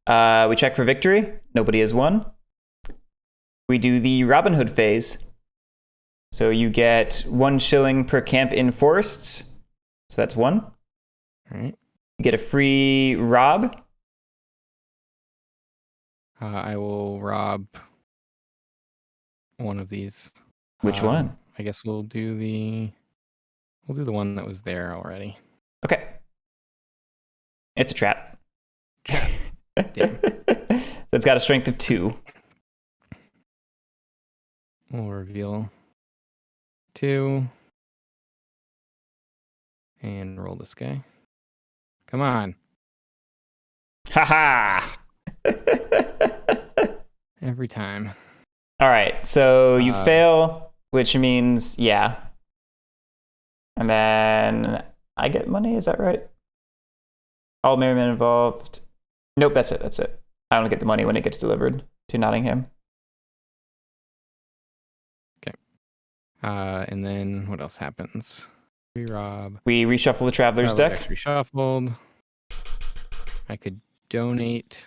We check for victory. Nobody has won. We do the Robin Hood phase. So you get 1 shilling per camp in forests. So that's 1. All right. You get a free rob. I will rob one of these. Which one? I guess we'll do the one that was there already. Okay. It's a trap. Damn. It's got a strength of 2. We'll reveal 2 and roll this guy. Come on. Haha. Every time. All right. So you fail, which means, yeah. And then I get money. Is that right? All merriment involved. Nope, that's it. That's it. I don't get the money when it gets delivered to Nottingham. Okay. And then what else happens? We rob. We reshuffle the Traveler's deck. Reshuffled. I could donate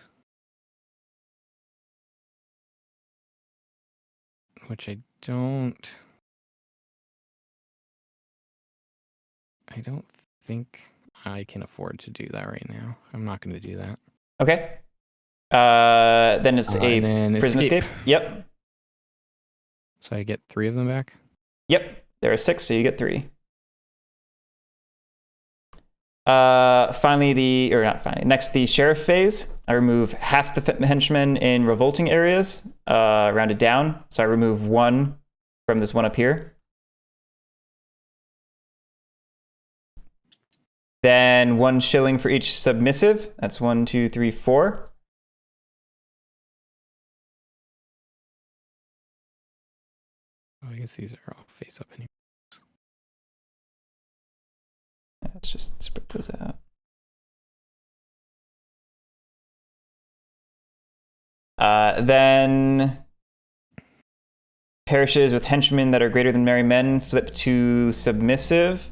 which I don't think I can afford to do that right now. I'm not going to do that. Okay. Then it's a and then prison escape. Yep. So I get 3 of them back? Yep. There are 6, so you get 3. Next, the sheriff phase. I remove half the henchmen in revolting areas, rounded down. So I remove 1 from this one up here. Then 1 shilling for each submissive. That's 1, 2, 3, 4. Oh, I guess these are all face up anyway. Let's just spread those out. Then parishes with henchmen that are greater than merry men flip to submissive.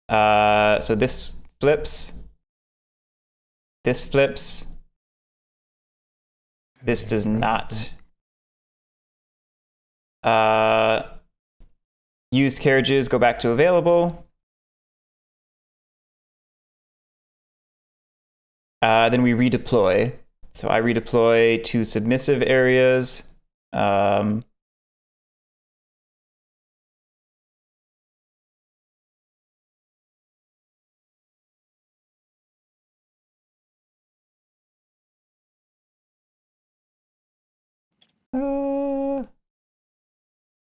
So this flips. This flips. This does not. Used carriages go back to available. Then we redeploy. So I redeploy to submissive areas.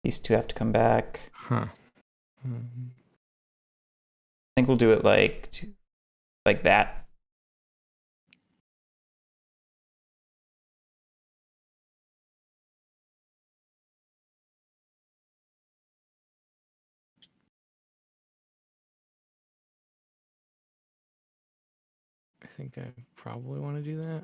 These 2 have to come back. Huh. I think we'll do it like that. I think I probably want to do that.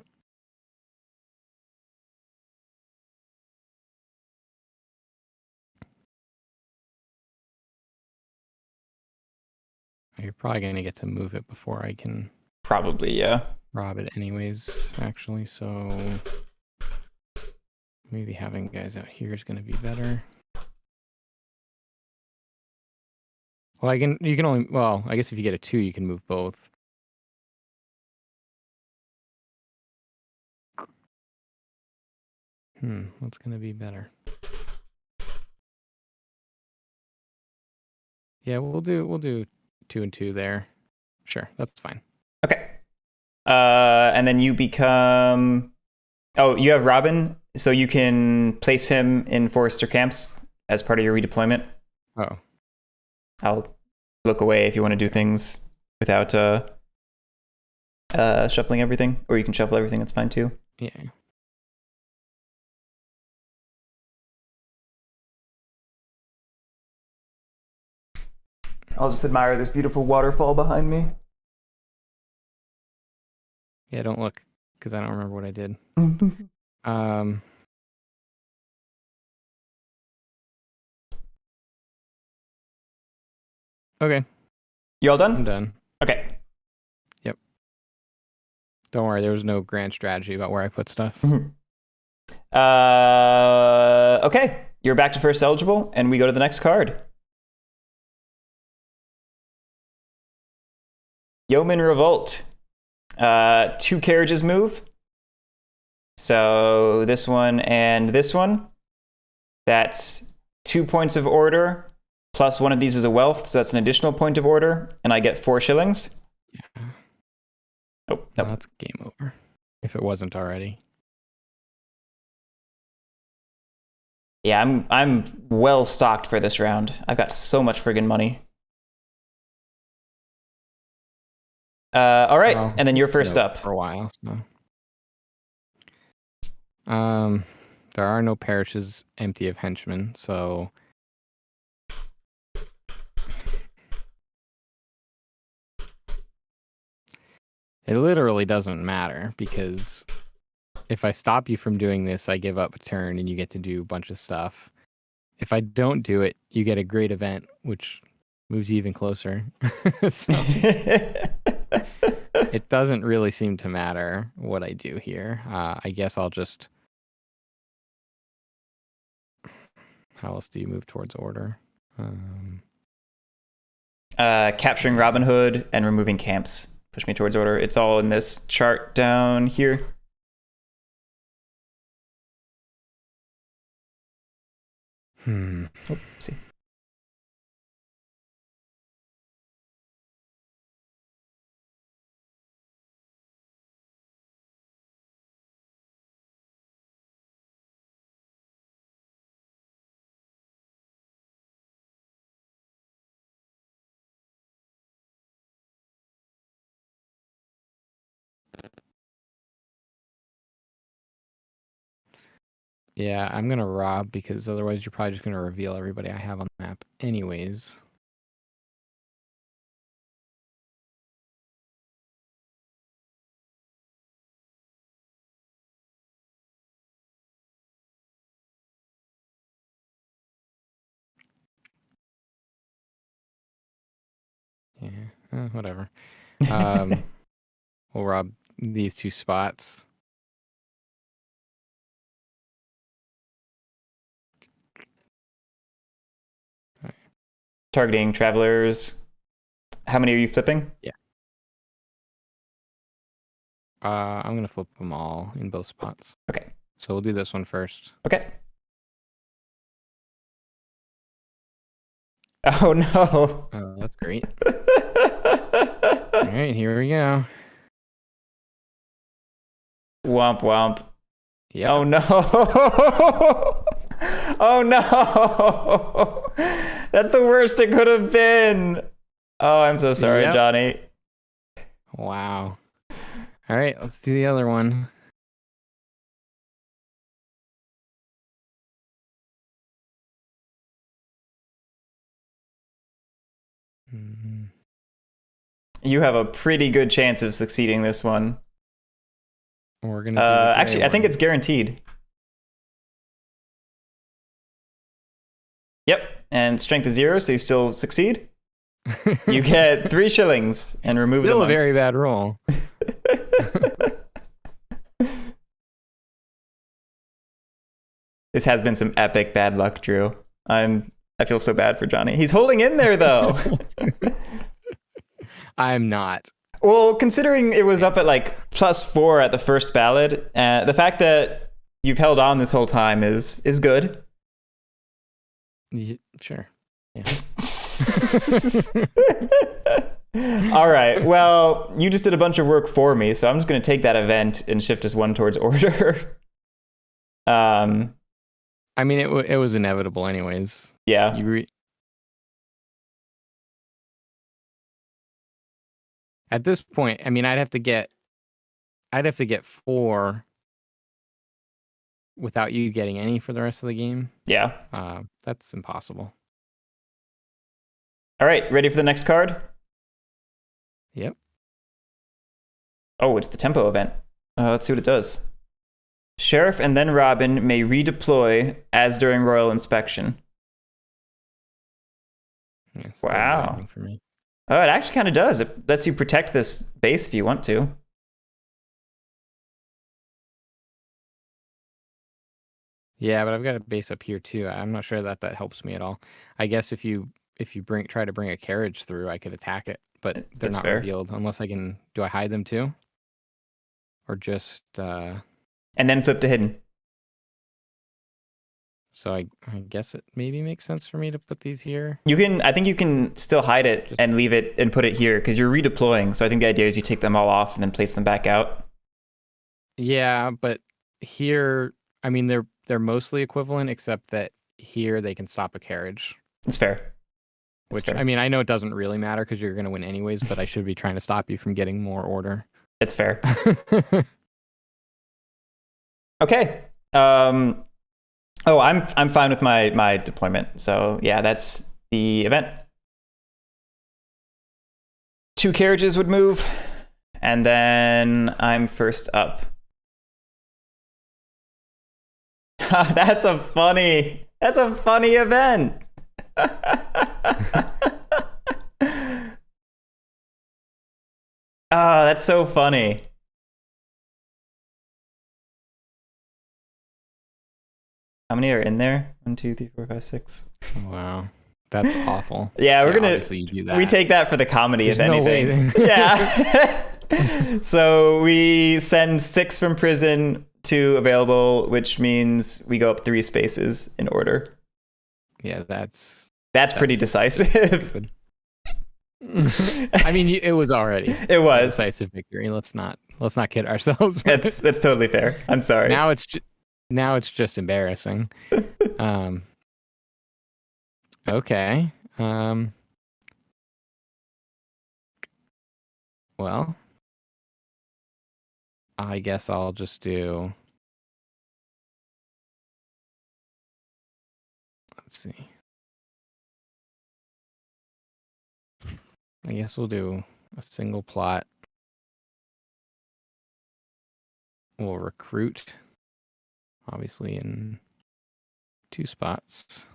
You're probably going to get to move it before I can Probably, yeah. rob it anyways, actually. So maybe having guys out here is going to be better. Well, I guess if you get a 2, you can move both. What's going to be better? Yeah, we'll do 2 and 2 there. Sure, that's fine. Okay. And then you become... Oh, you have Robin, so you can place him in forester camps as part of your redeployment. Oh. I'll look away if you want to do things without shuffling everything. Or you can shuffle everything, that's fine too. Yeah. I'll just admire this beautiful waterfall behind me. Yeah, don't look, because I don't remember what I did. Okay. You all done? I'm done. Okay. Yep. Don't worry, there was no grand strategy about where I put stuff. Okay. You're back to first eligible, and we go to the next card. Yeoman Revolt. 2 carriages move. So this one and this one. That's 2 points of order, plus 1 of these is a wealth, so that's an additional point of order, and I get 4 shillings. Yeah. Nope. No, that's game over. If it wasn't already. Yeah, I'm well stocked for this round. I've got so much friggin' money. All right, and then you're first up. For a while, so. There are no parishes empty of henchmen, so it literally doesn't matter, because if I stop you from doing this, I give up a turn and you get to do a bunch of stuff. If I don't do it, you get a great event, which moves you even closer. So it doesn't really seem to matter what I do here. I guess I'll just... How else do you move towards order? Capturing Robin Hood and removing camps. Push me towards order. It's all in this chart down here. See. Yeah, I'm gonna rob because otherwise you're probably just gonna reveal everybody I have on the map anyways. Yeah, whatever. We'll rob these 2 spots. Targeting travelers. How many are you flipping? Yeah. I'm gonna flip them all in both spots. Okay. So we'll do this one first. Okay. Oh no. Oh, that's great. All right, here we go. Womp womp. Yep. Oh no. Oh no. That's the worst it could have been. Oh, I'm so sorry, Yep. Johnny. Wow. All right, let's do the other one. You have a pretty good chance of succeeding this one. We're gonna do the gray actually, I think one. it's guaranteed. Yep, and strength is 0, so you still succeed. You get 3 shillings and remove Still the a monks. very bad roll. This has been some epic bad luck, Drew. I feel so bad for Johnny. He's holding in there though. I'm not. Well, considering it was up at like +4 at the first ballad, the fact that you've held on this whole time is good. Sure. Yeah. All right. Well, you just did a bunch of work for me, so I'm just going to take that event and shift us 1 towards order. I mean, it was inevitable, anyways. Yeah. At this point, I mean, I'd have to get 4 without you getting any for the rest of the game. Yeah. That's impossible. All right. Ready for the next card? Yep. Oh, it's the tempo event. Let's see what it does. Sheriff and then Robin may redeploy as during royal inspection. Yes, Wow. for me. Oh, it actually kind of does. It lets you protect this base if you want to. Yeah, but I've got a base up here too. I'm not sure that helps me at all. I guess if you try to bring a carriage through, I could attack it, but they're That's not fair. revealed unless I can. Do I hide them too, or just? And then flip to hidden. So I guess it maybe makes sense for me to put these here. You can. I think you can still hide it and leave it and put it here because you're redeploying. So I think the idea is you take them all off and then place them back out. Yeah, but here, I mean, they're mostly equivalent, except that here they can stop a carriage. It's fair. I mean, I know it doesn't really matter because you're going to win anyways, but I should be trying to stop you from getting more order. It's fair. Okay. Oh, I'm fine with my deployment. So yeah, that's the event. 2 carriages would move, and then I'm first up. That's a funny event. Oh, that's so funny. How many are in there? 1, 2, 3, 4, 5, 6. Wow. That's awful. Yeah, we're gonna. Obviously, you do that. We take that for the comedy, There's if no anything. way. Yeah. So we send 6 from prison, 2 available, which means we go up 3 spaces in order. Yeah, that's pretty decisive. I mean, it was already. It was a decisive victory. Let's not kid ourselves. That's totally fair. I'm sorry. Now it's just embarrassing. Okay. Well, I guess I'll just do. Let's see. I guess we'll do a single plot. We'll recruit, obviously, in 2 spots.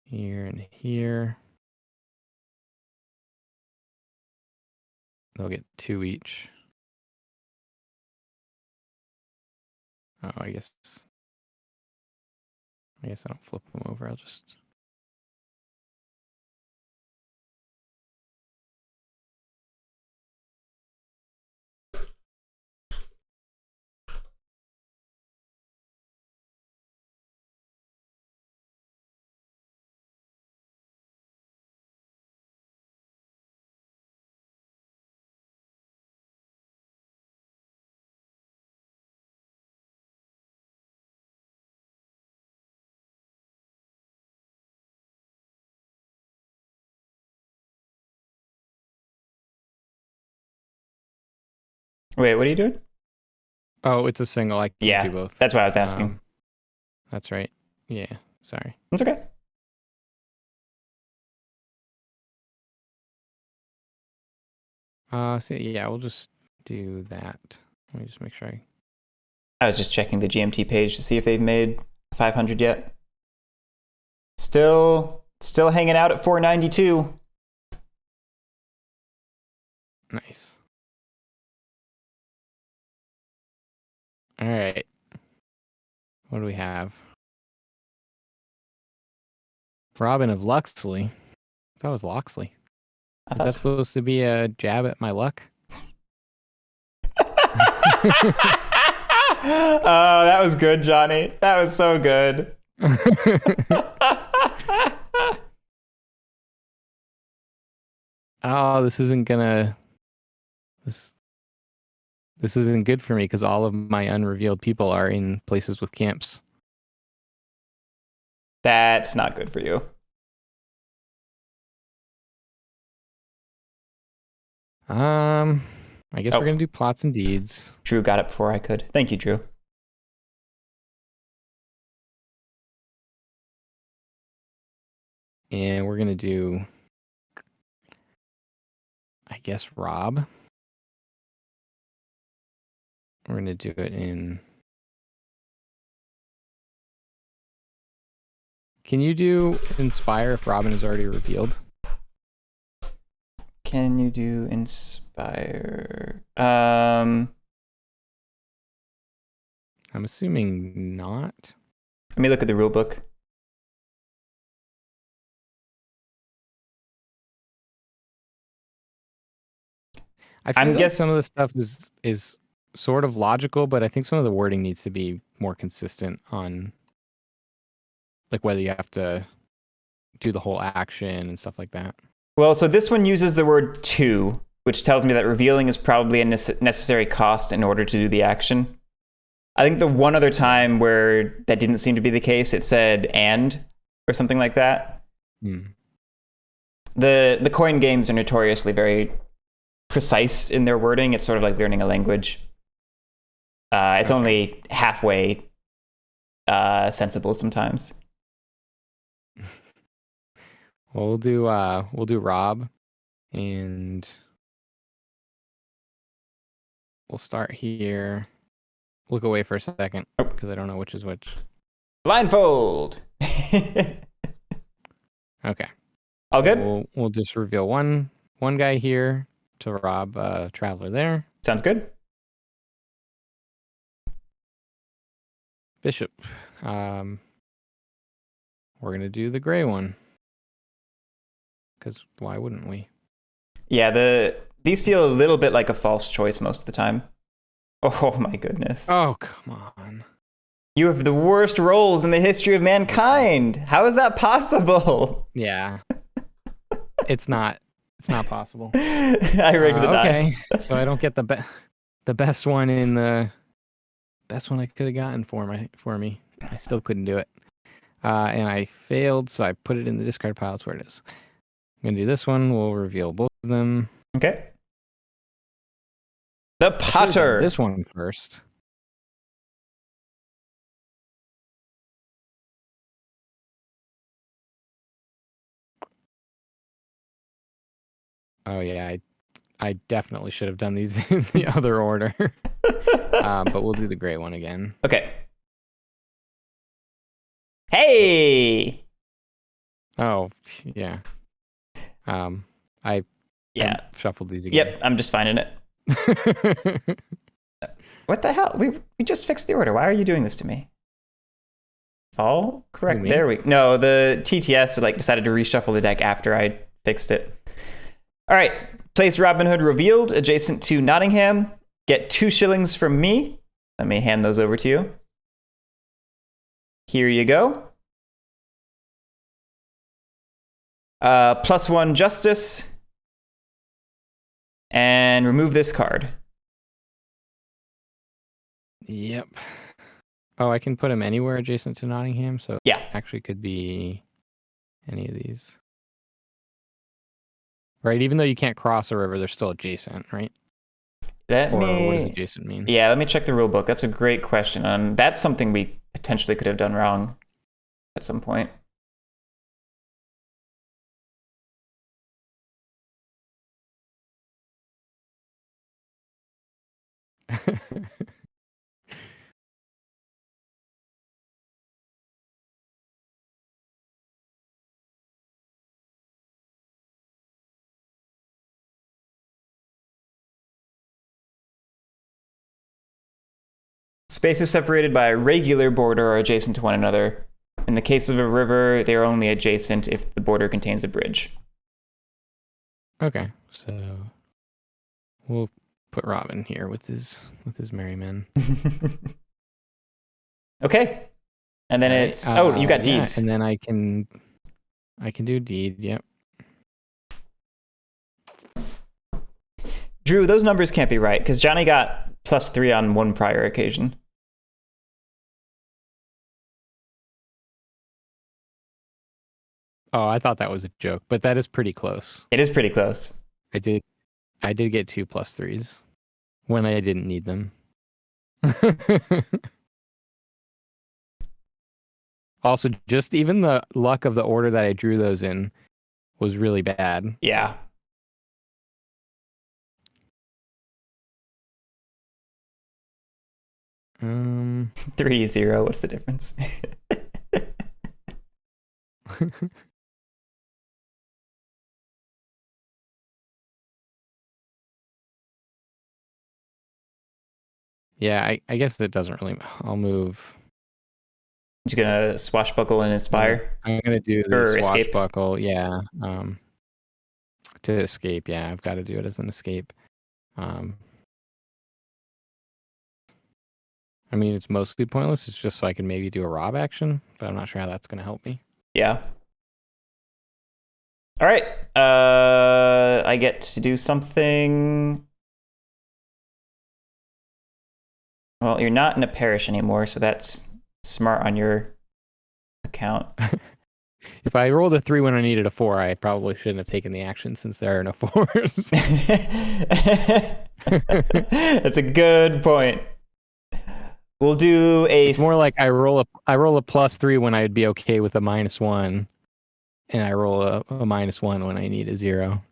Here and here. They'll get 2 each. Oh, I guess I don't flip them over. I'll just. Wait, what are you doing? Oh, it's a single. I can't do both. That's why I was asking. That's right. Yeah, sorry. That's okay. So yeah, we'll just do that. Let me just make sure I was just checking the GMT page to see if they've made 500 yet. Still hanging out at 492. Nice. All right. What do we have? Robin of Luxley. That was Loxley. Is that supposed to be a jab at my luck? Oh, that was good, Johnny. That was so good. Oh, this isn't gonna. This isn't good for me because all of my unrevealed people are in places with camps. That's not good for you. I guess we're gonna do plots and deeds. Drew got it before I could. Thank you, Drew. And we're gonna do, I guess, Rob. We're gonna do it in. Can you do inspire if Robin is already revealed? Can you do inspire? I'm assuming not. Let me look at the rule book. I feel like some of the stuff is sort of logical, but I think some of the wording needs to be more consistent on like whether you have to do the whole action and stuff like that. Well, so this one uses the word to, which tells me that revealing is probably a necessary cost in order to do the action. I think the one other time where that didn't seem to be the case, it said and or something like that. The coin games are notoriously very precise in their wording. It's sort of like learning a language. It's only halfway sensible sometimes. Well, we'll do Rob, and we'll start here. Look away for a second because I don't know which is which. Blindfold. Okay. All good. We'll just reveal one guy here to rob Traveler there. Sounds good. Bishop. We're going to do the gray one. Because why wouldn't we? Yeah, these feel a little bit like a false choice most of the time. Oh my goodness. Oh, come on. You have the worst rolls in the history of mankind. How is that possible? Yeah. It's not possible. I rigged the die. Okay, so I don't get the best one in the best one I could have gotten for me. I still couldn't do it. And I failed, so I put it in the discard pile. That's where it is. I'm going to do this one. We'll reveal both of them. Okay. The Potter. This one first. Oh, yeah. I definitely should have done these in the other order. But we'll do the gray one again. Okay. Hey! Oh, yeah. I shuffled these again. Yep, I'm just finding it. What the hell? We just fixed the order. Why are you doing this to me? All correct. No, the TTS decided to reshuffle the deck after I fixed it. All right. Place Robin Hood revealed adjacent to Nottingham. Get 2 shillings from me. Let me hand those over to you. Here you go. +1 justice. And remove this card. Yep. Oh, I can put him anywhere adjacent to Nottingham, so yeah, it actually could be any of these. Right, even though you can't cross a river, they're still adjacent, right? What does adjacent mean? Yeah, let me check the rule book. That's a great question. That's something we potentially could have done wrong at some point. Spaces separated by a regular border are adjacent to one another. In the case of a river, they are only adjacent if the border contains a bridge. Okay, so we'll put Robin here with his merrymen. Okay, and then it's you got deeds, and then I can do deed. Yep. Drew, those numbers can't be right because Johnny got +3 on one prior occasion. Oh, I thought that was a joke, but that is pretty close. It is pretty close. I did get 2 +3s when I didn't need them. Also, just even the luck of the order that I drew those in was really bad. Yeah. Um 3-0, what's the difference? Yeah, I guess it doesn't really. I'll move. Just gonna swashbuckle and inspire. I'm gonna do the swashbuckle. Escape. Yeah. To escape. Yeah, I've got to do it as an escape. I mean, it's mostly pointless. It's just so I can maybe do a rob action, but I'm not sure how that's gonna help me. Yeah. All right. I get to do something. Well, you're not in a parish anymore, so that's smart on your account. If I rolled a 3 when I needed a 4, I probably shouldn't have taken the action since there are no 4s. That's a good point. We'll do a. It's more like I roll a +3 when I'd be okay with a -1, and I roll a -1 when I need a 0.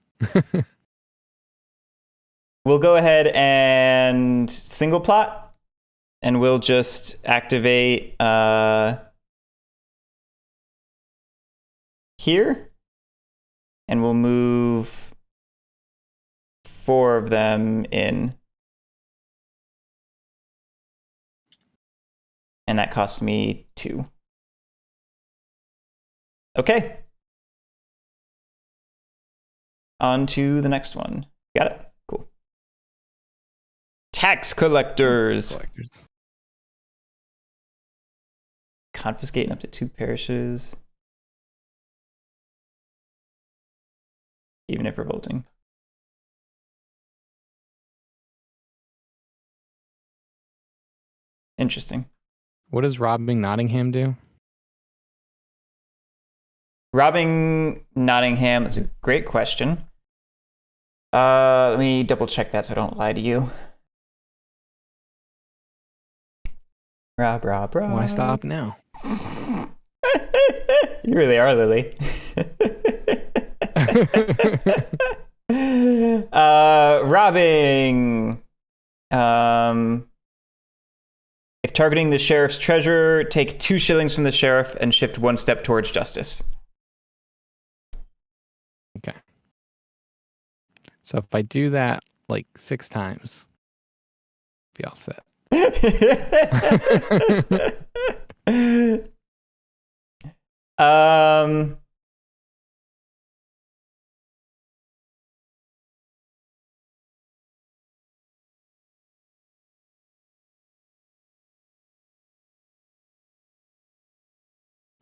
We'll go ahead and single plot, and we'll just activate here, and we'll move 4 of them in. And that costs me 2. Okay. On to the next one. Got it. Cool. Tax collectors. Confiscating up to 2 parishes. Even if revolting. Interesting. What does robbing Nottingham do? Robbing Nottingham is a great question. Let me double check that so I don't lie to you. Rob. Why stop now? You really are, Lily. Robbing. If targeting the sheriff's treasure, take 2 shillings from the sheriff and shift 1 step towards justice. Okay. So if I do that like 6 times, be all set.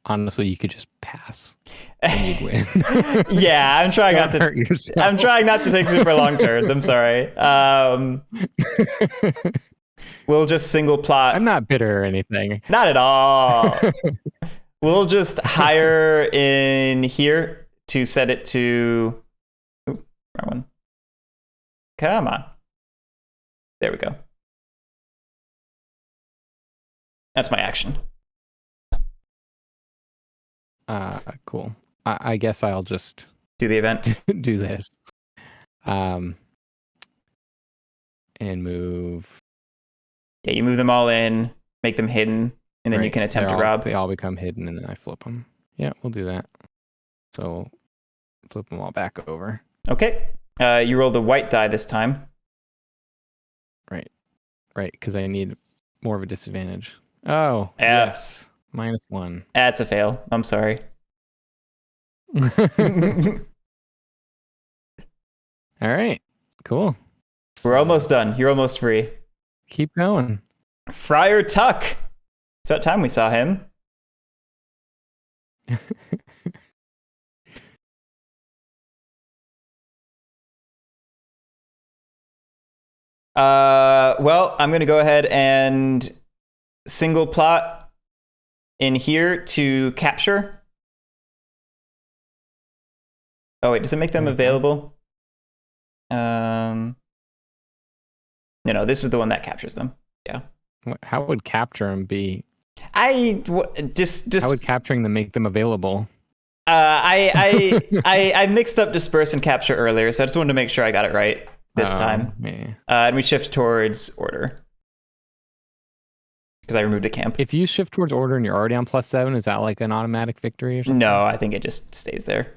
Honestly, you could just pass and you'd win. Yeah, I'm trying not to hurt yourself. I'm trying not to take super long turns. I'm sorry. We'll just single plot. I'm not bitter or anything. Not at all. We'll just hire in here to set it to... Ooh, wrong one. Come on. There we go. That's my action. Cool. I guess I'll just Do the event. do this. And move. Yeah, you move them all in, make them hidden, and then you can attempt to rob. They all become hidden, and then I flip them. Yeah, we'll do that. So flip them all back over. Okay. You roll the white die this time. Right, because I need more of a disadvantage. Oh, Yeah. yes. -1. That's a fail. I'm sorry. All right, cool. We're almost done. You're almost free. Keep going. Friar Tuck. It's about time we saw him. Well, I'm going to go ahead and single plot in here to capture. Oh, wait, does it make them available? No, this is the one that captures them. Yeah. How would capture them be? Just How would capturing them make them available? I mixed up disperse and capture earlier, so I just wanted to make sure I got it right this time. Yeah. And we shift towards order because I removed a camp. If you shift towards order and you're already on +7, is that like an automatic victory or something? No, I think it just stays there.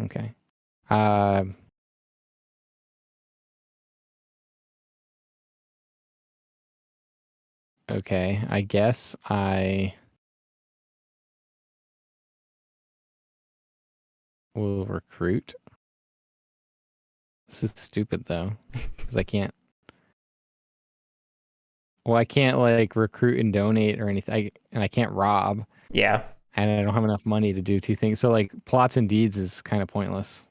Okay. Okay, I guess I will recruit. This is stupid though, because I can't. Well, I can't like recruit and donate or anything, and I can't rob. Yeah. And I don't have enough money to do 2 things. So like plots and deeds is kind of pointless.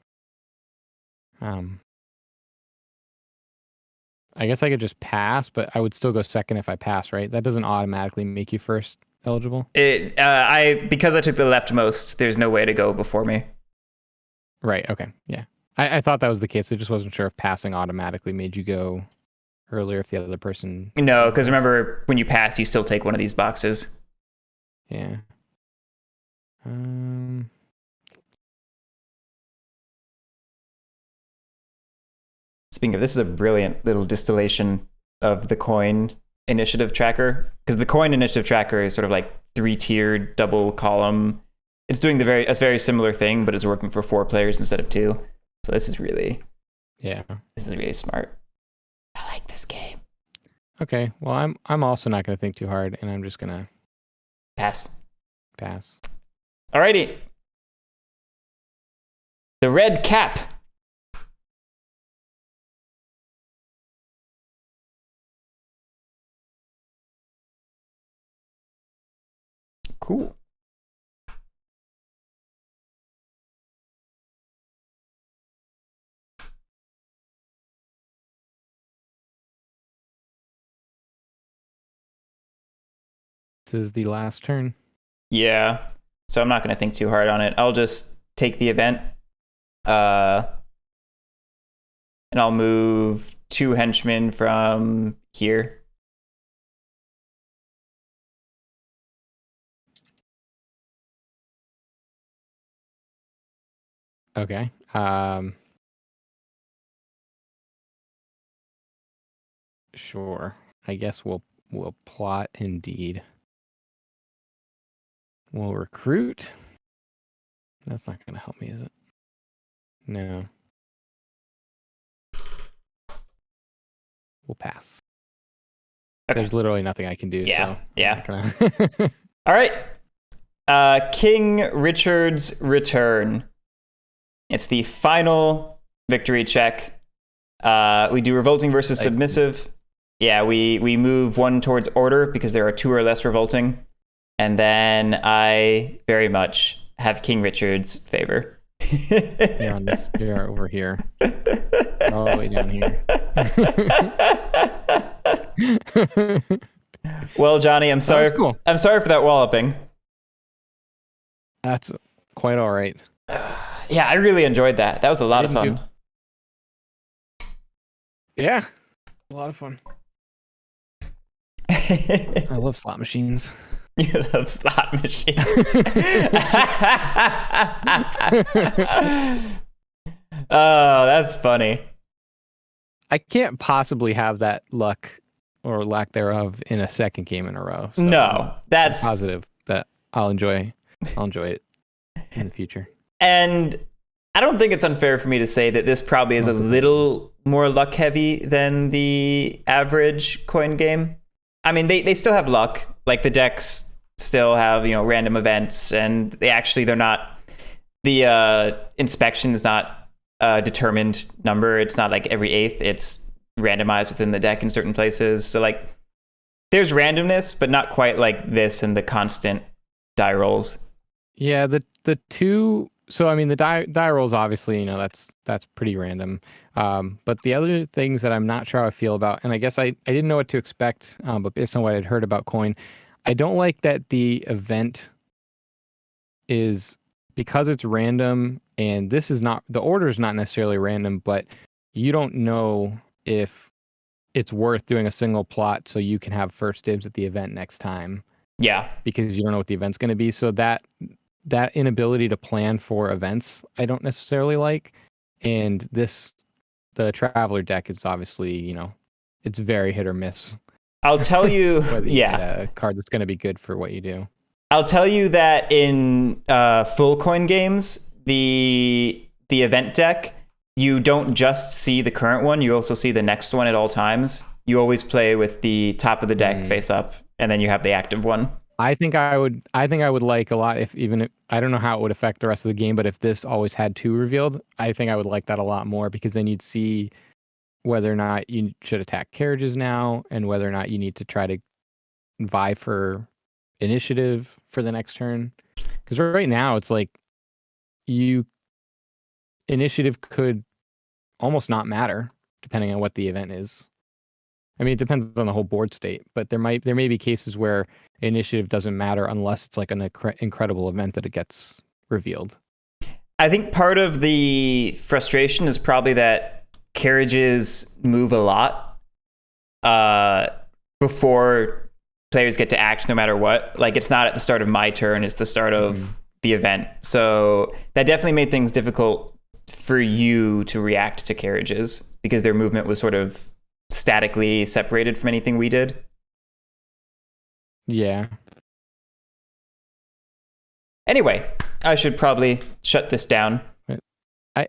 I guess I could just pass, but I would still go second if I pass, right? That doesn't automatically make you first eligible. Because I took the leftmost, there's no way to go before me. Right. Okay. Yeah. I thought that was the case. I just wasn't sure if passing automatically made you go earlier if the other person. No, because remember when you pass, you still take one of these boxes. Yeah. Speaking of, this is a brilliant little distillation of the coin initiative tracker, because the coin initiative tracker is sort of like 3-tiered double column. It's doing a very similar thing, but it's working for 4 players instead of 2. So this is really smart. I like this game. Okay. Well, I'm also not going to think too hard, and I'm just going to Pass. pass. Alrighty. The red cap. Cool. This is the last turn. Yeah. So I'm not going to think too hard on it. I'll just take the event. And I'll move 2 henchmen from here. Okay. Sure. I guess we'll plot indeed. We'll recruit. That's not going to help me, is it? No. We'll pass. Okay. There's literally nothing I can do. Yeah. So Yeah. Gonna... All right. King Richard's Return. It's the final victory check. We do revolting versus submissive. Yeah, we move 1 towards order because there are 2 or less revolting. And then I very much have King Richard's favor. You're on this. You're over here. All the way down here. Well, Johnny, I'm sorry. Cool. I'm sorry for that walloping. That's quite all right. Yeah, I really enjoyed that. That was a lot of fun. Yeah, a lot of fun. I love slot machines. You love slot machines. Oh, that's funny. I can't possibly have that luck or lack thereof in a second game in a row. So No, that's positive that I'll enjoy it in the future. And I don't think it's unfair for me to say that this probably is a little more luck heavy than the average coin game. I mean, they still have luck. Like the decks still have, random events, and they're not, the inspection is not a determined number. It's not like every 8th. It's randomized within the deck in certain places. So like there's randomness, but not quite like this and the constant die rolls. Yeah, the 2. So I mean, the die rolls obviously, that's pretty random. But the other things that I'm not sure how I feel about, and I guess I didn't know what to expect, but based on what I'd heard about coin, I don't like that the event is, because it's random, and this is not, the order is not necessarily random, but you don't know if it's worth doing a single plot so you can have first dibs at the event next time. Yeah. Because you don't know what the event's going to be. So that inability to plan for events, I don't necessarily like. And the Traveler deck is obviously, it's very hit or miss. I'll tell you, whether you get a card that's going to be good for what you do. I'll tell you that in full coin games, the event deck, you don't just see the current one, you also see the next one at all times. You always play with the top of the deck face up, and then you have the active one. I think I would like a lot if I don't know how it would affect the rest of the game, but if this always had 2 revealed, I think I would like that a lot more, because then you'd see whether or not you should attack carriages now, and whether or not you need to try to vie for initiative for the next turn. Because right now it's like initiative could almost not matter depending on what the event is. I mean, it depends on the whole board state, but there may be cases where initiative doesn't matter unless it's like an incredible event that it gets revealed. I think part of the frustration is probably that carriages move a lot before players get to act no matter what. Like, it's not at the start of my turn, it's the start of the event. So that definitely made things difficult for you to react to carriages because their movement was sort of statically separated from anything we did. Yeah. Anyway, I should probably shut this down. I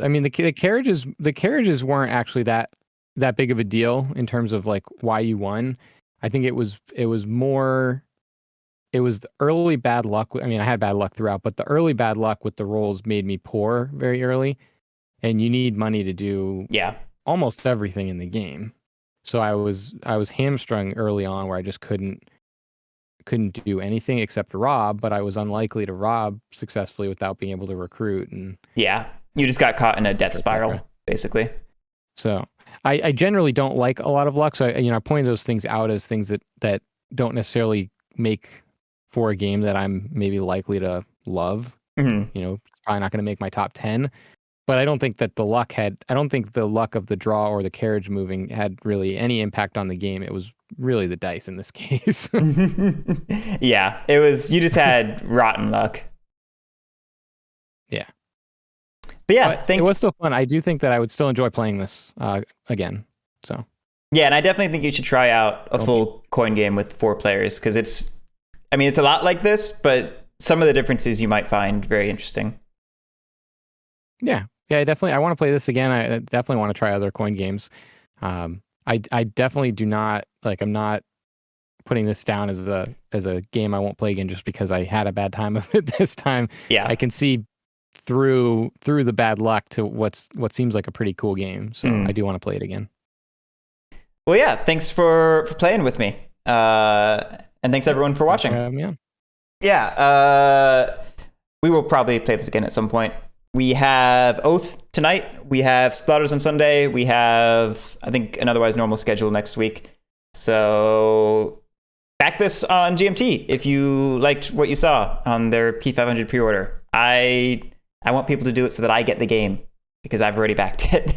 mean, the carriages weren't actually that that big of a deal in terms of like why you won. I think it was more. It was the early bad luck. I mean, I had bad luck throughout, but the early bad luck with the rolls made me poor very early, and you need money to do almost everything in the game. So I was hamstrung early on where I just couldn't do anything except rob, but I was unlikely to rob successfully without being able to recruit. And you just got caught in a death spiral, basically. So I generally don't like a lot of luck. So I point those things out as things that don't necessarily make for a game that I'm maybe likely to love. Mm-hmm. It's probably not going to make my top 10. But I don't think that I don't think the luck of the draw or the carriage moving had really any impact on the game. It was really the dice in this case. Yeah, it was, you just had rotten luck. Yeah. But yeah, it was still fun. I do think that I would still enjoy playing this again. So. Yeah, and I definitely think you should try out a full coin game with 4 players, because it's a lot like this, but some of the differences you might find very interesting. Yeah. Yeah, I want to play this again. I definitely want to try other coin games. I definitely do not I'm not putting this down as a game I won't play again just because I had a bad time of it this time. Yeah. I can see through the bad luck to what seems like a pretty cool game. So I do want to play it again. Well, yeah, thanks for playing with me. And thanks everyone for watching. We will probably play this again at some point. We have Oath tonight. We have Splatters on Sunday. We have, I think, an otherwise normal schedule next week. So back this on GMT if you liked what you saw on their P500 pre-order. I want people to do it so that I get the game, because I've already backed it.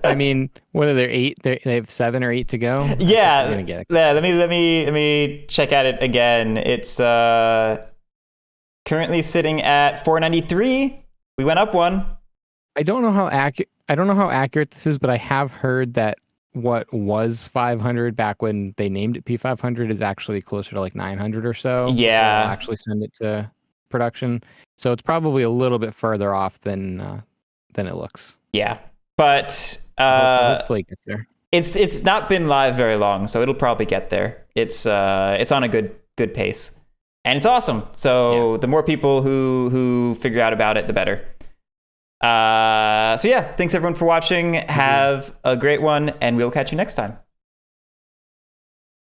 I mean, what are there 8? They have 7 or 8 to go. Yeah. I'm gonna get it. Yeah. Let me check at it again. It's currently sitting at 493. We went up 1. I don't know how accurate this is, but I have heard that what was 500 back when they named it P500 is actually closer to like 900 or so. Yeah. They'll actually send it to production, so it's probably a little bit further off than it looks. Yeah, but hopefully it gets there. It's not been live very long, so it'll probably get there. It's on a good pace, and it's awesome. So the more people who figure out about it, the better. So yeah, thanks everyone for watching. Have a great one, and we'll catch you next time.